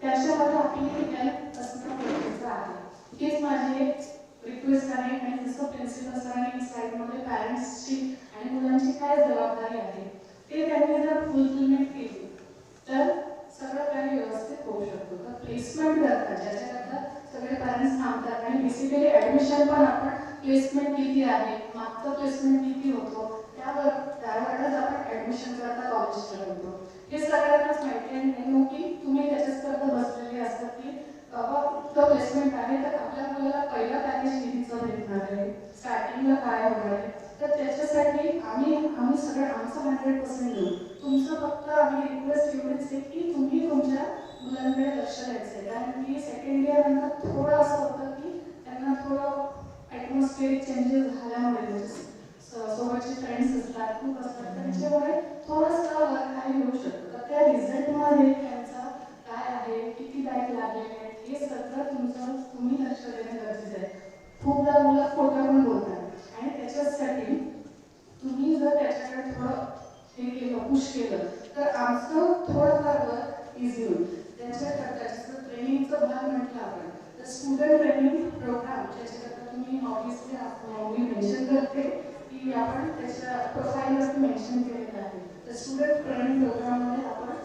त्याच्यामध्ये आपली हेल्प असणं गरजेचं आहे. हीच माझी एक रिक्वेस्ट आहे. आणि जसं प्रिन्सिपल सरांनी साईडमध्ये पॅरेंट्सची आणि मुलांची काय जबाबदारी आहे ते त्यांनी जर फुलफिलमेंट केली तर सगळं काही व्यवस्थित होऊ शकतो. तर प्लेसमेंट करतात ज्याच्याकरता सगळे पॅरेंट्स थांबतात आणि बेसिकली ॲडमिशन पण आपण प्लेसमेंट किती आहे, मागचं प्लेसमेंट किती होतो त्यावरच आपण ॲडमिशन करता कॉलेजला करतो. हे सगळ्यांनाच माहिती आहे. नाही की तुम्ही त्याच्याच करता बसलेले असतात की बाबा इतकं प्लेसमेंट आहे तर आपल्या मुलाला पहिला पॅकेज कितीचं भेटणार आहे, स्टार्टिंगला काय होणार आहे. तर त्याच्यासाठी आम्ही सगळं आमचं 100% देऊ. तुमचं फक्त आम्ही रिक्वेस्ट एवढीच आहे की तुम्ही तुमच्या मुलांकडे लक्ष द्यायचं आहे. कारण की 2nd इयर नंतर थोडं असं होतं की त्यांना थोडं ॲटमॉस्फिअरिक चेंजेस झाल्यामुळे सोबतचे फ्रेंड्स असतात, खूप असतात, त्यांच्यामुळे थोडंसं काही होऊ शकतं. तर त्या रिझल्टमध्ये त्यांचा काय आहे, किती बॅक लागलेले आहेत, हे सगळं तुम्ही लक्ष देणं गरजेचं आहे. खूपदा मुलं खोटं पण बोलतात आणि त्याच्यासाठी तुम्ही जर त्याच्याकडे थोडं हे केलं, पुश केलं तर आमचं थोडंफार वर्क इझी होईल. त्याच्याकरता जसं ट्रेनिंगचं भाग म्हटलं आपण तर स्टुडंट ट्रेनिंग प्रोग्राम ज्याच्याकरता तुम्ही ऑब्विसली मी मेन्शन करते की आपण त्याच्या प्रोफाईलवरती मेन्शन केलेलं आहे. तर स्टुडंट ट्रेनिंग प्रोग्राममध्ये आपण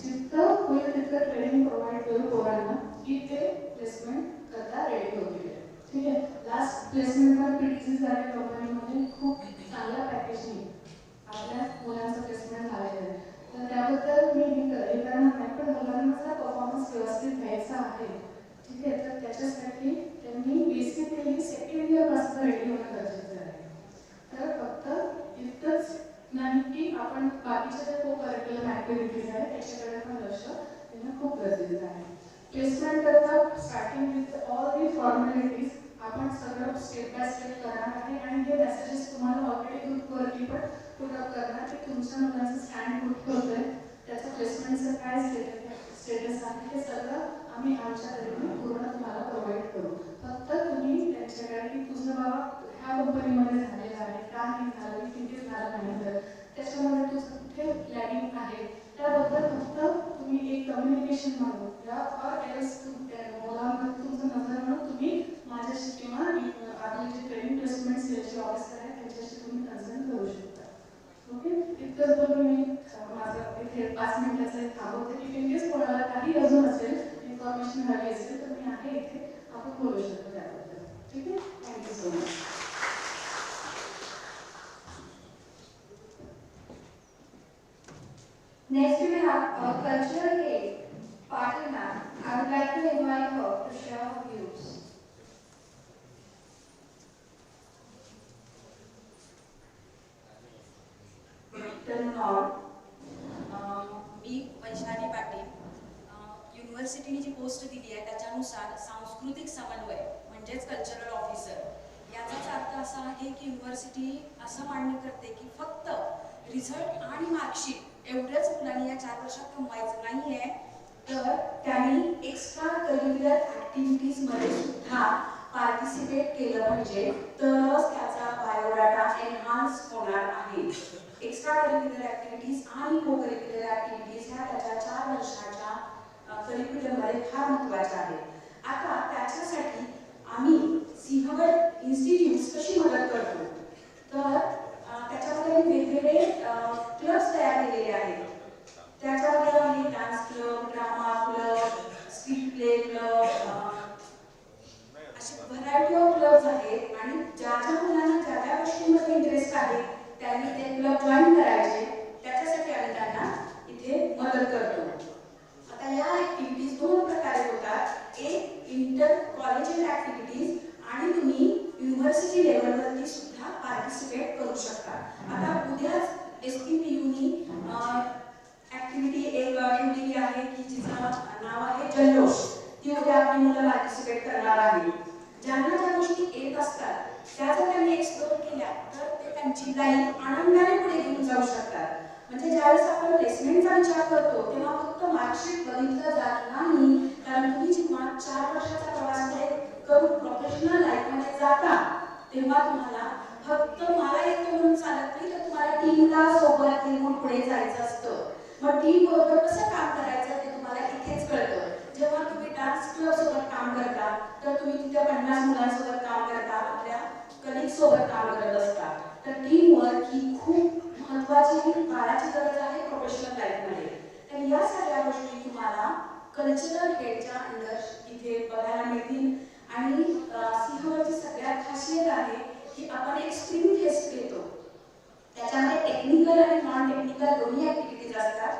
जितकं होईल तितकं ट्रेनिंग प्रोव्हाइड करू पोरांना की ते प्लेसमेंट करता रेडी होतील. ठीक आहे. लास्ट प्लेसमेंटवर PTC झाले कंपनीमध्ये खूप चांगल्या पॅकेजने आपल्या मुलांचं प्लेसमेंट झालेलं आहे. तर त्याबद्दल मी हे करणार नाही, पण मुलांचा परफॉर्मन्स व्यवस्थित घ्यायचा आहे. ठीक आहे. तर त्याच्यासाठी त्यांनी बेसिकली 2nd इयरपासून रेडी होणं गरजेचं आहे. तर फक्त इतकंच नाही की आपण बाकीच्या ज्या को-करिक्युलम ॲक्टिव्हिटीज आहेत त्याच्याकडे पण लक्ष देणं खूप गरजेचं आहे. प्लेसमेंट करता starting with all the formalities आपण सगळं स्टेप बाय स्टेप करणार आहे. आणि हे मेसेजेस तुम्हाला ऑलरेडी ग्रुपवरती पण पुटअप करणार की तुमच्या मुलाचं स्टँड कुठे होतंय, त्याचं प्लेसमेंटचं काय स्टेटस आहे, हे सगळं आम्ही आमच्या तरीने पूर्ण तुम्हाला प्रोव्हाइड करू. फक्त तुम्ही त्यांच्याकडे की तुझं बाबा ह्या कंपनीमध्ये झालेलं आहे, का नाही झालं, किती झालं नाही, तर त्याच्यामध्ये तुझं कुठे लॅगिंग आहे त्याबद्दल फक्त तुम्ही एक कम्युनिकेशन म्हणून या मुलांमध्ये तुमचं नजर म्हणून तुम्ही माझ्याशी किंवा आपले जे ट्रेनिंग प्लेसमेंट सेलचे ऑफिसर आहेत त्यांच्याशी तुम्ही कन्सल्ट करू शकता. ओके. इतकंच बोलून मी माझं इथे 5 मिनिटाचं एक थांबवते की केस कोणाला काही अजून असेल इन्फॉर्मेशन हवी असेल तर मी आहे इथे, आपण बोलू शकतो त्याबद्दल. ठीक आहे. Thank you so much. Next we have our cultural head, Patil ma'am. I would like to invite her to share her views. मी वैशाली पाटील. युनिव्हर्सिटीने जी पोस्ट दिली आहे त्याच्यानुसार सांस्कृतिक समन्वय म्हणजेच कल्चरल ऑफिसर, याचाच अर्थ असा आहे की युनिव्हर्सिटी असं मान्य करते की फक्त रिझल्ट आणि मार्कशीट एवढंच मुलांनी या 4 वर्षात कमवायचं नाही आहे, तर त्यांनी एक्स्ट्रा करिक्युलर ॲक्टिव्हिटीजमध्ये सुद्धा पार्टिसिपेट केलं पाहिजे, तरच त्याचा बायोडाटा एनहान्स होणार आहे. एक्स्ट्रा करिक्युलर ऍक्टिव्हिटीज आणि को करिक्युलर ऍक्टिव्हिटीज ह्या त्याच्या 4 वर्षाच्या करिक्युलममध्ये फार महत्त्वाच्या आहेत. आता त्याच्यासाठी आम्ही सिंहगड इन्स्टिट्यूट कशी मदत करतो, तर त्याच्यामध्ये वेगवेगळे क्लब्स तयार केलेले आहेत. त्याच्यामध्ये आम्ही dance club, drama club, street play club, असे व्हरायटी ऑफ क्लब्स आहेत आणि ज्या मुलांना ज्या गोष्टींमध्ये इंटरेस्ट आहे त्यांनी ते क्लब जॉईन करायचे. त्याच्यासाठी आम्ही त्यांना इथे मदत करतो. आता या ऍक्टिव्हिटीज 2 प्रकारे होतात. एक इंटर कॉलेजियल ऍक्टिव्हिटीज आणि तुम्ही युनिव्हर्सिटी लेवलवरती सुद्धा पार्टिसिपेट करू शकता. आता उद्याच SPPUनी ऍक्टिव्हिटी एक ठेवलेली आहे की जिचं नाव आहे जल्लोष. ती उद्या आपली मुलं पार्टिसिपेट करणार आहे. ज्यांना ज्या गोष्टी येत असतात त्या जर त्यांनी एक्सप्लोर केल्या तर ते त्यांची लाईफ आनंदाने पुढे घेऊन जाऊ शकतात. म्हणजे ज्यावेळेस आपण प्लेसमेंटचा विचार करतो तेव्हा फक्त मार्कशीट बघितलं जात नाही, कारण तुम्ही जेव्हा 4 वर्षाचा प्रवास करून प्रोफेशनल लाईफमध्ये जाता तेव्हा तुम्हाला फक्त मला येतं म्हणून चालत नाही, तर तुम्हाला टीमला सोबत घेऊन पुढे जायचं असतं. मग टीम बरोबर कसं काम करायचं ते तुम्हाला इथेच कळतं. जेव्हा तुम्ही डान्स क्लब सोबत काम करता तर तुम्ही तिथे 50 मुलांसोबत काम करता, आपल्या कलिग सोबत काम करत असता. तर टीम वर्क ही खूप महत्त्वाची काळाची गरज आहे प्रोफेशनल लाईफमध्ये. तर या सगळ्या गोष्टी तुम्हाला कल्चरल हेडच्या अंडर इथे बघायला मिळतील. आणि सिंहगडची सगळ्यात खासियत आहे की आपण एक स्प्रिंग फेस्ट घेतो. त्याच्यामध्ये टेक्निकल आणि नॉन टेक्निकल दोन्ही ऍक्टिव्हिटीज असतात.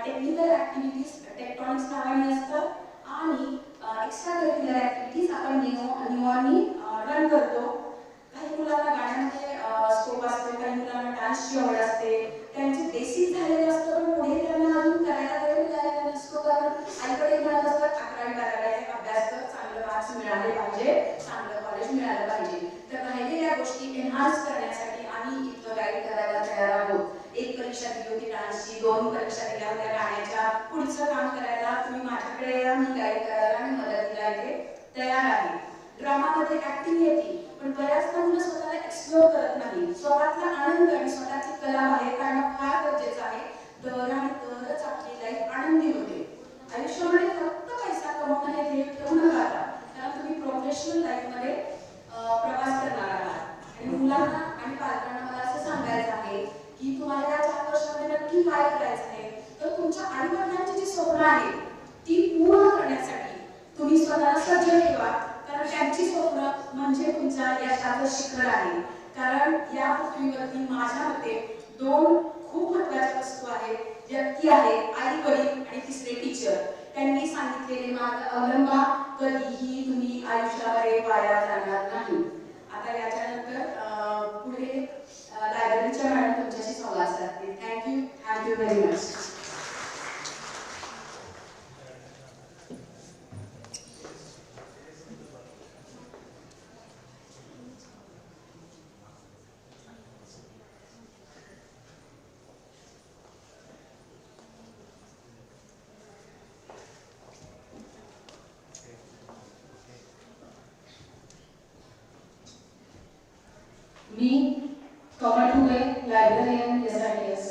टेक्निकल ऍक्टिव्हिटीज टेक्टॉनिक्स नावाने असतात आणि एक्स्ट्रा करिक्युलर ऍक्टिव्हिटीज आपण नियमांनी रन करतो. काही मुलांना गाण्यामध्ये स्कोप असते, काही मुलांना डान्सची आवड असते, त्यांचे बेसिक झालेले असतं पण पुढे त्यांना अजून करायला वेळ मिळालेला नसतो, कारण आईकडे म्हणत असतात 11वी-12वी अभ्यास कर, चांगलं मार्क्स मिळाले पाहिजे, चांगलं कॉलेज मिळालं पाहिजे. तर राहिलेल्या गोष्टी एनहान्स करण्यासाठी आम्ही इथं गाईड करायला तयार आहोत. एक परीक्षा दिली होती डान्सची, 2 परीक्षा दिल्या होत्या गाण्याच्या. पुढचं काम करायला तुम्ही माझ्याकडे या, मी गाईड करायला आणि मदतीला इथे तयार आहे. ड्रामामध्ये ऍक्टिंग येते पण बऱ्याचदा मुलं स्वतःला एक्सप्लोर करत नाही. स्वतःचा आनंद आणि स्वतःची कला बाहेर काढणं फार गरजेचं आहे. तरच आपली लाईफ आनंदी होते. आयुष्यामध्ये फक्त पैसा कमवणं हे ध्येय ठेवू नका, कारण तुम्ही प्रोफेशनल लाईफमध्ये प्रवास करणार आहात. आणि मुलांना आणि पालकांना मला असं सांगायचं आहे की तुम्हाला या 4 वर्षामध्ये नक्की काय करायचं आहे, तर तुमच्या आई वडिलांची जी स्वप्न आहेत ती पूर्ण करण्यासाठी तुम्ही स्वतःला सज्ज ठेवा, कारण त्यांची स्वप्न म्हणजे तुमच्या यशाचं शिखर आहे. कारण या पृथ्वीवरती माझ्या मते 2 खूप महत्त्वाच्या वस्तू आहेत, व्यक्ती आहे, आई वडील आणि तिसरे टीचर. त्यांनी सांगितलेले मार्ग अवलंबा, कधीही तुम्ही आयुष्यामध्ये वाया जाणार नाही. आता याच्यानंतर पुढे लायब्ररीच्या मॅडम तुमच्याशी संवाद साधतील. Thank you very much. मी कमठुळे लायब्ररियन SITS.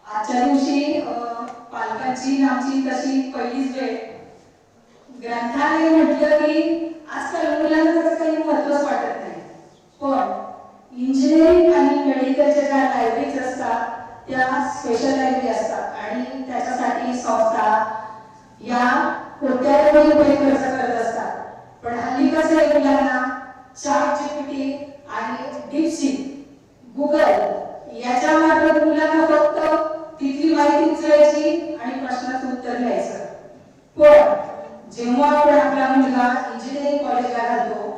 आजच्या दिवशी पालकांची आमची तशी पहिलीच भेट. ग्रंथालय म्हटलं की आजकाल मुलांना त्याचं काही महत्त्वच वाटत नाही, पण इंजिनिअरिंग आणि मेडिकलच्या ज्या लायब्ररीज असतात त्या स्पेशल लायब्ररी असतात आणि त्याच्यासाठी संस्था या कोट्यावधी रुपये खर्च करत असतात. पण हल्ली कसं आहे, मुलांना ChatGPT आणि DeepSeek, Google याच्या मार्फत मुलांना फक्त तिथली माहिती उचलायची आणि प्रश्नाचं उत्तर लिहायचं. पण जेव्हा आपण आपला मुलगा इंजिनिअरिंग कॉलेजला घालतो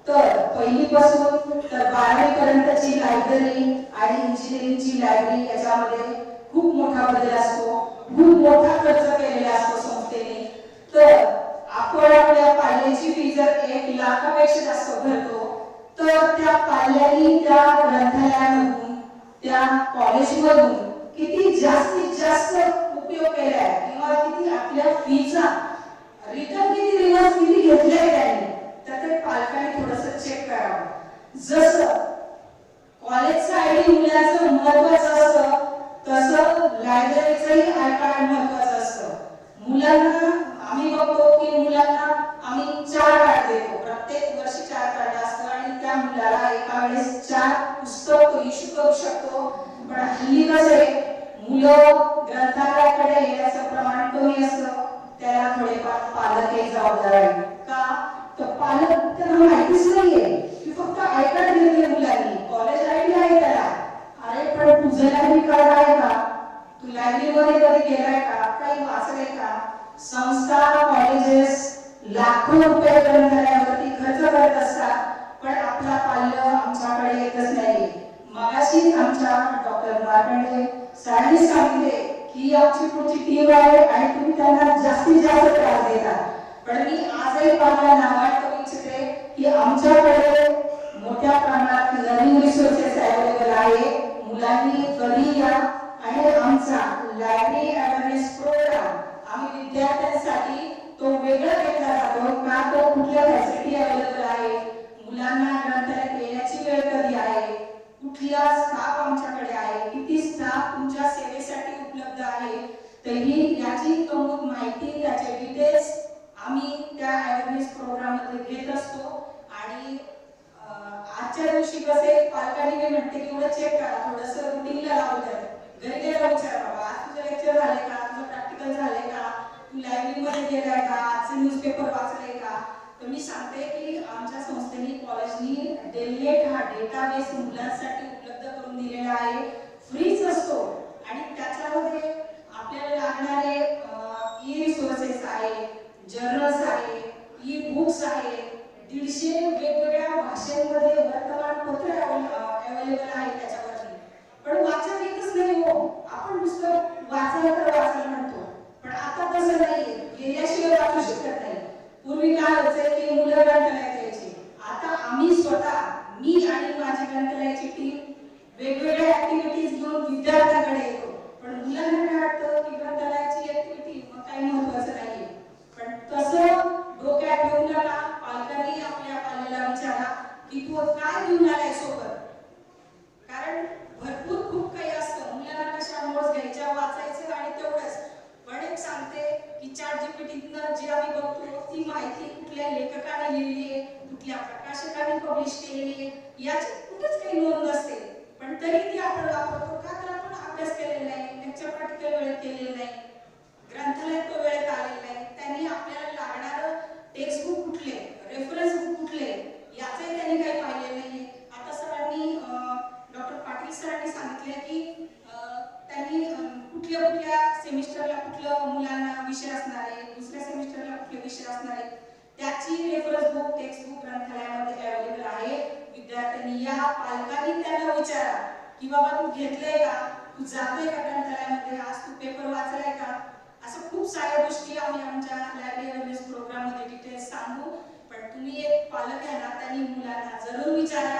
तर पहिलीपासून तर 12वी पर्यंतची लायब्ररी आणि इंजिनिअरिंगची लायब्ररी याच्यामध्ये खूप मोठा बदल असतो, खूप मोठा खर्च केलेला असतो संस्थेने. तर आपण आपल्या पाल्याची फी जर 1 लाखापेक्षा जास्त भरतो तर त्या पाल्याने त्या ग्रंथालयामधून त्या कॉलेजमधून किती जास्तीत जास्त उपयोग केलाय किंवा किती आपल्या फीचा रिटर्न किती दिवस किती घेतलाय त्यांनी, तर ते पालकांनी थोडंसं चेक करावं. जसं कॉलेजचं आयडी मुलाचं महत्वाचं असतं तसं लायब्ररीचंही आय कार्ड महत्वाचं असतं. मुलांना आम्ही बघतो की मुलांना आम्ही 4 कार्ड देतो, प्रत्येक वर्षी 4 कार्ड असतं आणि त्या मुलाला एका वेळेस 4 पुस्तक इश्यू करू शकतो. पण हल्ली कसं आहे, मुलं ग्रंथालयाकडे येण्याचं प्रमाण कमी असतं. त्याला थोडेफार पालकही जबाबदार आहे का, तर पालक त्यांना माहितीच नाहीये की फक्त आय कार्ड घेतले मुलांनी, कॉलेज आयडी आहे त्याला. अरे पण तुझं लायब्ररी कार्ड आहे का, तू लायब्ररीमध्ये कधी गेलाय का, काही वाचलंय का. संस्था कॉलेजेस लाखो रुपये ग्रंथालयावरती खर्च करत असतात, पण आपला पाल्य आमच्याकडे येतच नाही. मगाशीच आमच्या डॉक्टर नारहे सरांनी सांगितले की आमची पुढची टीम आहे आणि तुम्ही त्यांना जास्तीत जास्त त्रास देतात. पण मी आजही पाल्यांना वाटतो इच्छिते की आमच्याकडे मोठ्या प्रमाणात लर्निंग रिसोर्सेस अवेलेबल आहे. मुलांनी कधी या आणि आमचा लायब्ररी अवेअरनेस प्रोग्राम आम्ही विद्यार्थ्यांसाठी तो वेगळा घेतला जातो का, तो कुठल्या फॅसिलिटी अवेलेबल आहे, मुलांना ग्रंथालयात येण्याची वेळ कधी आहे, कुठला स्टाफ आमच्याकडे आहे, किती स्टाफ तुमच्या सेवेसाठी उपलब्ध आहे, तरी याची कमूत माहिती, त्याचे डिटेल्स आम्ही त्या अवेअरनेस प्रोग्राम मध्ये घेत असतो. आणि आजच्या दिवशी कसे पालकांनी मी म्हणते की एवढं चेक करा, थोडंसं रुटीनला लावलं, घरी गेला विचार बाबा आज तुझं लेक्चर झाले का, तुझं प्रॅक्टिकल झाले का, तू लायब्ररीमध्ये गेलाय का, आजचे न्यूजपेपर वाचले का. तर मी सांगते की आमच्या संस्थेने कॉलेजनी डेलिएट हा डेटाबेस मुलांसाठी उपलब्ध करून दिलेला आहे, फ्रीच असतो. आणि त्याच्यामध्ये आपल्याला लागणारे ई रिसोर्सेस आहे, जर्नल्स आहे, ई बुक्स आहे, 150 वेगवेगळ्या भाषेमध्ये वर्तमानपत्र अवेलेबल आहे त्याच्यावरती. पण वाचन येतच नाही हो, आपण पुस्तक वाचायला तर वाचायला म्हणतो, पण आता तसं नाहीये, गेल्याशिवाय वाचू शकत नाही. पूर्वी काय व्हायचं की मुलं ग्रंथालयात यायची, आता आम्ही स्वतः, मी आणि माझी ग्रंथालयाची टीम वेगवेगळ्या ऍक्टिव्हिटीज घेऊन विद्यार्थ्यांकडे येतो. पण मुलांना काय वाटतं की ग्रंथालयाची ऍक्टिव्हिटी मग काही महत्वाचं नाहीये. पण तसं डोक्यात घेऊन नका, पालकांनी आपल्या पाल्याला विचारा की तू काय घेऊन आलाय सोबत, कारण भरपूर खूप काही असतं. मुलांना कशा नोट्स घ्यायच्या, वाचायचं आणि तेवढंच. पण एक सांगते की ChatGPTनं जे आम्ही बघतो ती माहिती कुठल्या लेखकाने लिहिली आहे, कुठल्या प्रकाशकाने पब्लिश केलेली आहे, याची कुठेच काही नोंद नसते. पण तरी ती आपण वापरतो का, तर आपण अभ्यास केलेला नाही, लेक्चर प्रॅक्टिकल वेळेत केलेलं नाही, ग्रंथालयात तो वेळेत आलेला नाही. त्यांनी आपल्याला लागणारं टेक्स्ट बुक कुठले, रेफरन्स बुक कुठले, याचंही त्यांनी काही पाहिलेलं नाही. आता सरांनी डॉक्टर पाटील सरांनी सांगितले की त्यांनी कुठल्या कुठल्या सेमिस्टरला कुठलं मुलांना विषय असणार आहे, दुसऱ्या सेमिस्टरला कुठले विषय असणार आहे, त्याची रेफरन्स बुक, टेक्स्ट बुक ग्रंथालयामध्ये अवेलेबल आहे. विद्यार्थ्यांनी या, पालकांनी त्यांना विचारा की बाबा तू घेतलंय का, तू जातोय का ग्रंथालयामध्ये, आज तू पेपर वाचलाय का. असं खूप साऱ्या गोष्टी आम्ही आमच्या लायब्ररी अवेअरनेस प्रोग्राम मध्ये डिटेल्स सांगू. पण तुम्ही एक पालक आहे ना, त्यांनी मुलांना जरूर विचारा.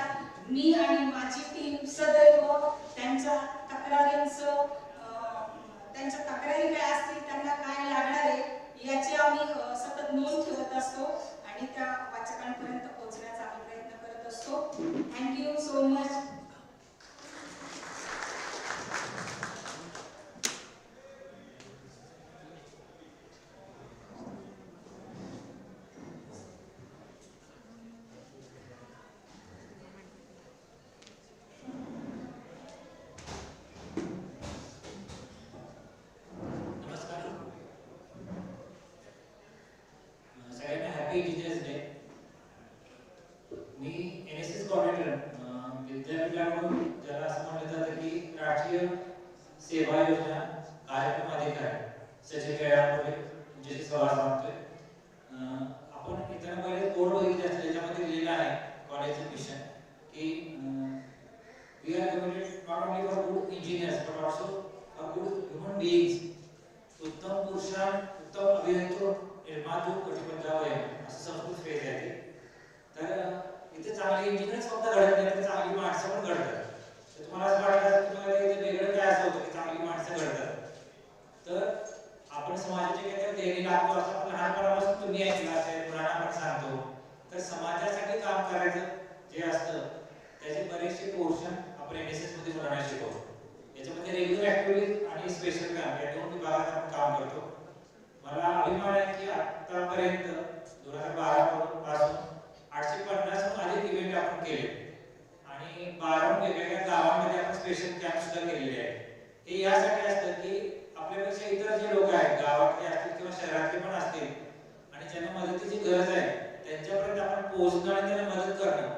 मी आणि माझी टीम सदैव त्यांच्या तक्रारींचं, त्यांच्या तक्रारी काय असतील, त्यांना काय लागणार आहे याची आम्ही सतत नोंद ठेवत असतो आणि त्या वाचकांपर्यंत पोहोचण्याचा आम्ही प्रयत्न करत असतो. Thank you so much. Happy teachers day. मी NSS कोऑर्डिनेटर विद्यापीठाकडून ज्याला असं म्हटलं जातं की राष्ट्रीय सेवा योजना कार्यक्रम अधिकारी सचिव केळापुरे तुमच्याशी संवाद साधतोय. आपण इथं पहिले बोर्ड बघितले असेल, त्याच्यामध्ये लिहिलं आहे कॉलेजचं मिशन की we are committed not only for good engineers but also for good human beings. उत्तम पुरुषां, उत्तम अभियंतो निर्माण कटिबद्धावर आहे असं संस्कृत फ्रेज आहे. तर इथे चांगले इंजिनियर्स फक्त घडत नाही, तर चांगली माणसं पण घडतात. तर तुम्हाला असं वाटतं की तुम्हाला इथे वेगळं काय असं होतं की चांगली माणसं घडतात. तर आपण समाजाचे काहीतरी देणी लागतो असं आपण लहानपणापासून तुम्ही ऐकलं असेल, मुलांना आपण सांगतो. तर समाजासाठी काम करायचं जे असतं पोर्शन आपण NSS मध्ये मुलांना शिकवतो. याच्यामध्ये रेग्युलर ऍक्टिव्हिटीज आणि स्पेशल कॅम्प या 2 विभागात आपण काम करतो. मला अभिमान आहे की आतापर्यंत 2012 पासून 850 अधिक इव्हेंट आपण केले आणि 12 वेगवेगळ्या गावांमध्ये आपण स्पेशल कॅम्प सुद्धा केलेले आहेत. हे यासाठी असतं की आपल्यापेक्षा इतर जे लोक आहेत गावातले असतील किंवा शहरातले पण असतील आणि ज्यांना मदतीची गरज आहे त्यांच्यापर्यंत आपण पोहोचणं आणि त्यांना मदत करणं,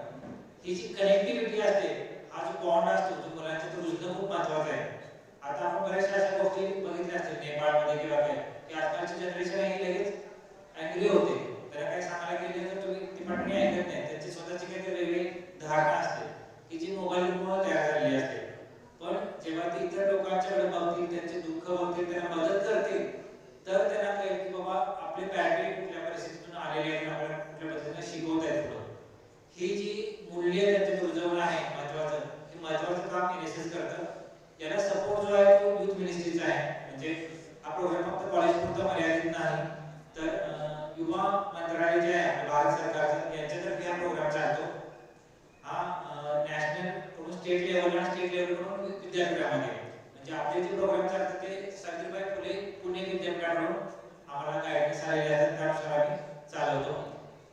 ही जी कनेक्टिव्हिटी असते, हा जो बॉन्ड असतो तो मुलांच्या रुजणं खूप महत्त्वाचं आहे. आता आपण बऱ्याचशा अशा गोष्टी बघितल्या असतील नेपाळमध्ये किंवा काय की आजकालची जनरेशन आहे ही लगेच अँग्री होते. त्याला काय सांगायला गेलं तर तुम्ही ती पटणी ऐकत नाही. त्यांची स्वतःची काहीतरी वेगळी धारणा असते की जी मोबाईलमुळे तयार झालेली असते. पण जेव्हा ती इतर लोकांच्याकडे बघतील, त्यांचे दुःख बघतील, त्यांना मदत करतील, तर त्यांना कळेल की बाबा आपले पॅरेंट कुठल्या परिस्थितीतून आलेले आहेत, आपल्याला कुठल्या पद्धतीने शिकवत आहेत पुढं. ही जी मूल्य त्यांचे रुजवणं आहे महत्त्वाचं काम NSS करतं. याला सपोर्ट जो आहे तो युथ मिनिस्ट्रीचा आहे. म्हणजे हा प्रोग्राम फक्त कॉलेज पुरता मर्यादित नाही, तर युवा मंत्रालय जे आहे भारत सरकारचं यांच्यातर्फे हा प्रोग्राम चालतो. हा नॅशनल कडून स्टेट लेवल आणि स्टेट लेवल कडून विद्यापीठामध्ये, म्हणजे आपले जे प्रोग्राम चालतात ते सावित्रीबाई फुले पुणे विद्यापीठाकडून आम्हाला गायडन्स आलेले आहेत, त्यानुसार आम्ही चालवतो.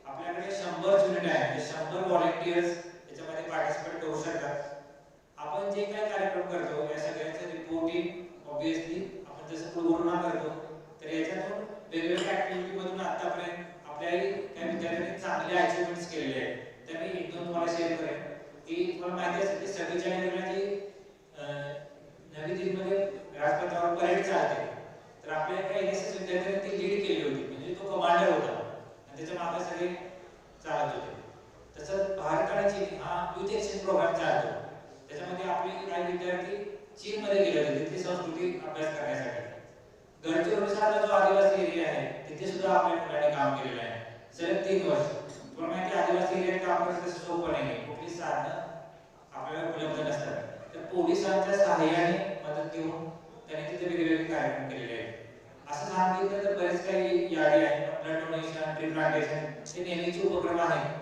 आपल्याकडे 100 युनिट आहे, म्हणजे 100 व्हॉलेंटियर्स याच्यामध्ये पार्टिसिपेट करू शकतात. आपण जे काही कार्यक्रम करतो या सगळ्यांचं रिपोर्टिंग ऑब्विसली आपण जसं पूर्वना करतो, तर याच्यातून वेगवेगळ्या ऍक्टिव्हिटी मधून आतापर्यंत आपल्याही काही विद्यार्थ्यांनी चांगले अचिव्हमेंट्स केलेले आहेत. तर मी 1-2 तुम्हाला शेअर करेन की तुम्हाला माहिती असेल की 26 जानेवारीला जी नवी दिल्लीमध्ये राजपथावर परेड चालते, तर आपल्या एका NSS विद्यार्थ्यांनी ती लीड केली होती. म्हणजे तो कमांडर होता आणि त्याच्या मागे सगळे चालत होते. तसंच भारत आणि चीन हा युथ एक्सचेंज प्रोग्राम चालतो. त्याच्यामध्ये आपले काही विद्यार्थी चीनमध्ये गेले होते तिथली संस्कृती अभ्यास करण्यासाठी. गडचिरोलीचा जो आदिवासी एरिया आहे तिथे सुद्धा आपल्या मुलांनी काम केलेलं आहे सलग 3 वर्ष. तुम्हाला माहिती आदिवासी एरियात काम करणं तसं सोपं नाही, कुठली साधनं आपल्याला उपलब्ध नसतात. तर पोलिसांच्या सहाय्याने मदत घेऊन त्यांनी तिथे वेगवेगळे कार्यक्रम केलेले आहेत. असं सांगितलं तर बरेच काही यादी आहे. ब्लड डोनेशन, ट्री प्लांटेशन हे नेहमीचे उपक्रम आहेत.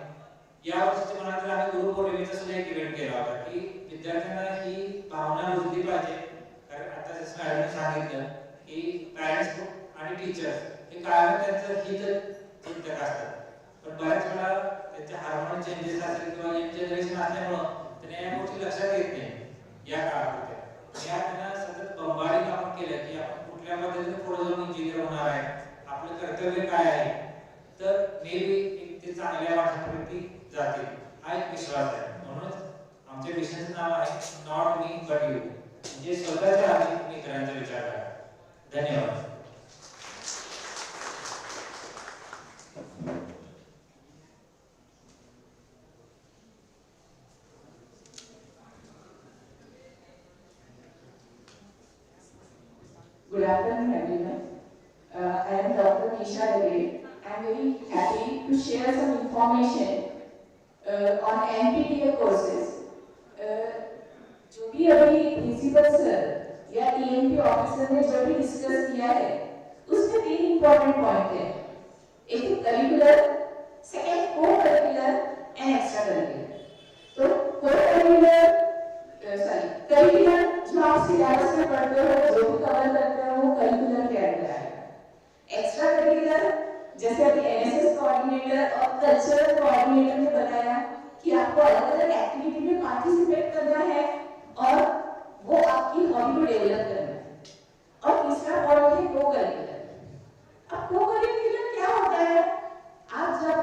या वर्षीच्या म्हणाल तर आम्ही गुरुपौर्णिमेचा सुद्धा एक इव्हेंट केला होता की विद्यार्थ्यांना ही भावना रुजली पाहिजे. कारण आता जसं मॅडमने सांगितलं की पॅरेंट्स आणि टीचर्स हे कायम त्यांचं हित चिंतक असतात, पण बऱ्याच वेळा त्यांचे हार्मोन चेंजेस असेल किंवा यंग जनरेशन असल्यामुळं त्यांना या गोष्टी लक्षात येत नाही या काळामध्ये. या त्यांना सतत बंबाडिंग आपण केलं की आपण कुठल्या पद्धतीने पुढे जाऊन इंजिनियर होणार आहे, आपलं कर्तव्य काय आहे, तर मे बी ते चांगल्या माणसापर्यंत जातील हा एक विश्वास आहे. म्हणूनच आमच्या मिशनचं नाव आहे नॉट मी बट यू, म्हणजे स्वतःच्या आधी मित्रांचा विचार करा. धन्यवाद. Good afternoon, everyone. I am Dr. Nisha Narhe. I am very happy to share some information on NPTEL courses. जो भी अभी प्रिंसिपल सर या ENP ऑफिसर ने जो भी डिस्कस किया है, उसमें 3 इम्पोर्टेंट पॉइंट है. एक तो करिकुलर, सेकंड को करिकुलर एंड एक्स्ट्रा करिकुलर. तो को करिकुलर जो आप सिलेबस में पढ़ते हो, जो भी कवर करते हो, वो करिकुलर के अंदर आएगा. एक्स्ट्रा करिकुलर जैसे अभी NSS कोऑर्डिनेटर और कल्चरल कोऑर्डिनेटर ने बताया कि आपको अलग-अलग एक्टिविटी में पार्टिसिपेट करना है और वो आपकी हॉबी को डेवलप करना है. और तीसरा पॉइंट है को करिकुलर. अब को करिकुलर क्या होता है? आप जब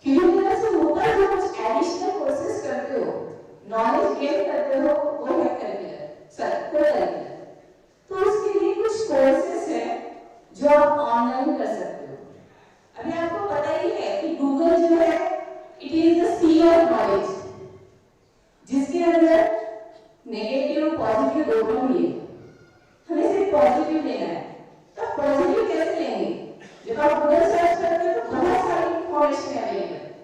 करिकुलर से ऊपर जो कुछ एडिशनल कोर्सेज करते हो, नॉलेज गेन करते हो, वो है करिकुलर, को करिकुलर. तो उसके लिए कुछ कोर्सेज हैं जो आप ऑनलाइन कर सकते हो. अभी आपको पता ही है कि गूगल जो है it is the sea of knowledge, जिसके अंदर नेगेटिव पॉजिटिव दोनों भी है. हमें सिर्फ पॉजिटिव लेना है. तो पॉजिटिव कैसे लेंगे? जब आप गूगल सर्च करते हो तो बहुत सारी इंफॉर्मेशन अवेलेबल है,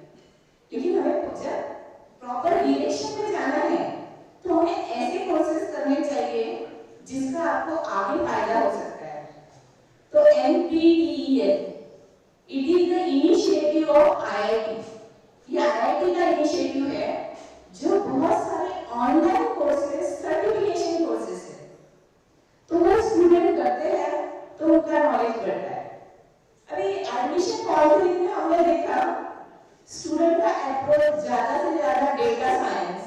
लेकिन हमें जब प्रॉपर डायरेक्शन में जाना है तो हमें ऐसे कोर्सेज करने चाहिए जिसका आपको आगे फायदा हो सकता है. तो NPTEL it is the initiative of IIT. ये IIT का इनिशिएटिव है जो बहुत सारे ऑनलाइन कोर्सेज सर्टिफिकेशन कोर्सेज है, तो वो स्टूडेंट करते हैं तो उनका नॉलेज बढ़ता है। अभी एडमिशन काउंसलिंग में हमने देखा स्टूडेंट का अप्रोच ज्यादा से ज्यादा data science,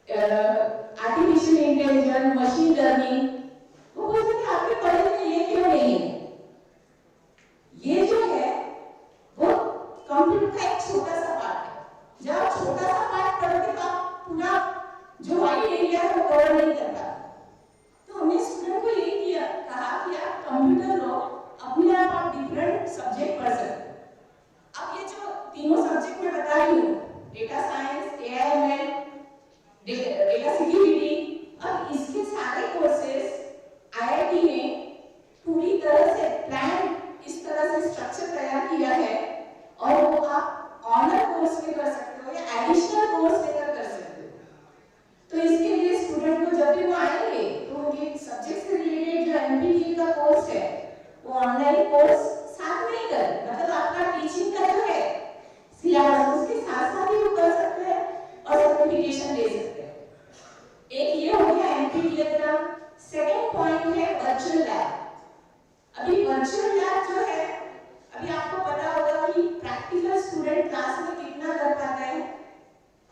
artificial intelligence, machine learning, वो बोलते हैं आपके पढ़ने में ये क्यों नहीं है। ये जो है वो कंप्यूटर का एक छोटा सा पार्ट है। जब आप छोटा सा पार्ट पढ़ोगे तो आप पूरा जो वाइड एरिया है वो कवर नहीं कर पाते। तो हमने स्टूडेंट को ये किया, कहा कि आप कंप्यूटर लो, अपने आप डिफरेंट सब्जेक्ट पढ़ सकते हो। अब ये जो तीनों सब्जेक्ट मैं बता रही हूँ, data science, AIML, data security, अब इसके सारे कोर्सेज आईआईटी ने पूरी तरह से प्लान इस तरह से स्ट्रक्चर तैयार किया है, और वो आप ऑनर कोर्स में कर सकते हो या एडिशनल कोर्स लेकर कर सकते हो। तो इसके लिए स्टूडेंट को जब भी वो आएंगे तो उनके सब्जेक्ट से रिलेटेड जो एमपीटीई का कोर्स है वो ऑनलाइन कोर्स साथ में ही कर, मतलब आपका टीचिंग का जो है सिलेबस उसके साथ साथ ही वो कर सकते हैं और सर्टिफिकेशन ले सकते हैं। एक ये हो गया एमपीटीई का। सेकंड पॉइंट है वर्चुअल लैब। अभी वर्चुअल लैब जो है, अभी आपको पता होगा कि प्रैक्टिकल स्टूडेंट क्लास में कितना कर पाता है।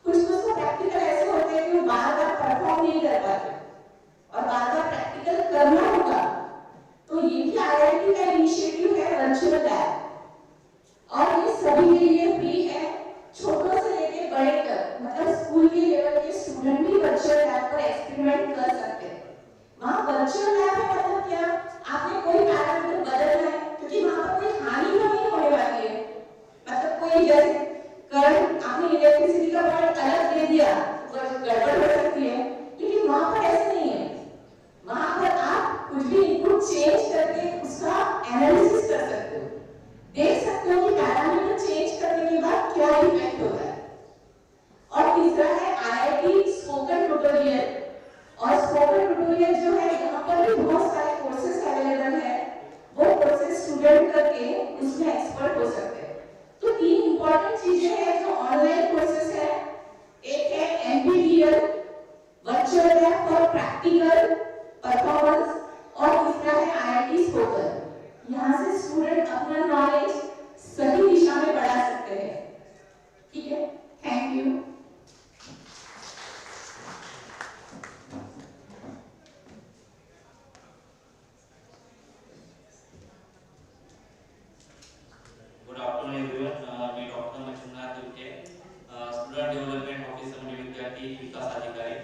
कुछ तो प्रैक्टिकल ऐसे होते हैं कि वो बार-बार परफॉर्म नहीं कर पाते और बार-बार प्रैक्टिकल करना होगा। तो ये भी आईआईटी का इनिशिएटिव है वर्चुअल लैब, और ये सभी के लिए फ्री है, छोटों से लेके बड़े तक, मतलब स्कूल के लेवल के स्टूडेंट भी वर्चुअल लैब पर एक्सपेरिमेंट कर सकते हैं। वहाँ वर्चुअल लैब में मतलब क्या, आपने कोई पैरामीटर बदलना है क्योंकि वहाँ पर कोई हानि तो नहीं होने वाली है, मतलब कोई जैसे करंट आपने इलेक्ट्रिसिटी का पॉइंट अलग दे दिया तो गड़बड़ हो सकती है, लेकिन वहाँ पर ऐसा नहीं है। वहाँ पर आप कुछ भी इनपुट चेंज करके उसका एनालिसिस कर सकते हो, देख सकते हो कि पैरामीटर चेंज करने के बाद क्या इफेक्ट होता है। और तीसरा है आईआईटी स्पोकन ट्यूटोरियल, और स्पोकन ट्यूटोरियल जो है यहाँ पर भी बहुत सारे कोर्सेज अवेलेबल है, वो कोर्सेज स्टूडेंट करके उसमें एक्सपर्ट हो सकते हैं। तो तीन इंपॉर्टेंट चीजें हैं जो ऑनलाइन कोर्सेज है, एक है MPTEL, virtual lab for practical performance, और तीसरा है आईआईटी स्पोकन। यहाँ से स्टूडेंट अपना नॉलेज सही दिशा में बढ़ा सकते हैं। ठीक है, thank you. Good afternoon everyone, me doctor Machhindranath Durge, student development officer म्हणजे विद्यार्थी विकास अधिकारी.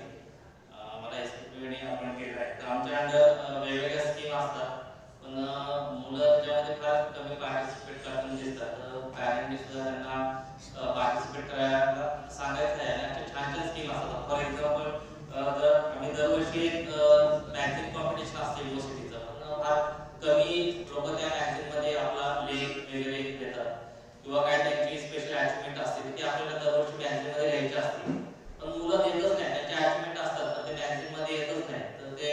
मला एसपीपीने आपण केलं आहे. तर आमच्या अंडर वेगवेगळ्या स्कीम असतात, पण मुलं त्याच्यामध्ये फार कमी पार्टिसिपेट करताना दिसतात. पॅरेंटने सुद्धा त्यांना पार्टिसिपेट करायला सांगायचं आहे, आणि अशा छान छान स्कीम असतात. फॉर एक्झाम्पल आम्ही दरवर्षी एक मॅगझिन कॉम्पिटिशन असते युनिव्हर्सिटीचं, पण फार कमी लोक त्या मॅगझिनमध्ये आपला लेख वगैरे देतात, किंवा काय त्यांची स्पेशल अचिव्हमेंट असते ती आपल्याला दरवर्षी मॅगझिनमध्ये लिहायची असते. पण मुलं देतच नाही, त्यांचे अचिव्हमेंट असतात पण ते मॅगझिनमध्ये येतच नाही. तर ते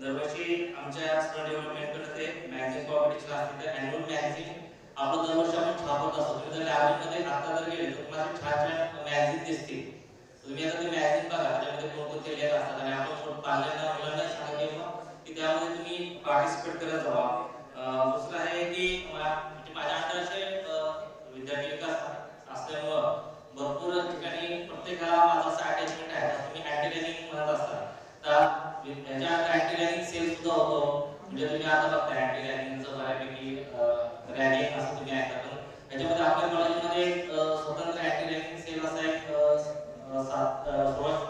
दरवर्षी आमच्या स्टुडंट डेव्हलपमेंटकडे ते मॅगझिन कॉम्पिटिशन असते. तर ॲन्युअल मॅगझिन आपलं दरवर्षी आपण छापत असतो. तुम्ही जर लायब्ररीमध्ये आता जर गेले तर तुम्हाला छान छान मॅगझिन दिसतील. तुम्ही आता ते मॅगझिन बघा, त्याच्यामध्ये कोणकोणते लेख असतात, आणि आपण पाल्यांना मुलांना सांगितलं की त्यामध्ये तुम्ही पार्टिसिपेट करत जावा. दुसरं आहे की माझ्या अंडरचे विद्यार्थी विकास असल्यामुळं भरपूर ठिकाणी प्रत्येकाला माझा असं अटॅचमेंट आहे. तुम्ही अँटी रॅगिंग म्हणत असता, तर ह्याच्या अँटी रॅगिंग सेल सुद्धा होतो. म्हणजे तुम्ही आता बघताय अँटी रॅगिंगचं बऱ्यापैकी रॅगिंग असं तुम्ही ऐकता, पण ह्याच्यामध्ये आपल्या कॉलेजमध्ये एक स्वतंत्र अँटी रॅगिंग सेल असा एक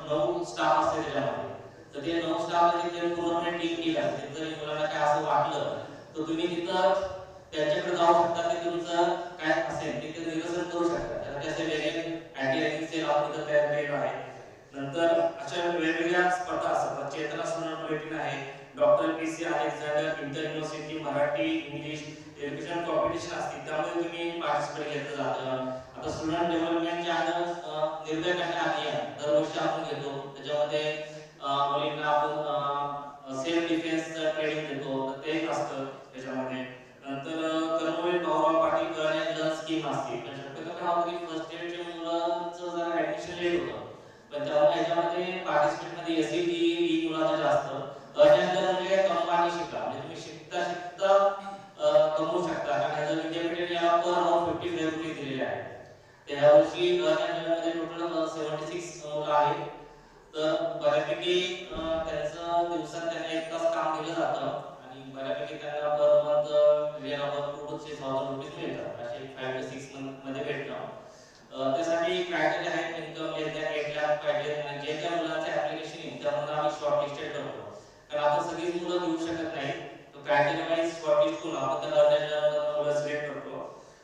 9 स्टाफ असते त्याच्यामध्ये. तर ते 9 स्टाफ मध्ये पूर्णपणे टीम केली असते. जर मुलांना काय असं वाटलं तर तुम्ही तिथं त्यांच्याकडे जाऊ शकता, ते तुमचं काय असेल ते निरसन करू शकता. त्यासाठी असे वेगळे अँटी रॅगिंग सेल आपण इथं तयार केलेलं आहे. नंतर अशा वेगवेगळ्या स्पर्धा असतात. चेतना स्टुडंट बुलेटिन आहे, doctor PC Alexander inter university Marathi English education competition असते, त्यामध्ये तुम्ही पार्टिसिपेट घेतलं जातं. आता स्टुडंट डेव्हलपमेंटच्या निर्भय कन्या अभियान दरवर्षी आपण घेतो. त्याच्यामध्ये मुलींना आपण सेल्फ डिफेन्स ट्रेनिंग देतो, तर ते एक असतं त्याच्यामध्ये. नंतर कर्मवीर भाऊराव पाटील गण स्कीम असते. पण शक्यतो काय होतं की फर्स्ट इयरच्या मुलांचं जरा ऍडमिशन लेट होतं, त्याच्यामध्ये पार्टिसिपेट मध्ये SET मुलांचं जास्त अज्ञान म्हणजे कमवानी शिका म्हणजे तुम्ही शिकता शिकता कमवू शकता कारण ह्याचं विद्यापीठाने याला पर आवर 55 रुपये दिलेले आहे. त्या वर्षी अज्ञानमध्ये टोटल 76 मुलं आहेत. तर बऱ्यापैकी त्यांचं दिवसात त्यांना 1 तास काम दिलं जातं आणि बऱ्यापैकी त्यांना पर मंथ 11,000 रुपये मिळतात असे 5 ते 6 मंथ मध्ये भेटतं. त्यासाठी क्रायटेरिया आहे इन्कम लेस दॅन 8 लाख पाहिजे आणि जे त्या मुलांचे ऍप्लिकेशन येईल त्यामध्ये आम्ही शॉर्टलिस्टेड करतो कारण आपण सगळीच मुलं घेऊ शकत नाही. तो क्रायटेरिया वाईज शॉर्टलिस्ट करून आपण त्या ऑर्गनायझेशनला मुलं सिलेक्ट करतो.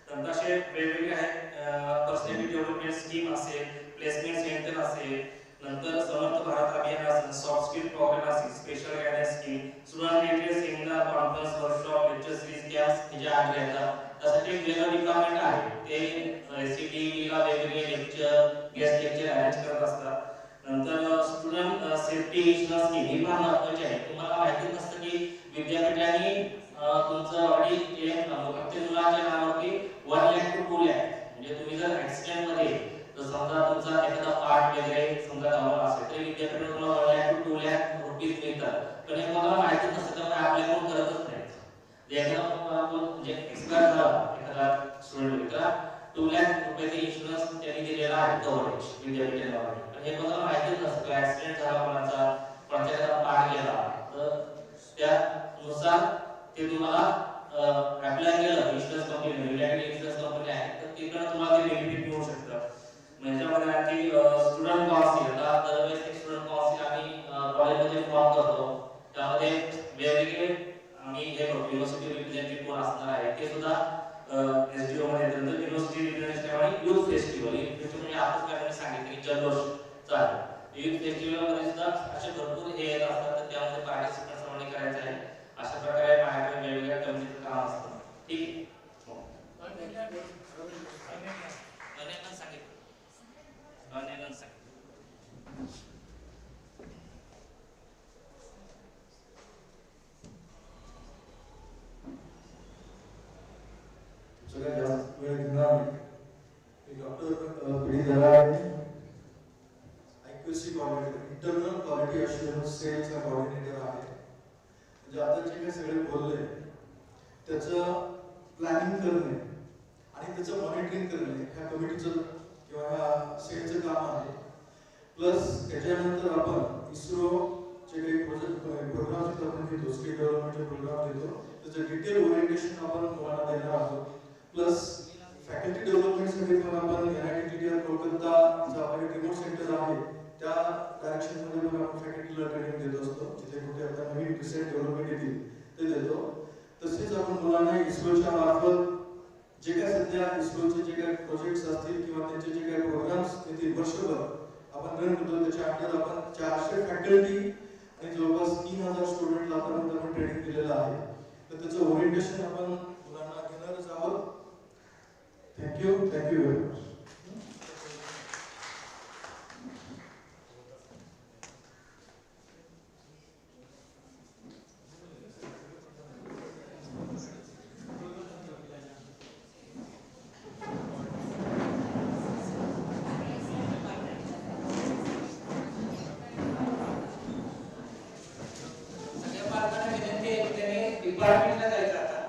नंतर असे वेगवेगळे आहेत पर्सनॅलिटी डेव्हलपमेंट स्कीम असेल, प्लेसमेंट सेंटर असेल, नंतर समर्थ भारत अभियान असेल, सॉफ्ट स्किल प्रोग्राम असेल, special guidance scheme, student related seminar, conference, workshop, lecture series, camps ह्याच्या अंडर येतात. त्यासाठी एक वेगळं डिपार्टमेंट आहे ते SET ला वेगवेगळे लेक्चर, गेस्ट लेक्चर अरेंज करत असतात. नंतर स्टुडंट सेफ्टी इन्शुरन्स स्कीम ही फार महत्त्वाची आहे. तुम्हाला माहिती नसतं की विद्यापीठाने तुमचं ऑलरेडी प्रत्येक मुलाच्या नावावरती 1 लाख टू 2 लाख म्हणजे तुम्ही जर ऍक्सिडेंट मध्ये जर समजा तुमचा एखादा पार्ट वगैरे समजा गावाला असेल तर विद्यापीठाने तुम्हाला 1 लाख टू 2 लाख रुपये मिळतात. पण हे मला माहिती नसतं त्यामुळे आपल्याकडून करतच नाही. एखादा म्हणजे एक्सपायर झाला एखादा स्टुडंट तर 2 लाख रुपयाचे इन्शुरन्स त्यांनी दिलेला आहे कव्हरेज विद्यापीठाला. पण हे मला माहिती नसतं ऍक्सिडेंट झाला कोणाचा एखादा पार्ट गेला तर त्यानुसार ते तुम्हाला अप्लाय केलं insurance company related insurance company आहे तर तिकडे तुम्हाला ते बेनिफिट मिळू शकतं. म्हणजे आणखी स्टुडंट काउन्सिल आता दरवेळेस स्टुडंट काउन्सिल आम्ही कॉलेजमध्ये फॉर्म करतो त्यामध्ये वेगवेगळे आम्ही हे करतो युनिव्हर्सिटी रिप्रेझेंटेटिव्ह कोण असणार आहे ते सुद्धा SDO मध्ये येतं. नंतर युनिव्हर्सिटी रिप्रेझेंटेटिव्ह आणि यूथ फेस्टिवल म्हणजे आपण काय सांगितलं की जल्लोष चालेल यूथ फेस्टिवल मध्ये सुद्धा असे भरपूर हे येत असतात तर त्यामध्ये पार्टिसिपेट सर्वांनी करायचं आहे. अशा प्रकारे माझ्याकडे वेगवेगळ्या कमिटीचं काम असतं. ठीक आहे सगळ्यात जास्त वेळ घेणार नाही. डॉक्टर पिढी जरा आहे IQC coordinator internal quality assurance सेलचा कोऑर्डिनेटर आहे. म्हणजे आता जे काही सगळे बोलले त्याचं प्लॅनिंग करणे आणि त्याचं मॉनिटरिंग करणे ह्या कमिटीचं किंवा ह्या सेलचं काम आहे. प्लस त्याच्यानंतर आपण इस्रोचे काही प्रोग्राम्स आपण घेतो स्किल डेव्हलपमेंटचे प्रोग्राम घेतो त्याचं डिटेल ओरिएंटेशन आपण मुलांना देणार आहोत. प्लस फॅकल्टी डेव्हलपमेंटसाठी पण आपण NITTR कोलकाता जो आपला रिमोट सेंटर आहे त्या डायरेक्शन मध्ये पण आपण फॅकल्टीला ट्रेनिंग देत असतो. जिथे कुठे आता नवीन रिसर्च डेव्हलपमेंट येतील ते देतो. तसेच आपण मुलांना इस्रोच्या मार्फत जे काही सध्या इस्रोचे जे काही प्रोजेक्ट्स असतील किंवा त्यांचे जे काही प्रोग्राम्स येतील वर्षभर आपण रन करतो त्याच्या अंडर आपण 400 फॅकल्टी आणि जवळपास 3000 स्टुडंटला आपण ट्रेनिंग दिलेलं आहे. तर त्याचं ओरिएंटेशन आपण मुलांना घेणारच आहोत. Thank you very much. डिपार्टमेंटला जायचं आता.